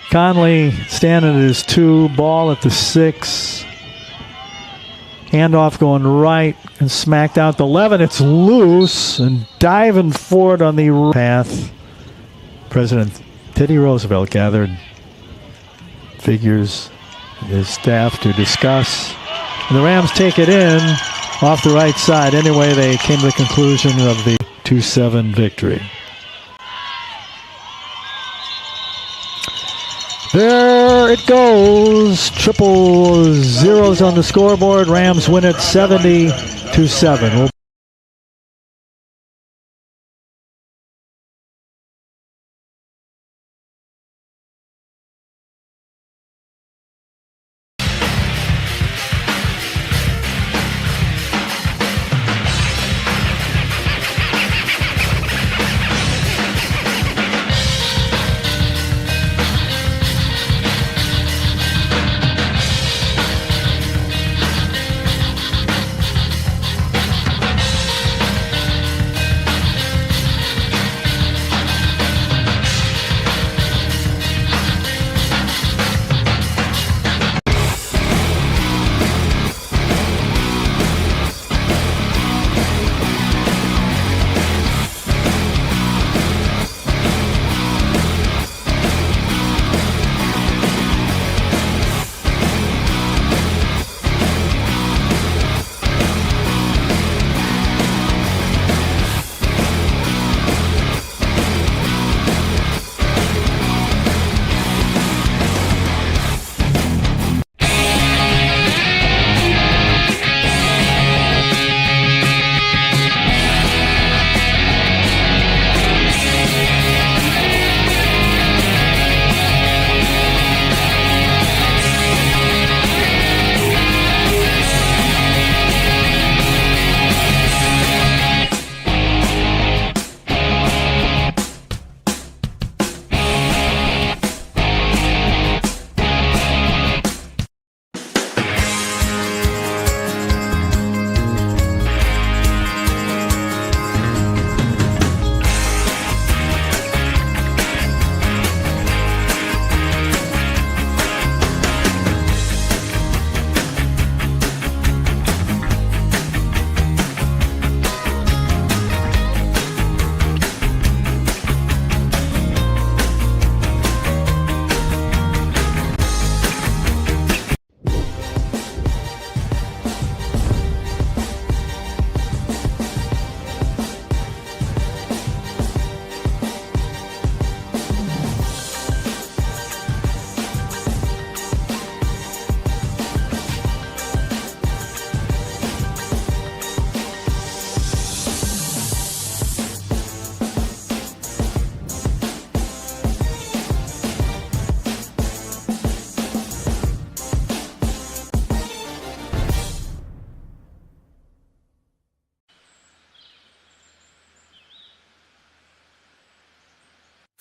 Conley standing at his 2, ball at the 6. Handoff going right and smacked out the 11. It's loose and diving forward on the path. President Teddy Roosevelt gathered figures, his staff to discuss. And the Rams take it in off the right side. Anyway, they came to the conclusion of the 2-7 victory. There it goes. Triple zeros on the scoreboard. Rams win it 70-7.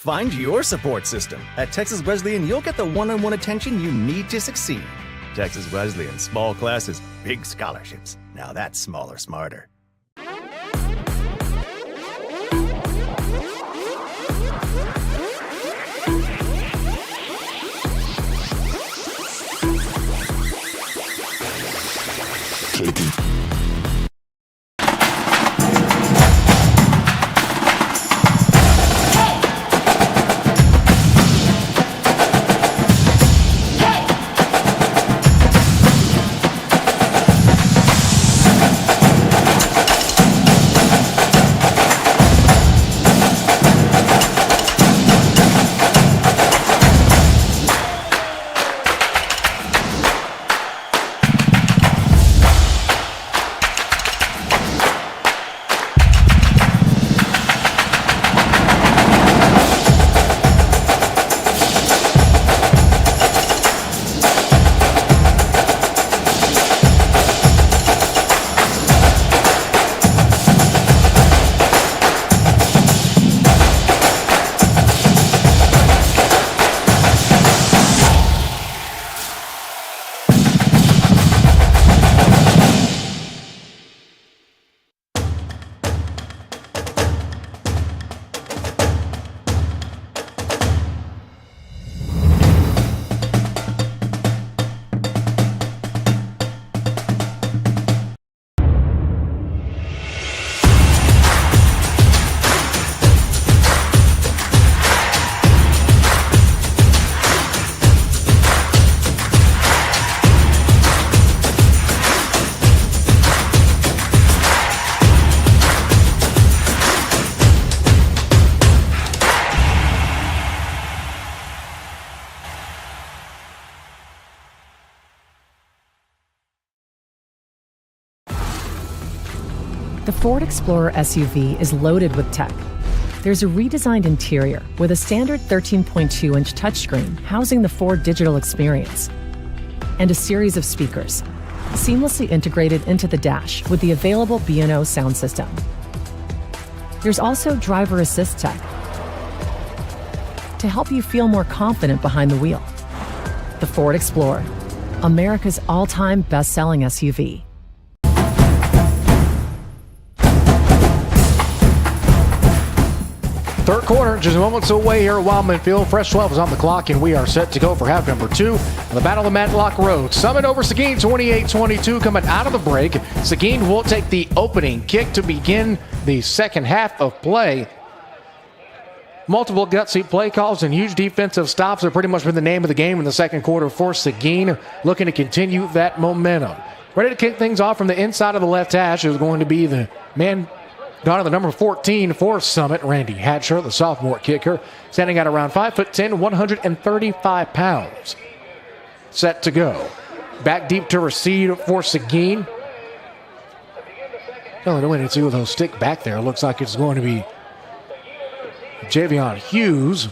Find your support system. At Texas Wesleyan, you'll get the one-on-one attention you need to succeed. Texas Wesleyan, small classes, big scholarships. Now that's smaller, smarter. The Ford Explorer SUV is loaded with tech. There's a redesigned interior with a standard 13.2-inch touchscreen housing the Ford digital experience, and a series of speakers, seamlessly integrated into the dash with the available B&O sound system. There's also driver assist tech to help you feel more confident behind the wheel. The Ford Explorer, America's all-time best-selling SUV. Third quarter, just moments away here at Wildman Field. Fresh 12 is on the clock, and we are set to go for half number 2 on the Battle of Matlock Road. Summit over Seguin, 28-22 coming out of the break. Seguin will take the opening kick to begin the second half of play. Multiple gutsy play calls and huge defensive stops have pretty much been the name of the game in the second quarter for Seguin, looking to continue that momentum. Ready to kick things off from the inside of the left hash is going to be the man down to the number 14 for Summit, Randy Hatcher, the sophomore kicker, standing at around 5'10", 135 pounds. Set to go. Back deep to receive for Seguin. Well, the way to see with those stick back there, looks like it's going to be Javion Hughes,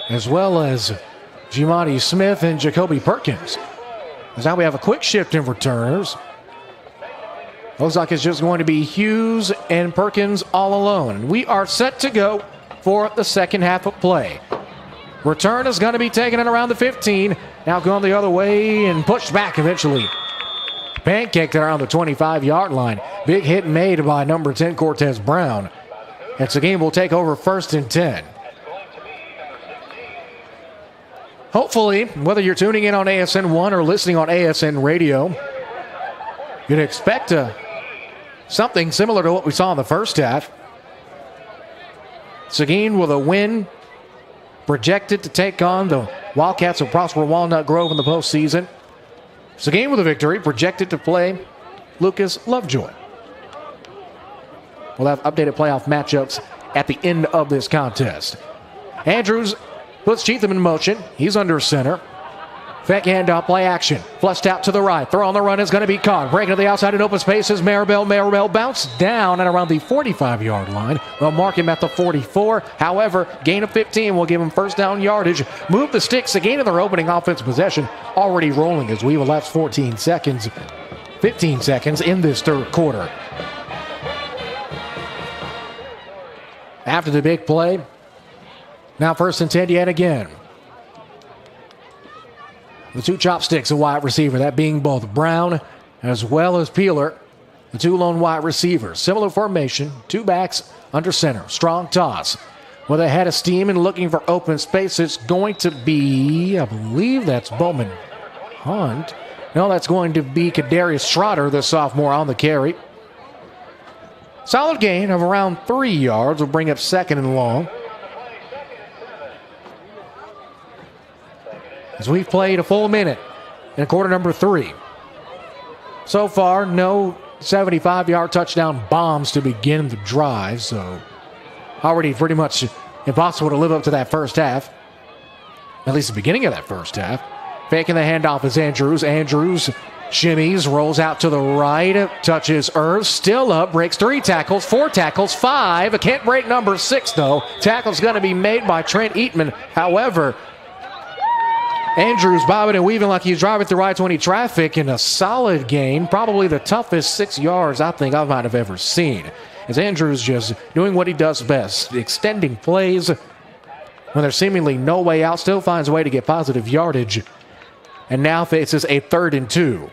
as well as Jimani Smith and Jacoby Perkins. As now we have a quick shift in returners. Looks like it's just going to be Hughes and Perkins all alone. We are set to go for the second half of play. Return is going to be taken at around the 15. Now going the other way and pushed back eventually. Pancaked around the 25-yard line. Big hit made by number 10, Cortez Brown. And Seguin will take over 1st and 10. Hopefully, whether you're tuning in on ASN 1 or listening on ASN radio, you'd expect something similar to what we saw in the first half. Seguin with a win, projected to take on the Wildcats of Prosper Walnut Grove in the postseason. Seguin with a victory, projected to play Lucas Lovejoy. We'll have updated playoff matchups at the end of this contest. Andrews puts Cheatham in motion. He's under center. Fake handoff, play action. Flushed out to the right. Throw on the run is going to be caught. Breaking to the outside in open spaces. Maribel bounced down at around the 45-yard line. We'll mark him at the 44. However, gain of 15 will give him first down yardage. Move the sticks again in their opening offensive possession. Already rolling as we've elapsed 15 seconds in this third quarter. After the big play, Now 1st and 10 yet again. The two chopsticks of wide receiver, that being both Brown as well as Peeler, the two lone wide receivers. Similar formation, two backs under center. Strong toss. With a head of steam and looking for open space, it's going to be, I believe that's Bowman Hunt. No, that's going to be Kadarius Schroeder, the sophomore, on the carry. Solid gain of around 3 yards will bring up 2nd and long. As we've played a full minute in quarter number 3. So far, no 75-yard touchdown bombs to begin the drive, so already pretty much impossible to live up to that first half. At least the beginning of that first half. Faking the handoff is Andrews. Andrews shimmies, rolls out to the right, touches earth, still up, breaks 3 tackles, 4 tackles, 5. Can't break number 6, though. Tackle's going to be made by Trent Eatman. However, Andrews bobbing and weaving like he's driving through I-20 traffic in a solid gain. Probably the toughest 6 yards I think I might have ever seen. As Andrews just doing what he does best, extending plays when there's seemingly no way out, still finds a way to get positive yardage. And now faces a 3rd and 2.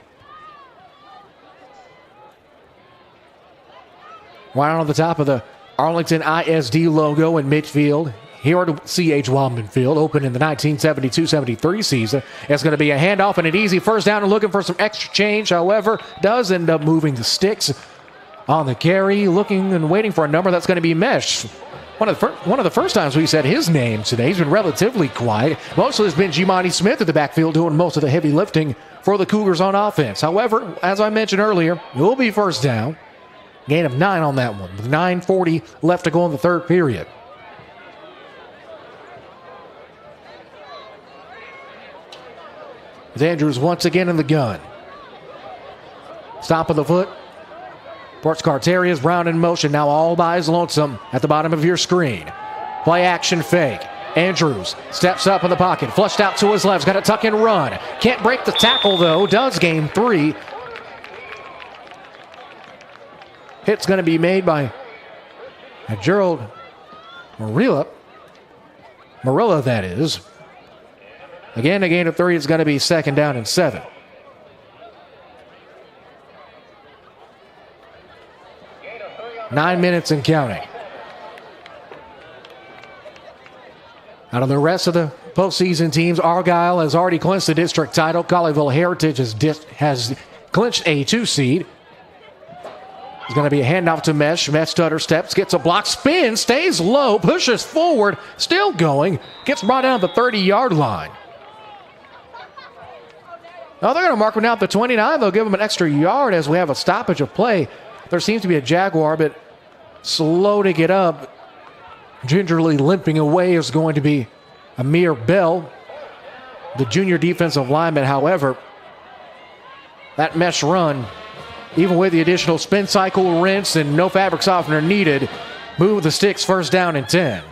Right on the top of the Arlington ISD logo in midfield. Here at C.H. Wildman Field, open in the 1972-73 season. It's going to be a handoff and an easy first down and looking for some extra change. However, does end up moving the sticks on the carry, looking and waiting for a number that's going to be Mesh. One of the first times we said his name today. He's been relatively quiet. Mostly has been Jimani Smith at the backfield doing most of the heavy lifting for the Cougars on offense. However, as I mentioned earlier, it will be first down. Gain of 9 on that one, with 9:40 left to go in the 3rd period. As Andrews once again in the gun. Stop of the foot. Ports Carterias, Brown in motion, now all by his lonesome at the bottom of your screen. Play action fake. Andrews steps up in the pocket, flushed out to his left, got to tuck and run. Can't break the tackle though, does gain 3. Hit's going to be made by Gerald Marilla, that is. Again, a gain of 3 is going to be 2nd down and 7. Nine minutes and counting. Out of the rest of the postseason teams, Argyle has already clinched the district title. Colleyville Heritage has clinched a 2 seed. It's going to be a handoff to Mesh. Mesh stutter steps, gets a block, spin, stays low, pushes forward, still going, gets brought down to the 30-yard line. Oh, they're going to mark him down at the 29. They'll give him an extra yard as we have a stoppage of play. There seems to be a Jaguar, but slow to get up. Gingerly limping away is going to be Amir Bell, the junior defensive lineman. However, that mesh run, even with the additional spin cycle, rinse, and no fabric softener needed, move the sticks, first down and 10.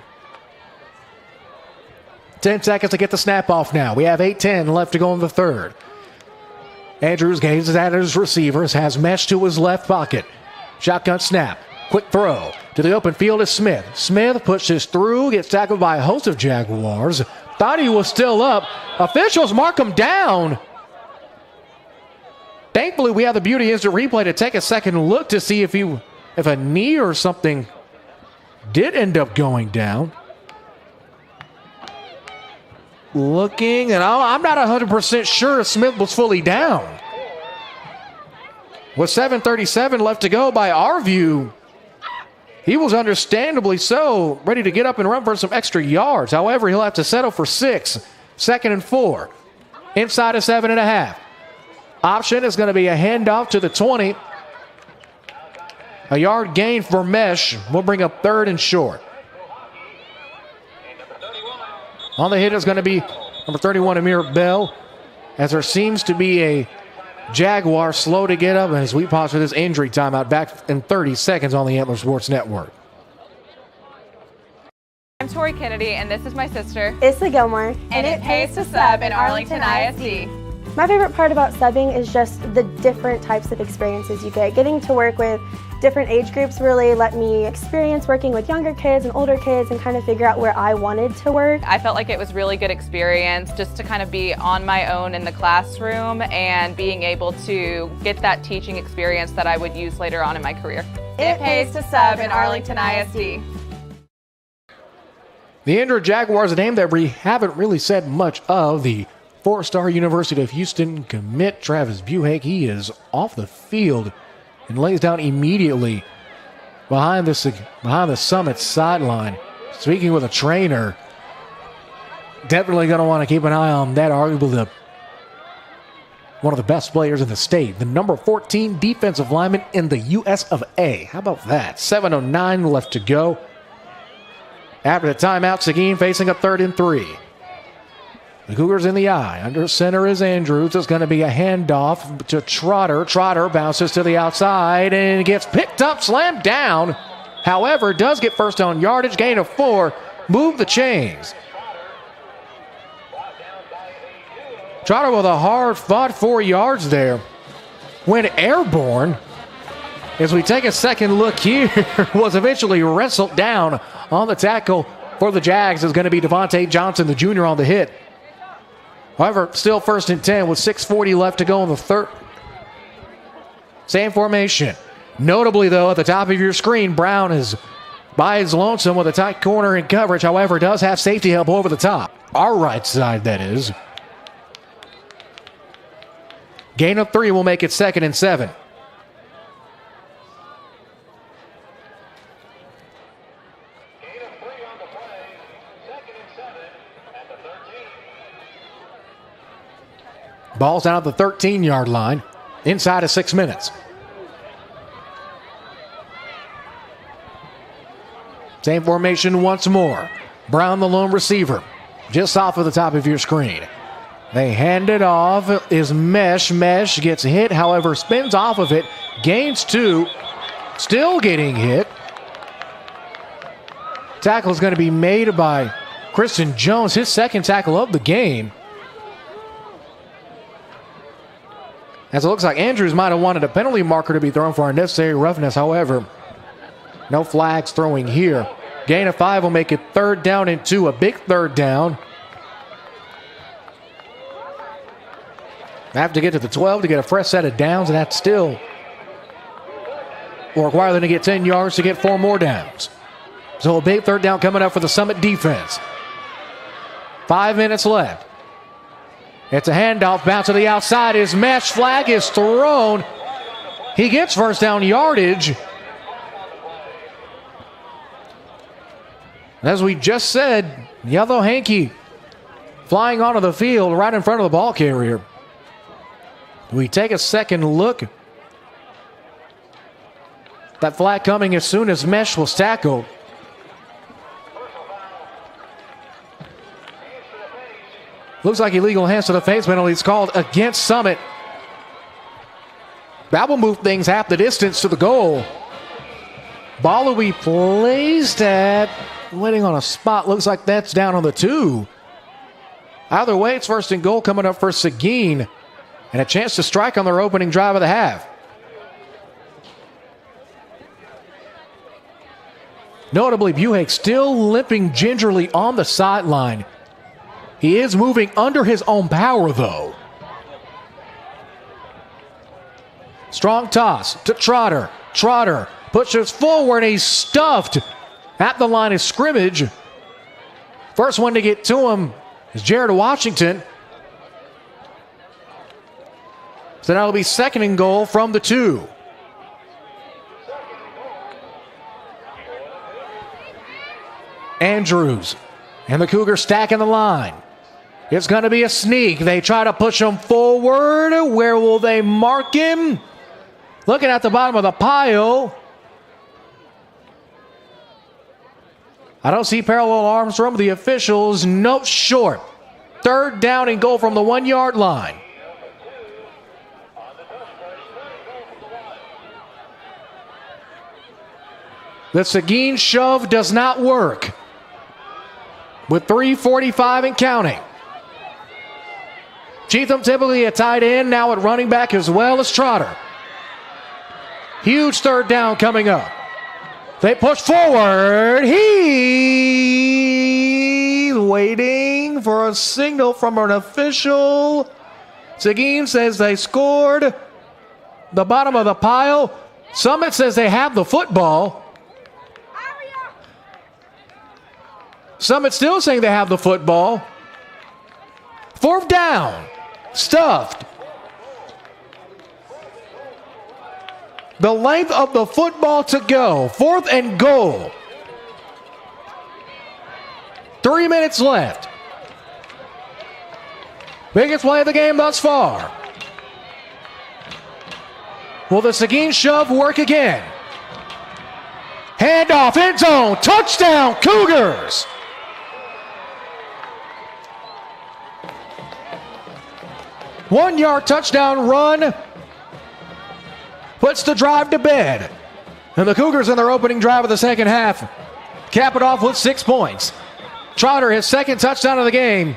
10 seconds to get the snap off now. We have 8:10 left to go in the 3rd. Andrews gazes at his receivers, has Mesh to his left pocket. Shotgun snap, quick throw. To the open field is Smith. Smith pushes through, gets tackled by a host of Jaguars. Thought he was still up. Officials mark him down. Thankfully, we have the beauty instant replay to take a second look to see if a knee or something did end up going down. Looking, and I'm not 100% sure if Smith was fully down. With 7:37 left to go, by our view, he was understandably so ready to get up and run for some extra yards. However, he'll have to settle for 6. 2nd and 4. Inside of 7.5. Option is going to be a handoff to the 20. A yard gain for Mesh will bring up 3rd and short. On the hit is going to be number 31, Amir Bell, as there seems to be a Jaguar slow to get up as we pause for this injury timeout. Back in 30 seconds on the Antler Sports Network. I'm Tori Kennedy, and this is my sister, Issa Gilmore. and it pays to sub in Arlington ISD. My favorite part about subbing is just the different types of experiences you get. Getting to work with different age groups really let me experience working with younger kids and older kids and kind of figure out where I wanted to work. I felt like it was really good experience just to kind of be on my own in the classroom and being able to get that teaching experience that I would use later on in my career. It pays to sub in Arlington ISD. The Andrew Jaguars, a name that we haven't really said much of. The four-star University of Houston commit Travis Buhake. He is off the field and lays down immediately behind the Summit sideline. Speaking with a trainer, definitely going to want to keep an eye on that. Arguably one of the best players in the state. The number 14 defensive lineman in the US of A. How about that? 7:09 left to go. After the timeout, Seguin facing a 3rd and 3. The Cougars in the eye. Under center is Andrews. It's going to be a handoff to Trotter. Trotter bounces to the outside and gets picked up, slammed down. However, does get first down yardage, gain of 4. Move the chains. Trotter with a hard-fought 4 yards there. Went airborne. As we take a second look here, was eventually wrestled down on the tackle for the Jags. Is going to be Devontae Johnson, the junior, on the hit. However, still 1st and 10 with 6:40 left to go in the third. Same formation. Notably, though, at the top of your screen, Brown is by his lonesome with a tight corner in coverage. However, does have safety help over the top. Our right side, that is. Gain of 3 will make it 2nd and 7. Ball's down at the 13-yard line, inside of 6 minutes. Same formation once more. Brown, the lone receiver, just off of the top of your screen. They hand it off. Is Mesh. Mesh gets hit, however, spins off of it, gains 2, still getting hit. Tackle is going to be made by Kristen Jones, his 2nd tackle of the game. As it looks like Andrews might have wanted a penalty marker to be thrown for unnecessary roughness. However, no flags throwing here. Gain of 5 will make it 3rd down and 2. A big 3rd down. They have to get to the 12 to get a fresh set of downs, and that still will require them to get 10 yards to get 4 more downs. So a big 3rd down coming up for the Summit defense. 5 minutes left. It's a handoff, bounce to the outside. His mesh flag is thrown. He gets first down yardage. As we just said, yellow hanky flying onto the field right in front of the ball carrier. We take a second look. That flag coming as soon as Mesh was tackled. Looks like illegal hands to the face penalty is called against Summit. That will move things half the distance to the goal. Ball will be placed at, waiting on a spot. Looks like that's down on the 2. Either way, it's 1st and goal coming up for Seguin. And a chance to strike on their opening drive of the half. Notably, Buhake still limping gingerly on the sideline. He is moving under his own power, though. Strong toss to Trotter. Trotter pushes forward, and he's stuffed at the line of scrimmage. First one to get to him is Jared Washington. So now it'll be 2nd and goal from the 2. Andrews and the Cougars stacking the line. It's going to be a sneak. They try to push him forward. Where will they mark him? Looking at the bottom of the pile. I don't see parallel arms from the officials. Nope, short. 3rd down and goal from the 1-yard line. The Seguin shove does not work. With 3:45 and counting. Cheatham typically a tight end, now at running back as well as Trotter. Huge third down coming up. They push forward. He's waiting for a signal from an official. Seguin says they scored. The bottom of the pile. Summit says they have the football. Summit still saying they have the football. Fourth down. Stuffed. The length of the football to go. 4th and goal. 3 minutes left. Biggest play of the game thus far. Will the Seguin shove work again? Handoff, end zone, touchdown, Cougars! One-yard touchdown run puts the drive to bed. And the Cougars in their opening drive of the second half cap it off with 6 points. Trotter, his second touchdown of the game.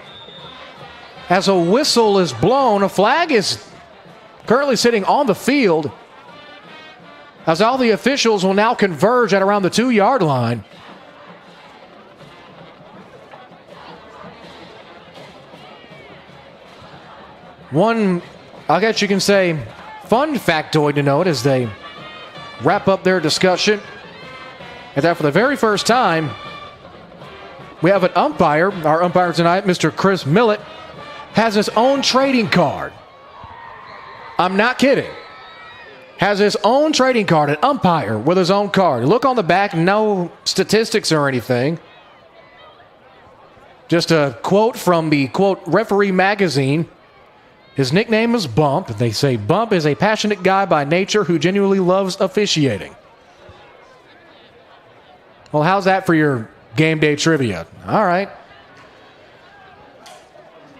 As a whistle is blown, a flag is currently sitting on the field. As all the officials will now converge at around the 2-yard line. One, I guess you can say, fun factoid to note as they wrap up their discussion. And that for the very first time, we have an umpire. Our umpire tonight, Mr. Chris Millett, has his own trading card. I'm not kidding. Has his own trading card, an umpire with his own card. Look on the back, no statistics or anything. Just a quote from the, quote, Referee magazine. His nickname is Bump. They say Bump is a passionate guy by nature who genuinely loves officiating. Well, how's that for your game day trivia? All right.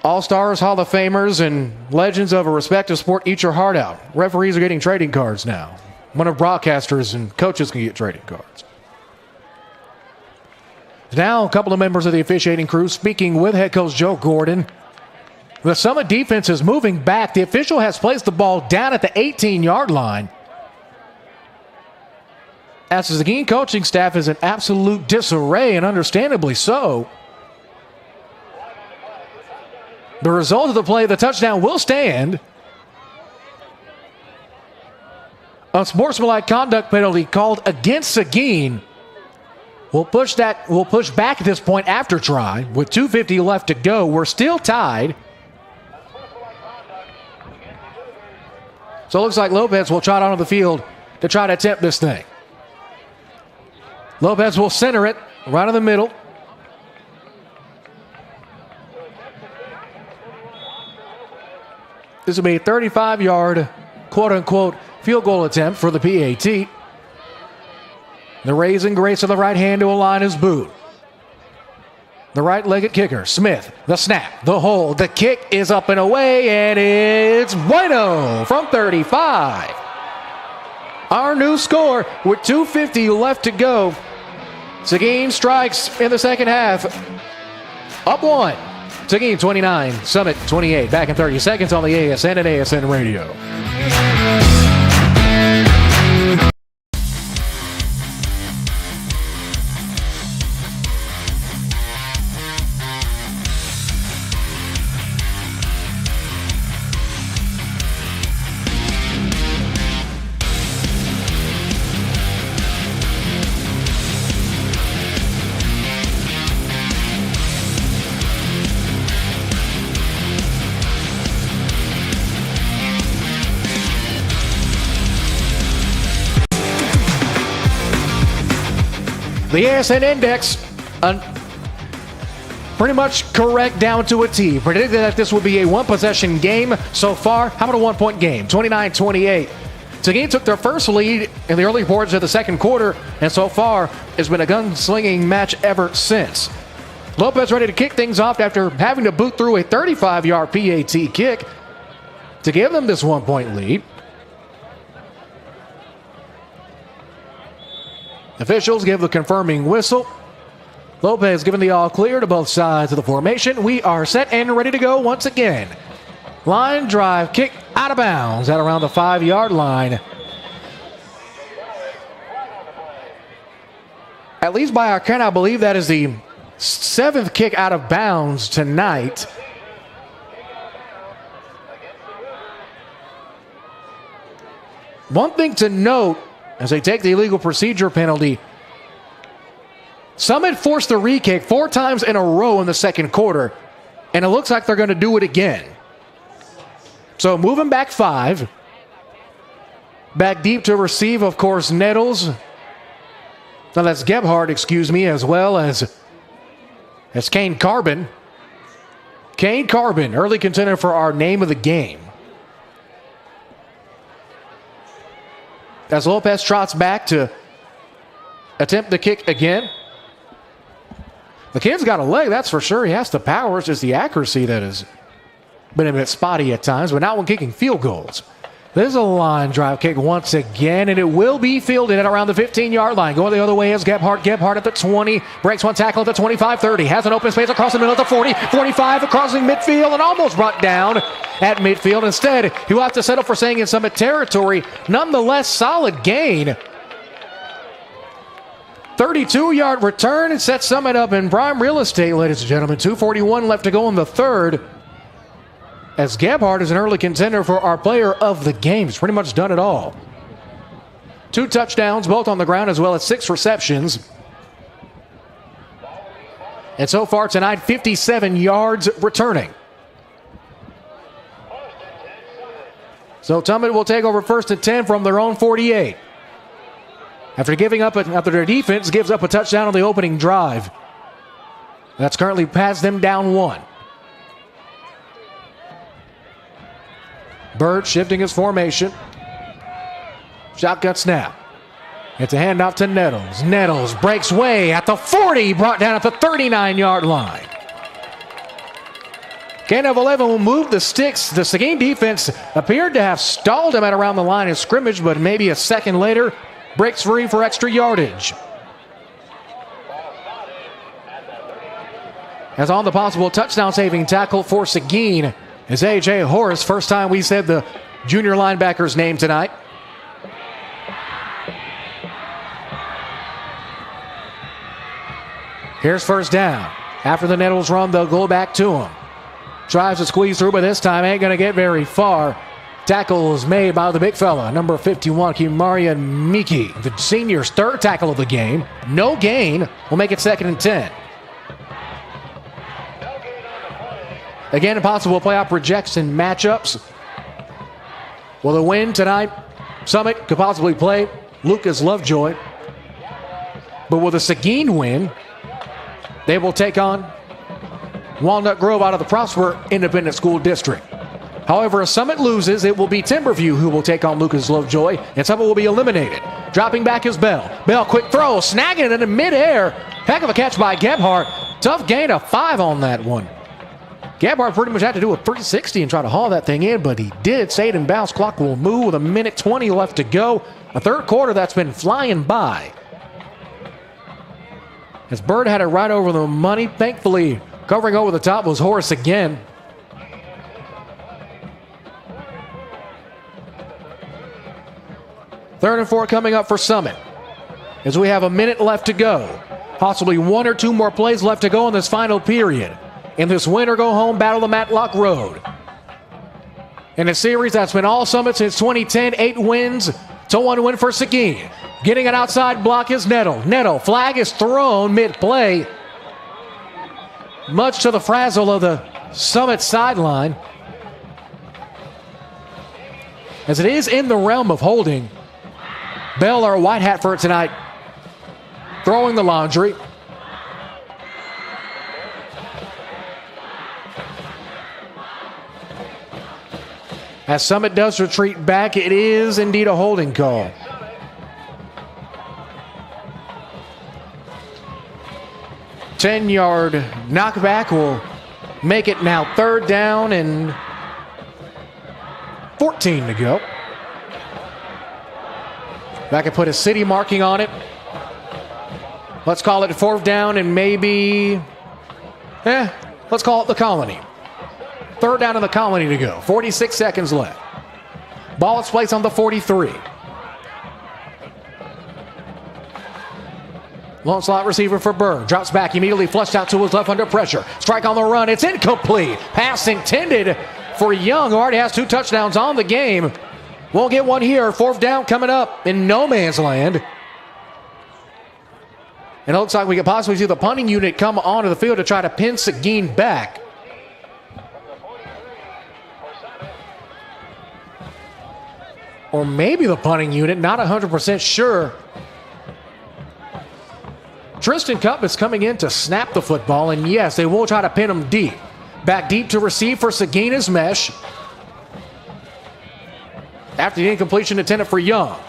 All-Stars, Hall of Famers, and legends of a respective sport eat your heart out. Referees are getting trading cards now. One of broadcasters and coaches can get trading cards. Now, a couple of members of the officiating crew speaking with head coach Joe Gordon. The Summit defense is moving back. The official has placed the ball down at the 18-yard line. As the Seguin coaching staff is in absolute disarray, and understandably so. The result of the play, the touchdown will stand. A sportsmanlike conduct penalty called against Seguin. We'll push back at this point after try. With 2:50 left to go, we're still tied. So it looks like Lopez will trot onto the field to try to attempt this thing. Lopez will center it right in the middle. This will be a 35-yard, quote-unquote, field goal attempt for the PAT. The raising grace of the right hand to align his boot. The right-legged kicker, Smith, the snap, the hold, the kick is up and away, and it's bueno from 35. Our new score with 2:50 left to go. Seguin strikes in the second half. Up 1. Seguin 29, Summit 28. Back in 30 seconds on the ASN and ASN Radio. The ASN Index, pretty much correct down to a T. Predicted that this would be a one-possession game so far. How about a one-point game? 29-28. Seguin took their first lead in the early portions of the second quarter, and so far it's been a gunslinging match ever since. Lopez ready to kick things off after having to boot through a 35-yard PAT kick to give them this one-point lead. Officials give the confirming whistle. Lopez giving the all clear to both sides of the formation. We are set and ready to go once again. Line drive kick out of bounds at around the 5-yard line. At least by our count, I believe that is the 7th kick out of bounds tonight. One thing to note as they take the illegal procedure penalty, Summit forced the re-kick 4 times in a row in the second quarter, and it looks like they're going to do it again. So moving back 5. Back deep to receive, of course, Nettles. Now that's Gebhardt, as well as Kane Carbon. Kane Carbon, early contender for our name of the game. As Lopez trots back to attempt the kick again. The kid's got a leg, that's for sure. He has the power. It's just the accuracy that has been a bit spotty at times, but not when kicking field goals. There's a line drive kick once again, and it will be fielded at around the 15-yard line. Going the other way is Gebhardt. Gebhardt at the 20. Breaks one tackle at the 25-30. Has an open space across the middle at the 40. 45 crossing midfield and almost brought down at midfield. Instead, he'll have to settle for staying in Summit territory. Nonetheless, solid gain. 32-yard return and sets Summit up in prime real estate, ladies and gentlemen. 2:41 left to go in the third. As Gebhardt is an early contender for our player of the game. He's pretty much done it all. 2 touchdowns, both on the ground, as well as 6 receptions. And so far tonight, 57 yards returning. So Summit will take over 1st and 10 from their own 48. After their defense gives up a touchdown on the opening drive. That's currently passed them down 1. Bird shifting his formation. Shotgun snap. It's a handoff to Nettles. Nettles breaks way at the 40, brought down at the 39-yard line. Gain of 11 will move the sticks. The Seguin defense appeared to have stalled him at around the line of scrimmage, but maybe a second later, breaks free for extra yardage. As on the possible touchdown-saving tackle for Seguin is A.J. Horace. First time we said the junior linebacker's name tonight. Here's first down. After the Nettles run, they'll go back to him. Tries to squeeze through, but this time ain't going to get very far. Tackle is made by the big fella, number 51, Kimarian Miki. The senior's 3rd tackle of the game. No gain will make it 2nd and 10. Again, possible playoff projection matchups. Will the win tonight? Summit could possibly play Lucas Lovejoy. But will the Seguin win? They will take on Walnut Grove out of the Prosper Independent School District. However, if Summit loses, it will be Timberview who will take on Lucas Lovejoy, and Summit will be eliminated. Dropping back is Bell. Bell, quick throw, snagging it in midair. Heck of a catch by Gebhardt. Tough gain of 5 on that one. Gebhardt pretty much had to do a 360 and try to haul that thing in, but he did. Stayed in bounds. Clock will move with 1:20 left to go. A third quarter that's been flying by. As Bird had it right over the money. Thankfully, covering over the top was Horace again. Third and 4 coming up for Summit. As we have 1 minute left to go. Possibly 1 or 2 more plays left to go in this final period. In this win or go home battle of Matlock Road. In a series that's been all Summit since 2010, 8 wins to 1 win for Seguin. Getting an outside block is Nettle. Nettle, flag is thrown mid-play. Much to the frazzle of the Summit sideline. As it is in the realm of holding. Bell, our white hat for tonight, throwing the laundry. As Summit does retreat back, it is indeed a holding call. Ten-yard knockback will make it now 3rd down and 14 to go. Back and put a city marking on it. Let's call it 4th down and maybe, let's call it the Colony. Third down in the colony to go. 46 seconds left. Ball is placed on the 43. Lone slot receiver for Bird. Drops back, immediately flushed out to his left under pressure. Strike on the run. It's incomplete. Pass intended for Young, who already has 2 touchdowns on the game. Won't get one here. 4th down coming up in no man's land. And it looks like we could possibly see the punting unit come onto the field to try to pin Seguin back. Or maybe the punting unit, not 100% sure. Tristan Cupp is coming in to snap the football, and yes, they will try to pin him deep. Back deep to receive for Seguin is Mesh. After the incompletion intended for Young.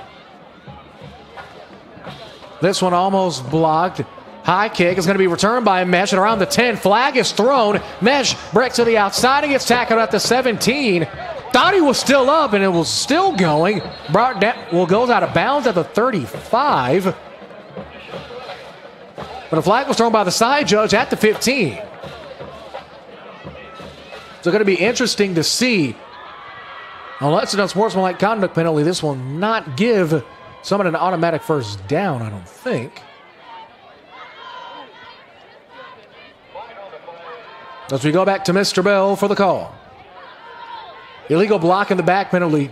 This one almost blocked. High kick is going to be returned by Mesh, and around the 10, flag is thrown. Mesh breaks to the outside and gets tackled at the 17. Thought he was still up, and it was still going. Brought down, goes out of bounds at the 35. But a flag was thrown by the side judge at the 15. So going to be interesting to see. Unless it's a sportsmanlike conduct penalty, this will not give someone an automatic first down, I don't think. As we go back to Mr. Bell for the call. Illegal block in the back penalty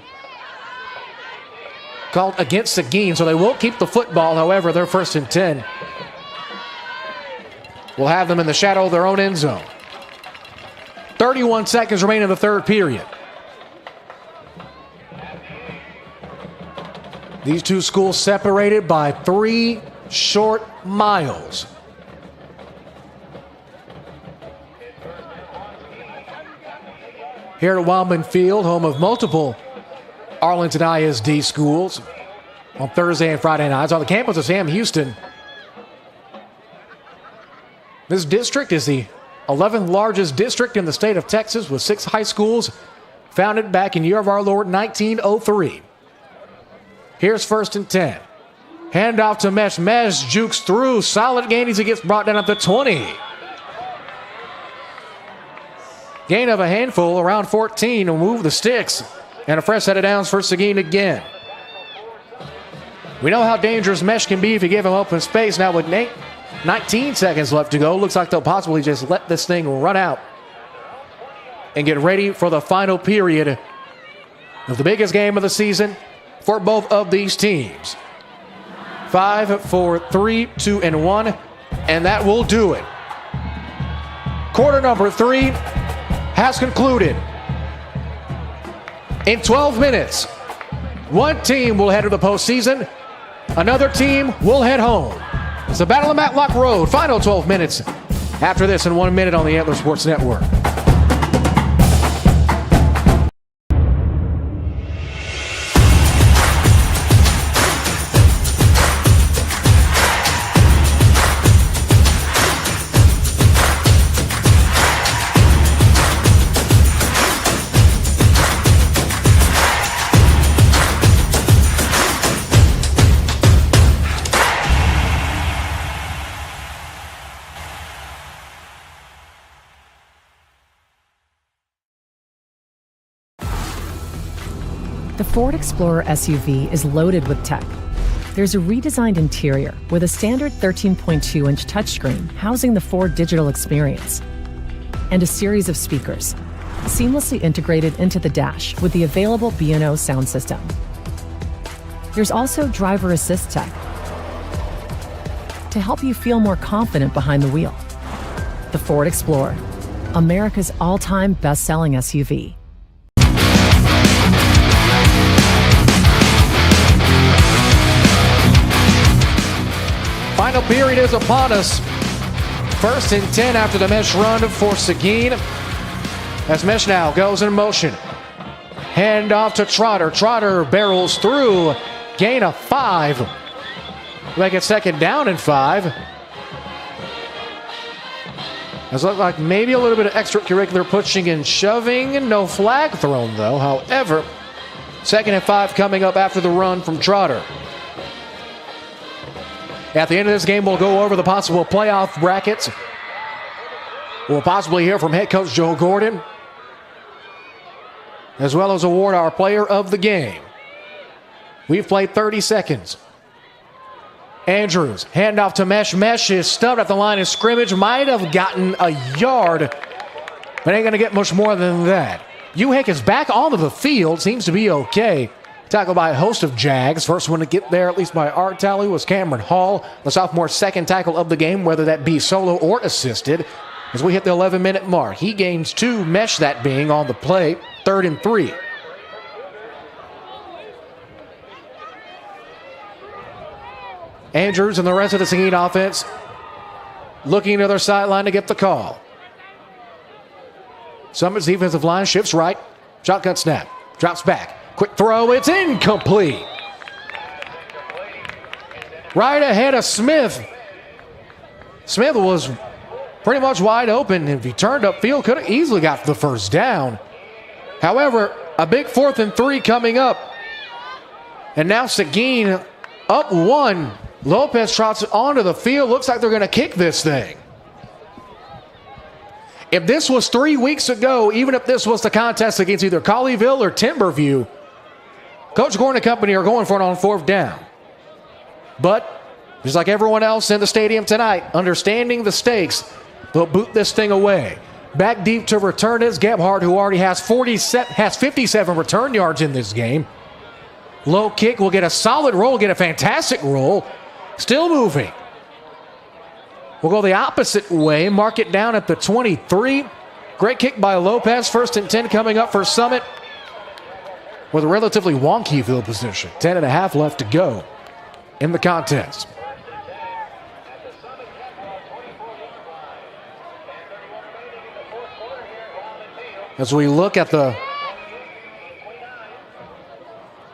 called against Seguin, so they will keep the football. However, they're 1st and 10. We'll have them in the shadow of their own end zone. 31 seconds remain in the 3rd period. These two schools separated by 3 short miles. Here at Wildman Field, home of multiple Arlington ISD schools on Thursday and Friday nights on the campus of Sam Houston. This district is the 11th largest district in the state of Texas with 6 high schools founded back in year of our Lord 1903. Here's 1st and 10. Hand off to Mesh. Mesh jukes through. Solid gain as he gets brought down at the 20. Gain of a handful around 14 will move the sticks. And a fresh set of downs for Seguin again. We know how dangerous Mesh can be if you give him open space. Now with 19 seconds left to go, looks like they'll possibly just let this thing run out and get ready for the final period of the biggest game of the season for both of these teams. 5, 4, 3, 2, and 1, and that will do it. Quarter number 3 has concluded. In 12 minutes, one team will head to the postseason, another team will head home. It's the Battle of Matlock Road, final 12 minutes after this in 1 minute on the Antler Sports Network. The Ford Explorer SUV is loaded with tech. There's a redesigned interior with a standard 13.2-inch touchscreen housing the Ford digital experience and a series of speakers, seamlessly integrated into the dash with the available B&O sound system. There's also driver assist tech to help you feel more confident behind the wheel. The Ford Explorer, America's all-time best-selling SUV. Final period is upon us. 1st and 10 after the Mesh run for Seguin. As Mesh now goes in motion. Hand off to Trotter. Trotter barrels through. Gain of 5. Make it 2nd down and 5. It looked like maybe a little bit of extracurricular pushing and shoving. No flag thrown though. However, 2nd and 5 coming up after the run from Trotter. At the end of this game, we'll go over the possible playoff brackets. We'll possibly hear from head coach Joe Gordon. as well as award our player of the game. We've played 30 seconds. Andrews, handoff to Mesh. Mesh is stubbed at the line of scrimmage. Might have gotten a yard, but ain't going to get much more than that. Uhake is back onto the field. Seems to be okay. Tackled by a host of Jags. First one to get there, at least by our tally, was Cameron Hall, the sophomore's second tackle of the game, whether that be solo or assisted. As we hit the 11-minute mark, he gains 2, Mesh that being on the play, 3rd and 3. Andrews and the rest of the Seguin offense looking to their sideline to get the call. Summit's defensive line shifts right. Shotgun snap. Drops back. Quick throw. It's incomplete. Right ahead of Smith. Smith was pretty much wide open. If he turned upfield, could have easily got the first down. However, a big 4th and 3 coming up. And now Seguin up 1. Lopez trots onto the field. Looks like they're going to kick this thing. If this was 3 weeks ago, even if this was the contest against either Colleyville or Timberview, Coach Gordon and company are going for it on 4th down. But, just like everyone else in the stadium tonight, understanding the stakes, they'll boot this thing away. Back deep to return is Gebhardt, who already has 57 return yards in this game. Low kick will get a solid roll, get a fantastic roll. Still moving. We'll go the opposite way, mark it down at the 23. Great kick by Lopez. 1st and 10 coming up for Summit with a relatively wonky field position. 10.5 left to go in the contest. As we look at the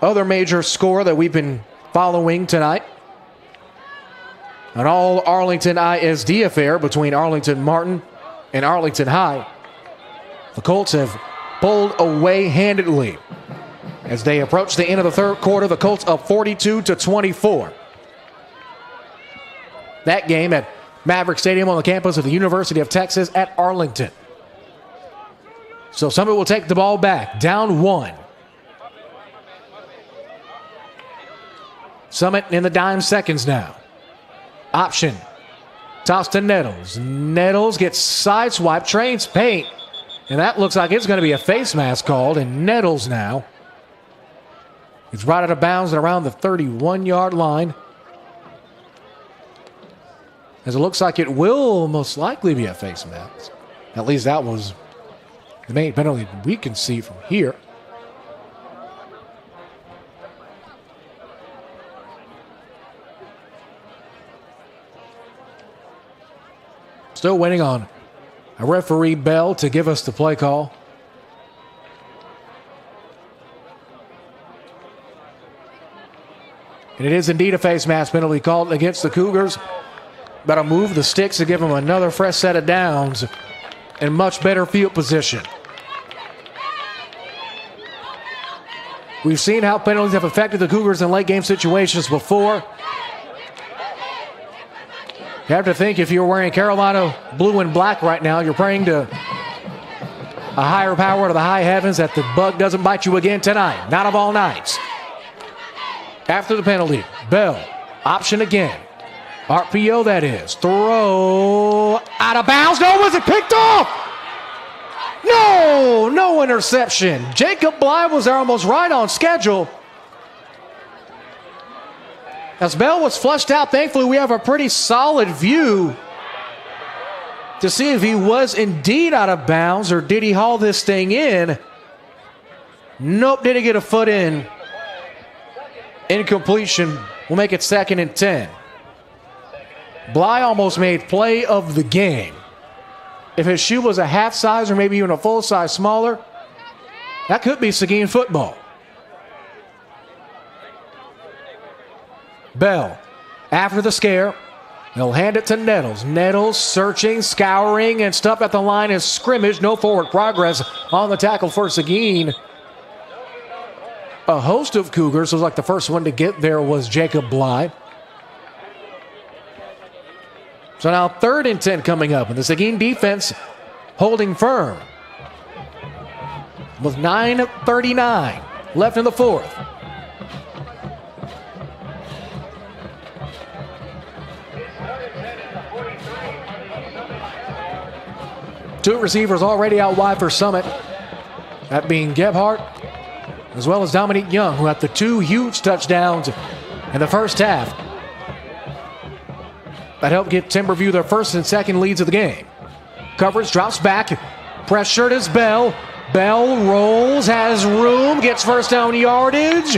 other major score that we've been following tonight, an all Arlington ISD affair between Arlington Martin and Arlington High. The Colts have pulled away handedly. As they approach the end of the 3rd quarter, the Colts up 42-24. That game at Maverick Stadium on the campus of the University of Texas at Arlington. So Summit will take the ball back, down 1. Summit in the dime seconds now. Option. Toss to Nettles. Nettles gets sideswiped, trains paint. And that looks like it's going to be a face mask called. And Nettles now. It's right out of bounds at around the 31-yard line. As it looks like it will most likely be a face mask. At least that was the main penalty we can see from here. Still waiting on a referee bell to give us the play call. And it is indeed a face mask penalty called against the Cougars. Better move the sticks to give them another fresh set of downs and much better field position. We've seen how penalties have affected the Cougars in late game situations before. You have to think if you're wearing Carolina blue and black right now, you're praying to a higher power to the high heavens that the bug doesn't bite you again tonight. Not of all nights. After the penalty, Bell, option again. RPO that is. Throw out of bounds. No, was it picked off? No interception. Jacob Bly was there almost right on schedule. As Bell was flushed out, thankfully we have a pretty solid view to see if he was indeed out of bounds or did he haul this thing in. Nope, didn't get a foot in. Incompletion will make it 2nd and 10. Bly almost made play of the game. If his shoe was a half size or maybe even a full size smaller, that could be Seguin football. Bell, after the scare, he'll hand it to Nettles. Nettles searching, scouring, and stuff at the line of scrimmage. No forward progress on the tackle for Seguin. A host of Cougars, was like the first one to get there was Jacob Bly. So now 3rd and 10 coming up, and the Seguin defense holding firm. with 9:39 left in the fourth. Two receivers already out wide for Summit, that being Gebhardt as well as Dominique Young, who had the two huge touchdowns in the first half that helped get Timberview their first and second leads of the game. Coverage drops back. Pressured is Bell. Bell rolls, has room, gets first down yardage,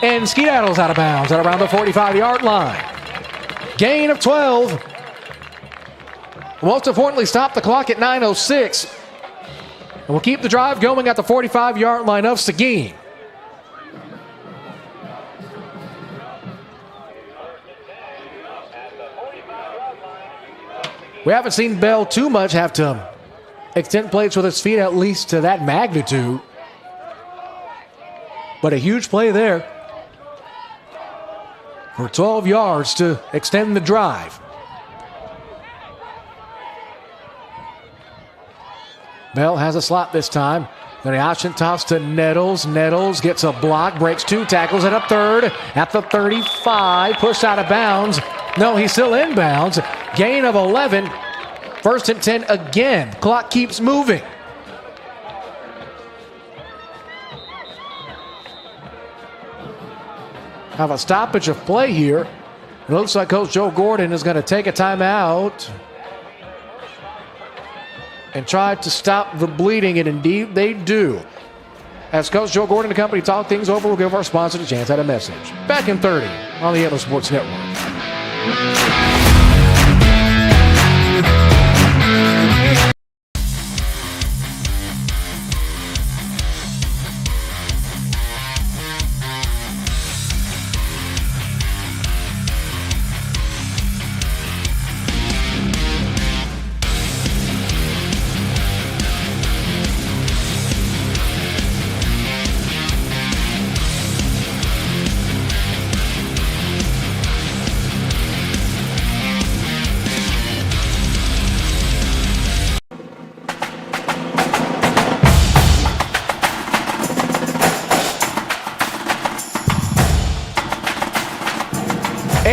and skedaddles out of bounds at around the 45-yard line. Gain of 12. Most importantly, stop the clock at 9:06. And we'll keep the drive going at the 45-yard line of Seguin. We haven't seen Bell too much have to extend plays with his feet, at least to that magnitude. But a huge play there for 12 yards to extend the drive. Bell has a slot this time. Then the option toss to Nettles. Nettles gets a block, breaks two tackles at a third. At the 35, pushed out of bounds. No, he's still in bounds. Gain of 11. First and 10 again. Clock keeps moving. Have a stoppage of play here. It looks like Coach Joe Gordon is going to take a timeout and try to stop the bleeding, and indeed they do. As Coach Joe Gordon and the company talk things over, we'll give our sponsor a chance at a message. Back in 30 on the Yellow Sports Network.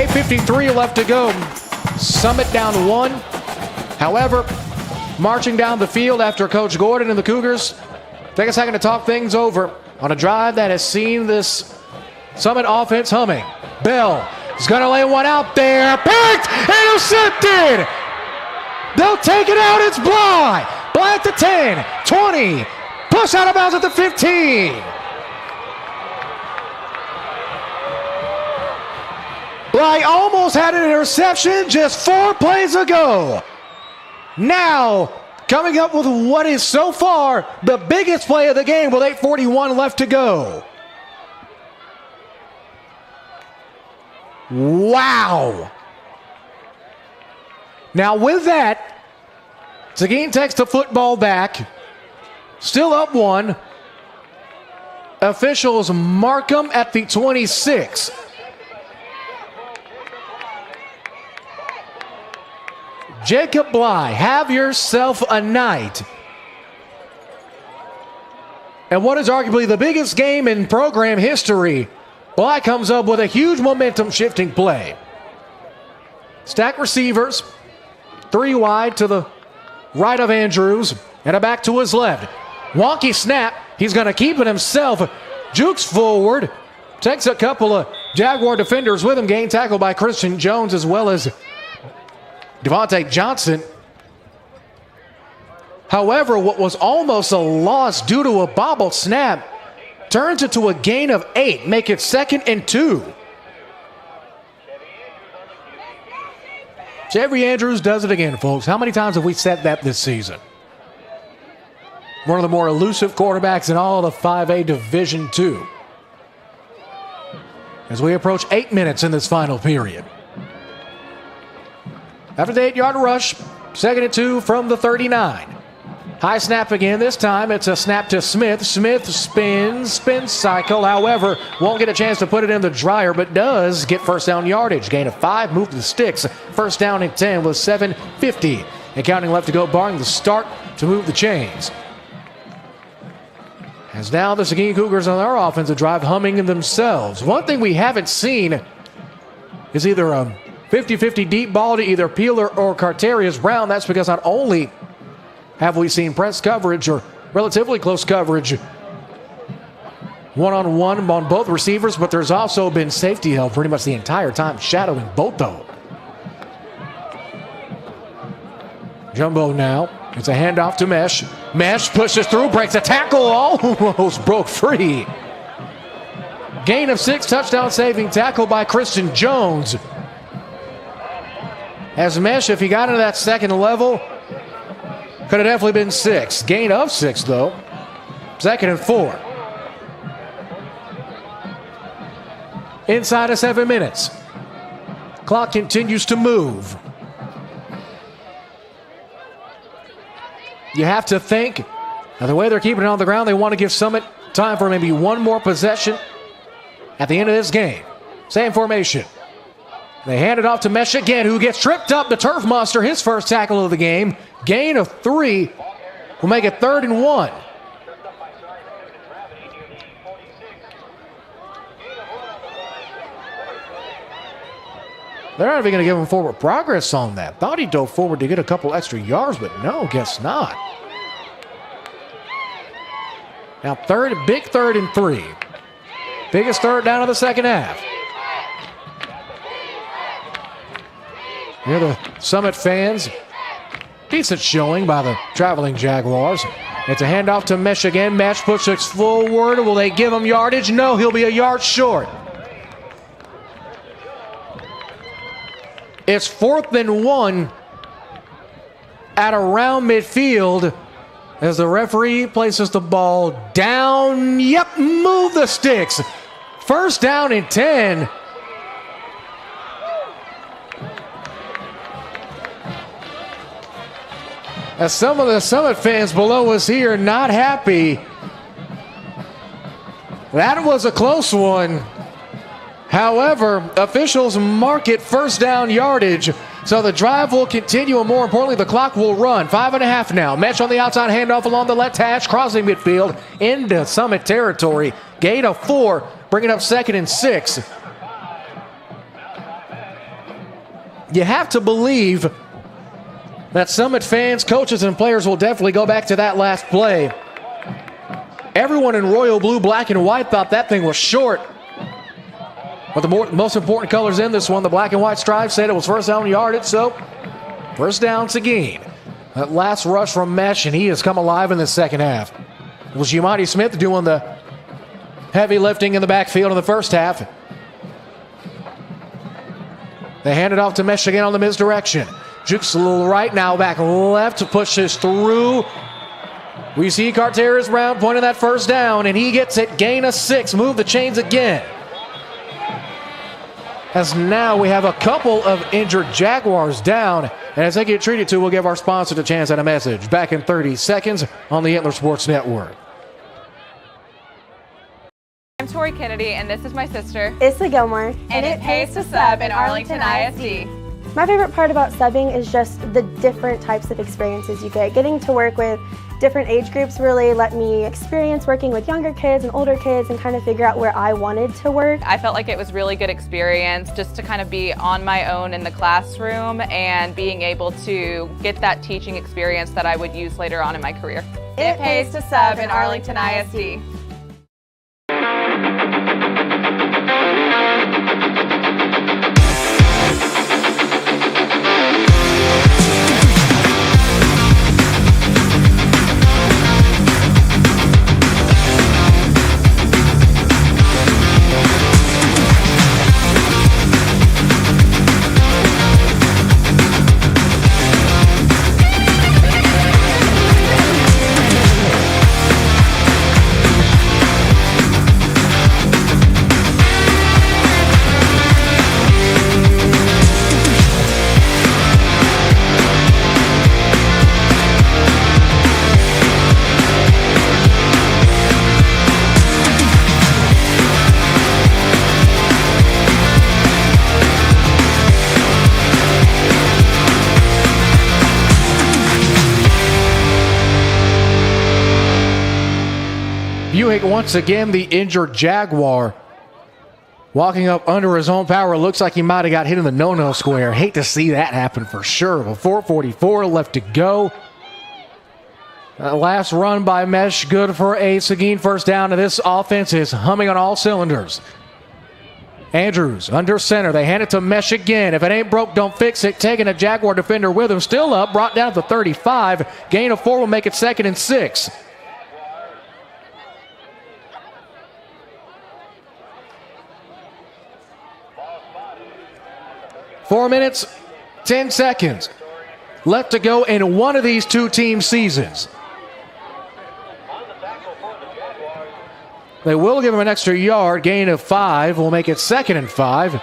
.53 left to go. Summit down one. However, marching down the field after Coach Gordon and the Cougars take a second to talk things over on a drive that has seen this Summit offense humming. Bell is going to lay one out there. Picked! Intercepted! They'll take it out. It's Bly. Bly at the 10, 20. Push out of bounds at the 15. Bly almost had an interception just 4 plays ago. Now, coming up with what is so far the biggest play of the game with 8:41 left to go. Wow. Now with that, Seguin takes the football back. Still up one. Officials mark him at the 26. Jacob Bly, have yourself a night. And what is arguably the biggest game in program history, Bly comes up with a huge momentum-shifting play. Stack receivers, 3 wide to the right of Andrews, and a back to his left. Wonky snap, he's going to keep it himself. Jukes forward, takes a couple of Jaguar defenders with him. Gain tackle by Christian Jones as well as Devontae Johnson. However, what was almost a loss due to a bobble snap turns into a gain of 8, make it 2nd and 2. Chevy Andrews does it again, folks. How many times have we said that this season? One of the more elusive quarterbacks in all of 5A Division II. As we approach 8 minutes in this final period. After the 8-yard rush, 2nd and 2 from the 39. High snap again. This time it's a snap to Smith. Smith spins cycle. However, won't get a chance to put it in the dryer, but does get first down yardage. Gain of 5, move the sticks. First down and 10 with 7:50 and counting left to go, barring the start to move the chains. As now the Seguin Cougars on their offensive drive humming themselves. One thing we haven't seen is either a 50-50 deep ball to either Peeler or Carterius Brown. That's because not only have we seen press coverage or relatively close coverage one-on-one on both receivers, but there's also been safety help pretty much the entire time, shadowing both of them. Jumbo now. It's a handoff to Mesh. Mesh pushes through, breaks a tackle, almost broke free. Gain of 6, touchdown saving tackle by Christian Jones. As Mesh, if he got into that second level, could have definitely been 6. Gain of 6, though. 2nd and 4. Inside of 7 minutes. Clock continues to move. You have to think, the way they're keeping it on the ground, they want to give Summit time for maybe one more possession at the end of this game. Same formation. They hand it off to Mesh again, who gets tripped up. The Turf Monster, his first tackle of the game. Gain of 3 will make it 3rd and 1. They're not even going to give him forward progress on that. Thought he dove forward to get a couple extra yards, but no, guess not. Now big 3rd and 3. Biggest third down of the second half. Here the Summit fans. Decent showing by the traveling Jaguars. It's a handoff to Mesh again. Mesh pushes forward. Will they give him yardage? No, he'll be a yard short. It's 4th and 1 at around midfield as the referee places the ball down. Yep, move the sticks. 1st down and 10. As some of the Summit fans below us here not happy. That was a close one. However, officials mark it 1st down yardage, so the drive will continue, and more importantly, the clock will run. 5.5 now. Mesh on the outside handoff along the left hash, crossing midfield into Summit territory. Gain of 4, bringing up 2nd and 6. You have to believe that Summit fans, coaches, and players will definitely go back to that last play. Everyone in royal blue, black, and white thought that thing was short. But the most important colors in this one, the black and white stripes, said it was 1st down yardage, so 1st down Seguin. That last rush from Mesh, and he has come alive in the second half. It was Yamati Smith doing the heavy lifting in the backfield in the first half. They hand it off to Mesh again on the misdirection. Jukes a little right, now back left, pushes through. We see Carterius Brown pointing that 1st down, and he gets it. Gain of 6, move the chains again. As now we have a couple of injured Jaguars down. And as they get treated to, we'll give our sponsor a chance at a message. Back in 30 seconds on the Antler Sports Network. I'm Tori Kennedy, and this is my sister, Issa Gilmore. And it pays to sub in Arlington ISD. My favorite part about subbing is just the different types of experiences you get. Getting to work with different age groups really let me experience working with younger kids and older kids and kind of figure out where I wanted to work. I felt like it was really good experience just to kind of be on my own in the classroom and being able to get that teaching experience that I would use later on in my career. It pays to sub in Arlington ISD. Buick once again, the injured Jaguar. Walking up under his own power. Looks like he might have got hit in the no-no square. Hate to see that happen for sure. But 4:44 left to go. Last run by Mesh, good for a Seguin first down. And this offense is humming on all cylinders. Andrews under center. They hand it to Mesh again. If it ain't broke, don't fix it. Taking a Jaguar defender with him. Still up, brought down to the 35. Gain of 4 will make it 2nd and 6. Four minutes, 10 seconds left to go in one of these two team seasons. They will give him an extra yard. Gain of 5 will make it 2nd and 5.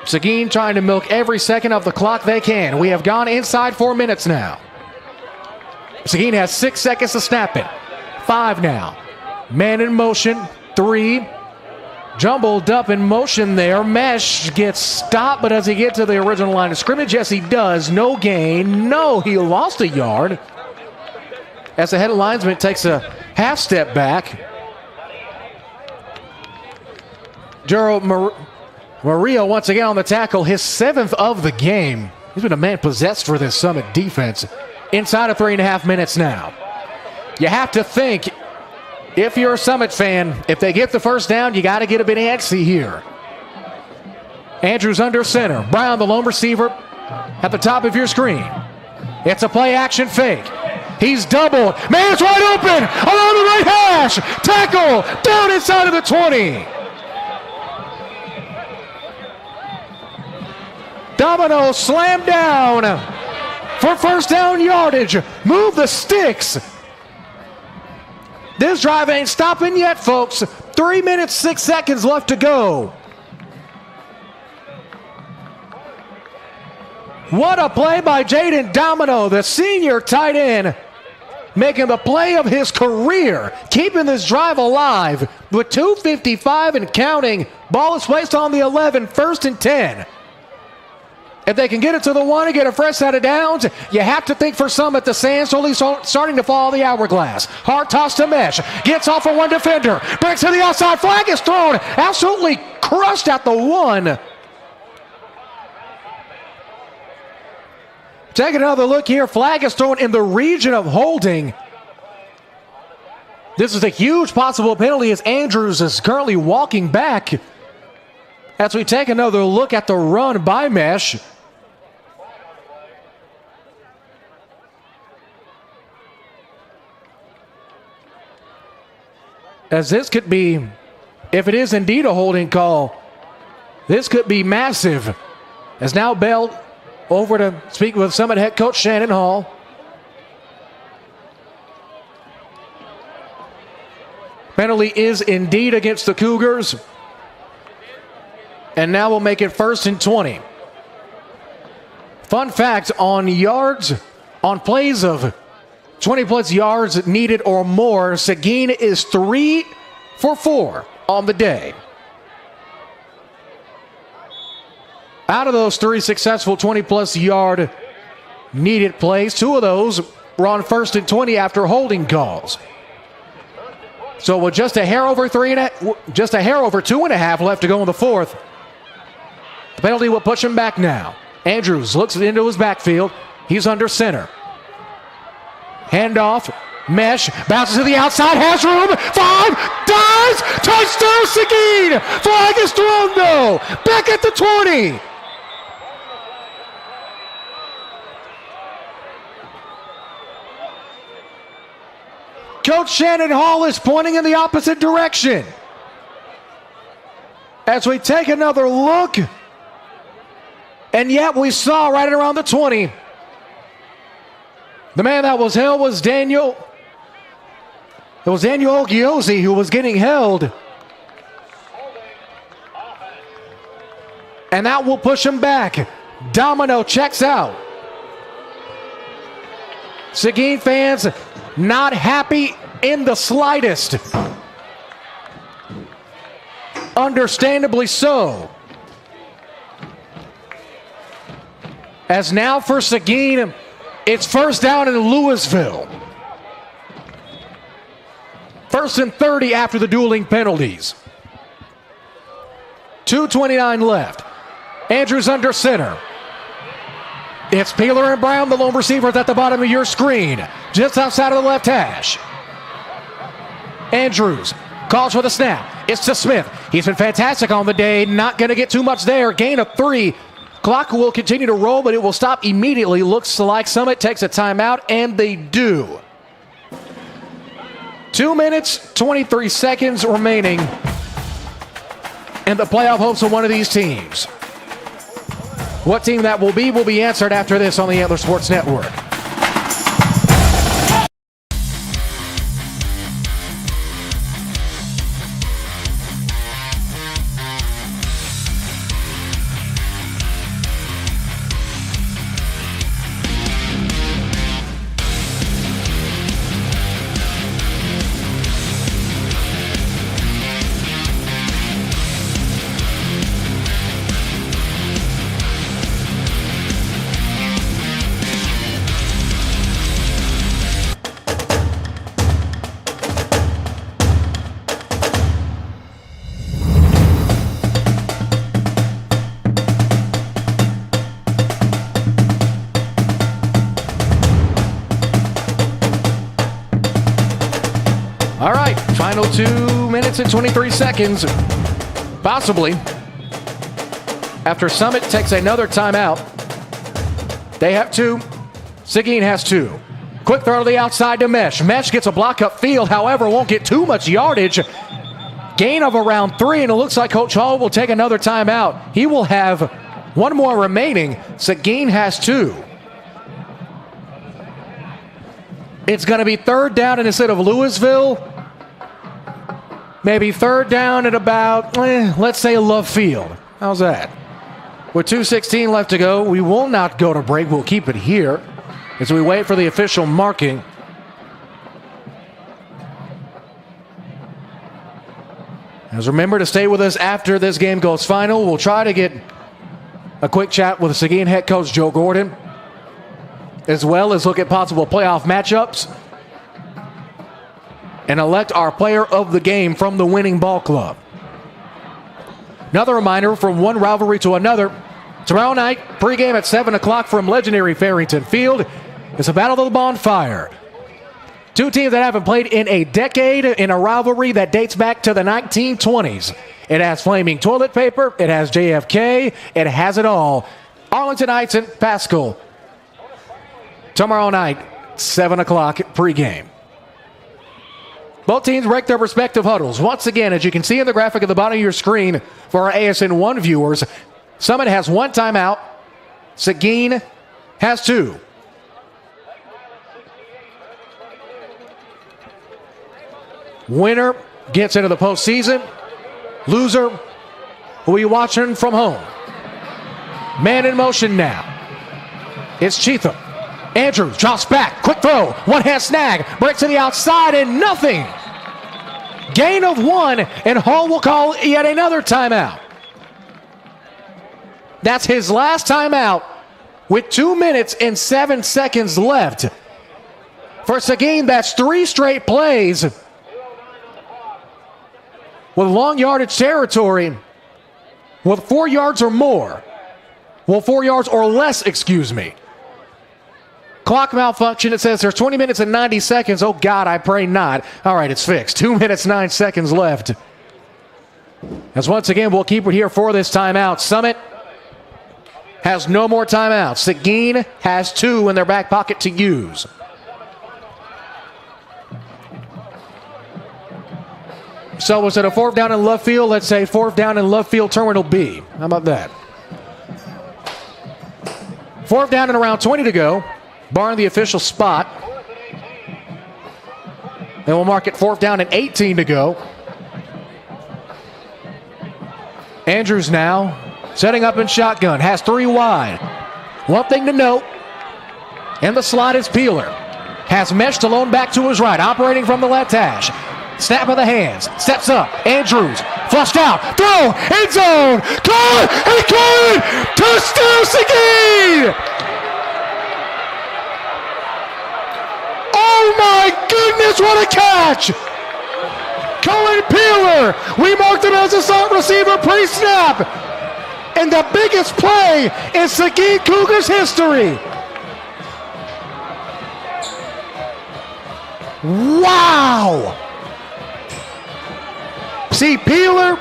Seguin trying to milk every second of the clock they can. We have gone inside 4 minutes now. Seguin has 6 seconds to snap it. 5 now. Man in motion. 3. Jumbled up in motion there. Mesh gets stopped, but does he get to the original line of scrimmage? Yes, he does. No gain. No, he lost a yard. As the head linesman takes a half step back. Gerald Maria once again on the tackle, his 7th of the game. He's been a man possessed for this Summit defense. Inside of 3.5 minutes now. You have to think, if you're a Summit fan, if they get the first down, you got to get a bit antsy here. Andrews under center. Brown, the lone receiver, at the top of your screen. It's a play action fake. He's doubled. Man's wide open along the right hash. Tackle down inside of the 20. Domino slammed down for first down yardage. Move the sticks. This drive ain't stopping yet, folks. 3 minutes, 6 seconds left to go. What a play by Jaden Domino, the senior tight end, making the play of his career, keeping this drive alive with 2:55 and counting. Ball is placed on the 11, 1st and 10. If they can get it to the 1 and get a fresh set of downs, you have to think for Summit, the sand slowly starting to fall the hourglass. Hard toss to Mesh. Gets off of one defender. Breaks to the outside. Flag is thrown. Absolutely crushed at the 1. Take another look here. Flag is thrown in the region of holding. This is a huge possible penalty as Andrews is currently walking back. As we take another look at the run by Mesh. As this could be, if it is indeed a holding call, this could be massive. As now Bell over to speak with Summit head coach Shannon Hall. Penalty is indeed against the Cougars. And now we'll make it 1st and 20. Fun fact, on yards, on plays of 20-plus yards needed or more, Seguin is 3 for 4 on the day. Out of those 3 successful 20-plus yard needed plays, 2 of those were on 1st and 20 after holding calls. So with just a hair over 2.5 left to go in the 4th, the penalty will push him back now. Andrews looks into his backfield. He's under center. Handoff. Mesh bounces to the outside. Has room. 5. Dives. Touchdown Seguin. Flag is thrown though. Back at the 20. Coach Shannon Hall is pointing in the opposite direction. As we take another look. And yet we saw right around the 20. The man that was held was Daniel. It was Daniel Ogiosi who was getting held. And that will push him back. Domino checks out. Seguin fans not happy in the slightest. Understandably so. As now for Seguin, it's first down in Louisville. First and 30 after the dueling penalties. 2:29 left. Andrews under center. It's Peeler and Brown, the lone receivers at the bottom of your screen, just outside of the left hash. Andrews calls for the snap. It's to Smith. He's been fantastic on the day. Not going to get too much there. Gain of 3. Clock will continue to roll, but it will stop immediately. Looks like Summit takes a timeout, and they do. 2 minutes, 23 seconds remaining, and the playoff hopes of one of these teams. What team that will be answered after this on the Antler Sports Network. All right, final 2 minutes and 23 seconds. Possibly. After Summit takes another timeout. They have 2. Seguin has 2. Quick throw to the outside to Mesh. Mesh gets a block up field, however, won't get too much yardage. Gain of around 3, and it looks like Coach Hall will take another timeout. He will have 1 more remaining. Seguin has 2. It's going to be 3rd down instead of Louisville. Maybe 3rd down at about, let's say, Love Field. How's that? With 2:16 left to go, we will not go to break. We'll keep it here as we wait for the official marking. As remember to stay with us after this game goes final. We'll try to get a quick chat with Seguin head coach Joe Gordon, as well as look at possible playoff matchups and elect our player of the game from the winning ball club. Another reminder, from one rivalry to another, tomorrow night, pregame at 7 o'clock from legendary Farrington Field. It's a battle of the bonfire. 2 teams that haven't played in a decade in a rivalry that dates back to the 1920s. It has flaming toilet paper. It has JFK. It has it all. Arlington Heights and Pascal. Tomorrow night, 7 o'clock pregame. Both teams break their respective huddles. Once again, as you can see in the graphic at the bottom of your screen for our ASN1 viewers, Summit has 1 timeout. Seguin has 2. Winner gets into the postseason. Loser will be watching from home. Man in motion now. It's Cheatham. Andrews drops back. Quick throw. One-hand snag. Breaks to the outside and nothing. Gain of 1, and Hall will call yet another timeout. That's his last timeout with 2 minutes and 7 seconds left. For Seguin, that's 3 straight plays with long yardage territory with 4 yards or more. Well, 4 yards or less, excuse me. Clock malfunction. It says there's 20 minutes and 90 seconds. Oh, God, I pray not. All right, it's fixed. 2 minutes, 9 seconds left. As once again, we'll keep it here for this timeout. Summit has no more timeouts. Seguin has 2 in their back pocket to use. So was it a 4th down in left field? Let's say 4th down in left field, terminal B. How about that? 4th down and around 20 to go. Barring the official spot. They will mark it 4th down and 18 to go. Andrews now setting up in shotgun. Has 3 wide. One thing to note. In the slot is Peeler. Has Mesh to lone back to his right. Operating from the left hash. Snap of the hands. Steps up. Andrews. Flushed out. Throw. End zone. Caught. And caught. Touchdown Seguin. Oh my goodness, what a catch! Cohen Peeler. We marked him as a slot receiver pre-snap. And the biggest play in Seguin Cougars history. Wow. See Peeler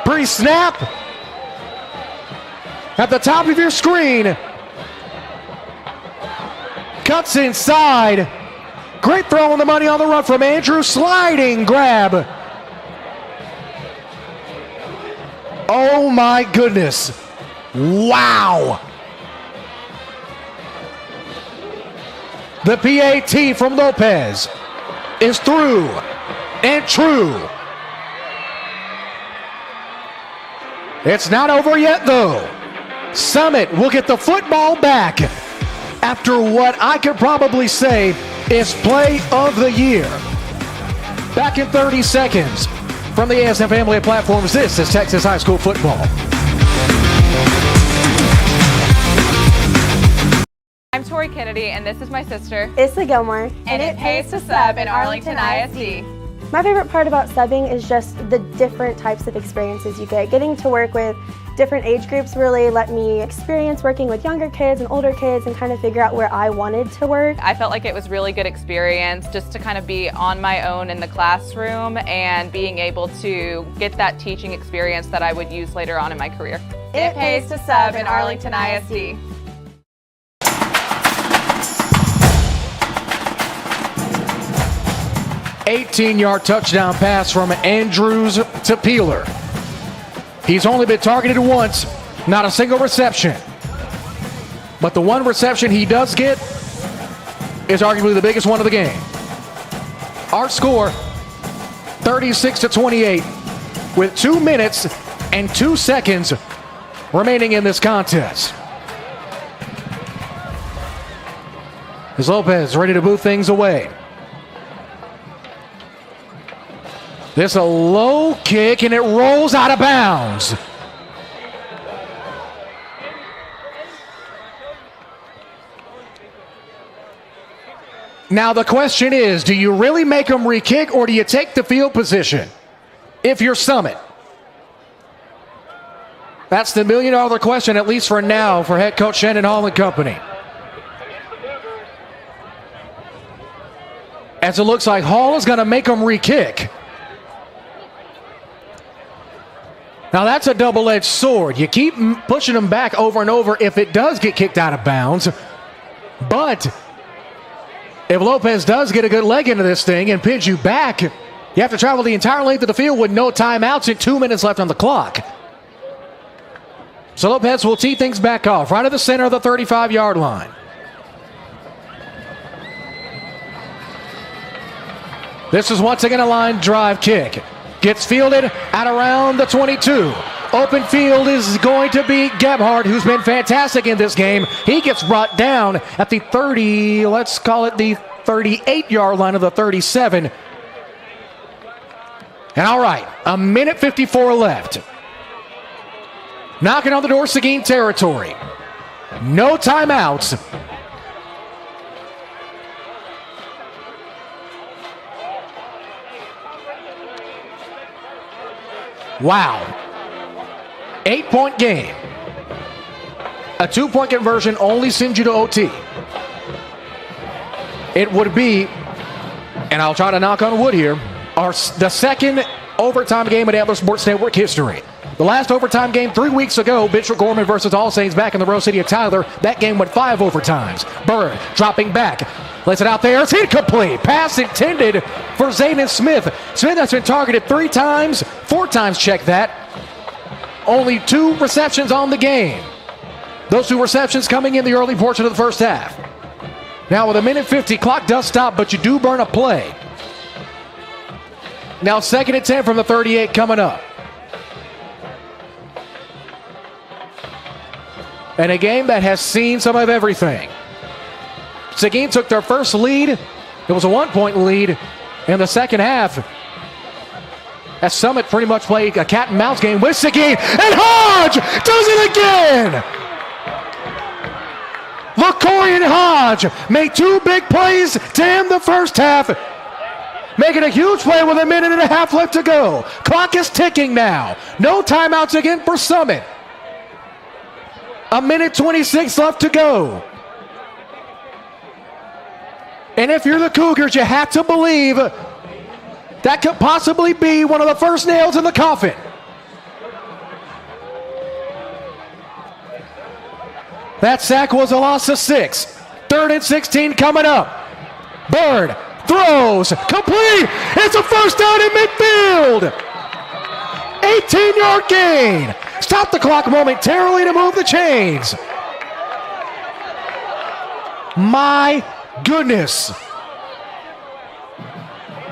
pre-snap at the top of your screen. Cuts inside. Great throw on the money on the run from Andrew. Sliding grab. Oh my goodness. Wow. The PAT from Lopez is through and true. It's not over yet though. Summit will get the football back after what I could probably say is play of the year. Back in 30 seconds from the ASM family of platforms, this is Texas High School football. I'm Tori Kennedy, and this is my sister, Issa Gilmore. and it pays to sub in Arlington ISD. My favorite part about subbing is just the different types of experiences you get. Getting to work with different age groups really let me experience working with younger kids and older kids and kind of figure out where I wanted to work. I felt like it was really good experience just to kind of be on my own in the classroom and being able to get that teaching experience that I would use later on in my career. It pays to sub in Arlington ISD. $18-yard touchdown pass from Andrews to Peeler. He's only been targeted once, not a single reception. But the one reception he does get is arguably the biggest one of the game. Our score, 36-28, with 2 minutes and 2 seconds remaining in this contest. As Lopez ready to move things away. This a low kick, and it rolls out of bounds. Now the question is, do you really make them re-kick, or do you take the field position if you're Summit? That's the million-dollar question, at least for now, for head coach Shannon Hall and company. As it looks like Hall is going to make them re-kick. Now that's a double-edged sword. You keep pushing them back over and over if it does get kicked out of bounds. But if Lopez does get a good leg into this thing and pins you back, you have to travel the entire length of the field with no timeouts and 2 minutes left on the clock. So Lopez will tee things back off right at the center of the 35-yard line. This is once again a line drive kick. Gets fielded at around the 22. Open field is going to be Gebhardt, who's been fantastic in this game. He gets brought down at the 30, let's call it the 38-yard line of the 37. And all right, a minute 54 left. Knocking on the door, Seguin territory. No timeouts. Wow. 8-point game. A 2-point conversion only sends you to OT. It would be, and I'll try to knock on wood here, the second overtime game in Antler Sports Network history. The last overtime game 3 weeks ago, Bishop Gorman versus All Saints back in the Rose City of Tyler. That game went 5 overtimes. Bird dropping back. Lets it out there. It's incomplete. Pass intended for Zayden Smith. Smith has been targeted 3 times, 4 times, check that. Only 2 receptions on the game. Those 2 receptions coming in the early portion of the first half. Now with a minute 50, clock does stop, but you do burn a play. Now 2nd and 10 from the 38 coming up. And a game that has seen some of everything. Seguin took their first lead. It was a 1-point lead in the second half. As Summit pretty much played a cat and mouse game with Seguin. And Hodge does it again! LaCorian Hodge made 2 big plays to end the first half. making a huge play with a minute and a half left to go. Clock is ticking now. No timeouts again for Summit. A minute 26 left to go. And if you're the Cougars, you have to believe that could possibly be one of the first nails in the coffin. That sack was a loss of 6. 3rd and 16 coming up. Bird throws, complete. It's a first down in midfield. 18-yard gain. Stop the clock momentarily to move the chains. My goodness.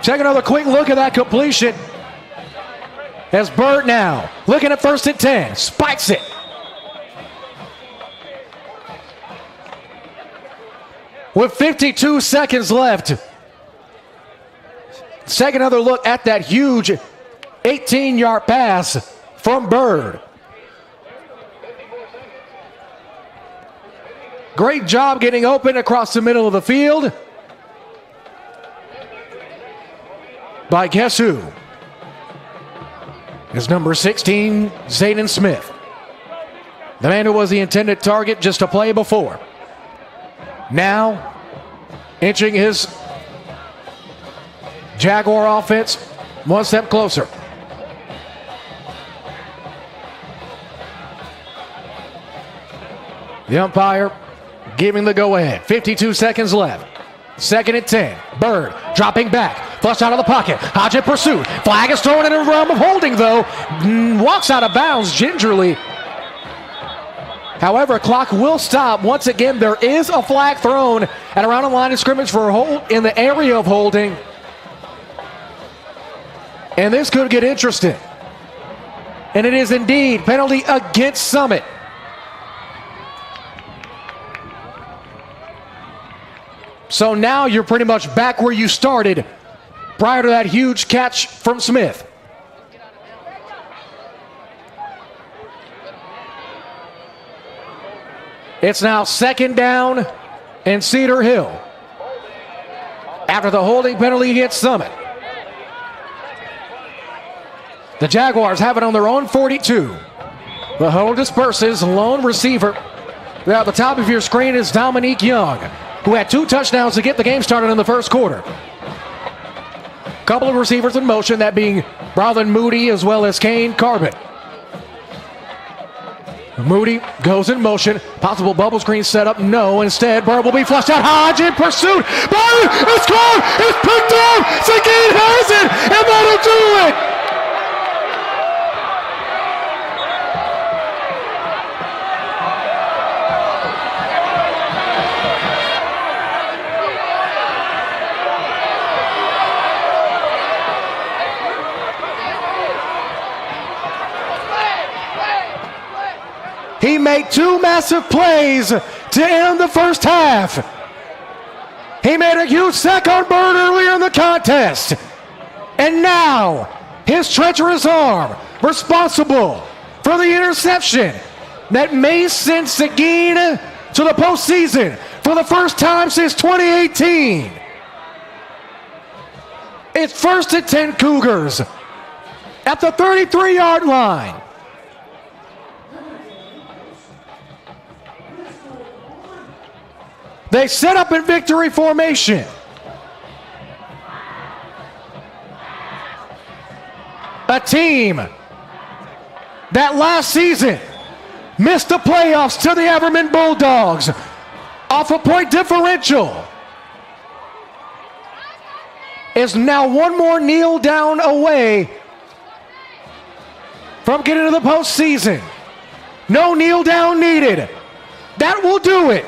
Take another quick look at that completion. As Bird now looking at 1st and 10, spikes it. With 52 seconds left, take another look at that huge 18-yard pass from Bird. Great job getting open across the middle of the field by guess who? It's number 16, Zayden Smith. The man who was the intended target just a play before. Now, inching his Jaguar offense one step closer. The umpire giving the go-ahead. 52 seconds left. 2nd and 10. Bird dropping back. Flushed out of the pocket. Hodge in pursuit. Flag is thrown in a realm of holding, though. Walks out of bounds gingerly. However, clock will stop. Once again, there is a flag thrown at around the line of scrimmage for a hold in the area of holding. And this could get interesting. And it is indeed penalty against Summit. So now you're pretty much back where you started prior to that huge catch from Smith. It's now 2nd down and Cedar Hill after the holding penalty against Summit. The Jaguars have it on their own 42. The huddle disperses. Lone receiver at the top of your screen is Dominique Young, who had 2 touchdowns to get the game started in the first quarter. Couple of receivers in motion, that being Browden Moody as well as Kane Carbon. Moody goes in motion. Possible bubble screen set up. No. Instead, Bird will be flushed out. Hodge in pursuit. Bird is scored. It's picked up. Seguin has it. And that'll do it. He made 2 massive plays to end the first half. He made a huge sack on Bird earlier in the contest. And now, his treacherous arm responsible for the interception that may send Seguin to the postseason for the first time since 2018. It's 1st and 10 Cougars at the 33-yard line. They set up in victory formation. A team that last season missed the playoffs to the Everman Bulldogs off a point differential is now one more kneel down away from getting to the postseason. No kneel down needed. That will do it.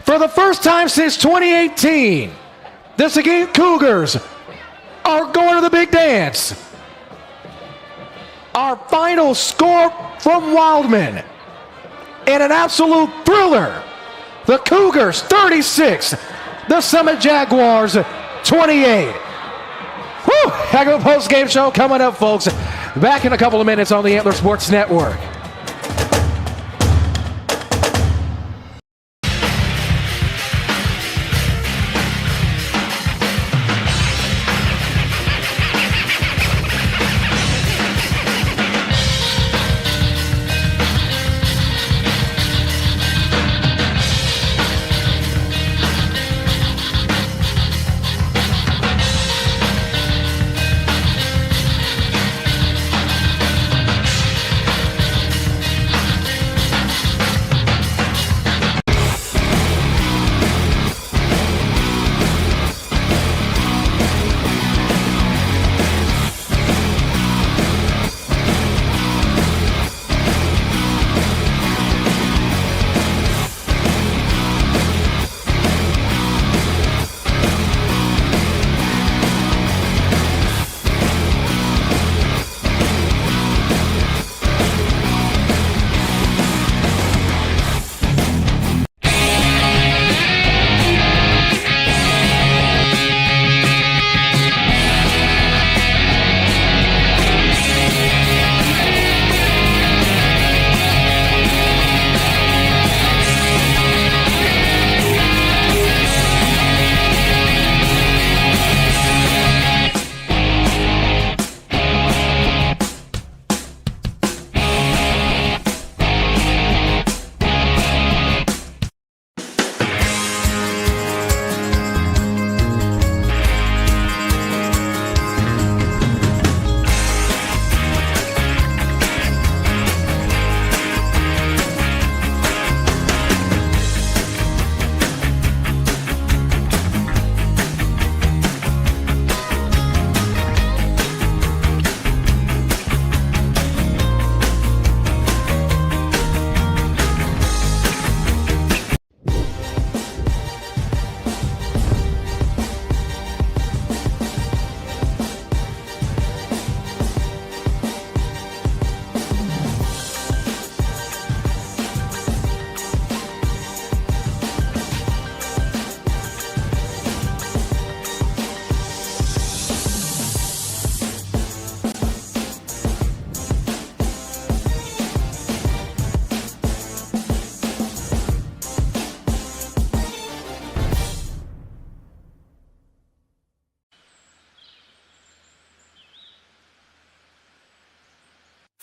For the first time since 2018, the Seguin Cougars are going to the big dance. Our final score from Wildman in an absolute thriller. The Cougars 36, the Summit Jaguars 28. Whew! Heck of a post-game show coming up, folks. Back in a couple of minutes on the Antler Sports Network.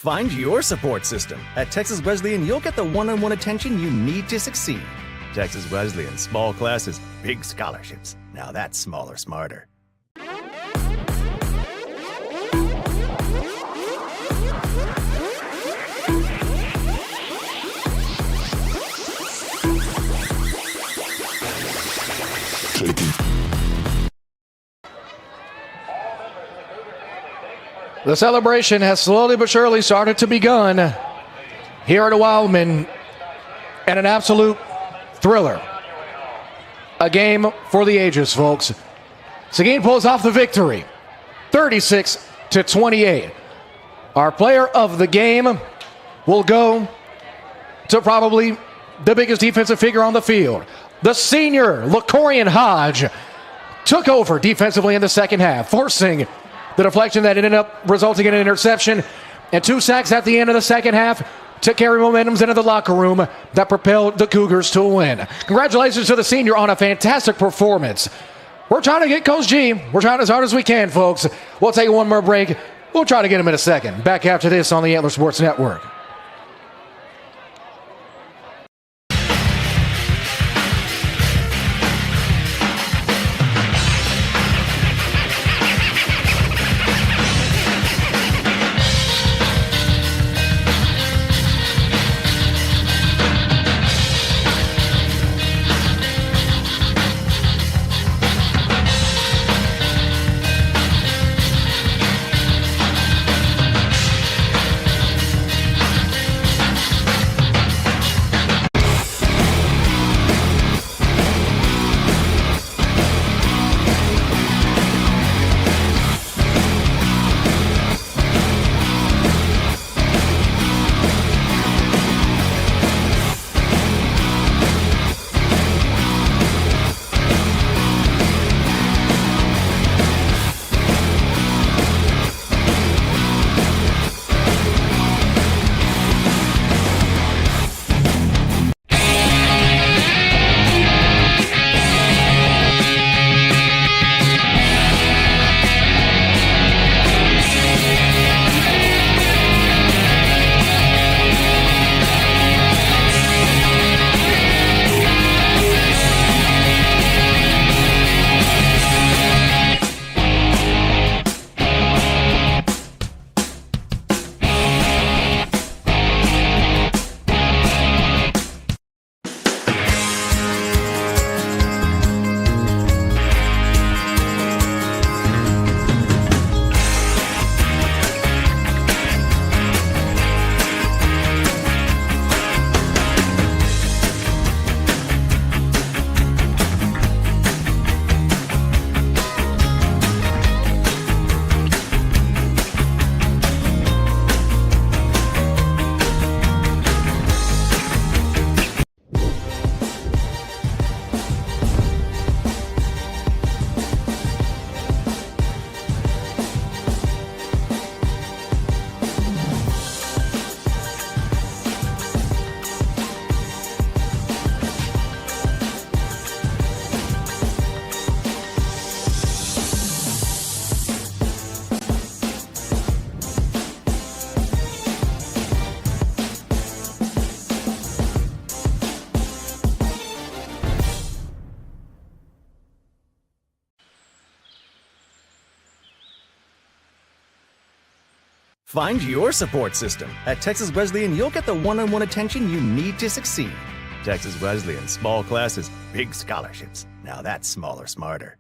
Find your support system. At Texas Wesleyan, you'll get the one-on-one attention you need to succeed. Texas Wesleyan, small classes, big scholarships. Now that's smaller, smarter. The celebration has slowly but surely started to begun here at Wildman, and an absolute thriller. A game for the ages, folks. Seguin pulls off the victory, 36-28. Our player of the game will go to probably the biggest defensive figure on the field. The senior, LaCorian Hodge, took over defensively in the second half, forcing the deflection that ended up resulting in an interception and 2 sacks at the end of the second half to carry momentums into the locker room that propelled the Cougars to a win. Congratulations to the senior on a fantastic performance. We're trying to get Coach G. We're trying as hard as we can, folks. We'll take one more break. We'll try to get him in a second. Back after this on the Antler Sports Network. Find your support system. At Texas Wesleyan, you'll get the one-on-one attention you need to succeed. Texas Wesleyan, small classes, big scholarships. Now that's smaller, smarter.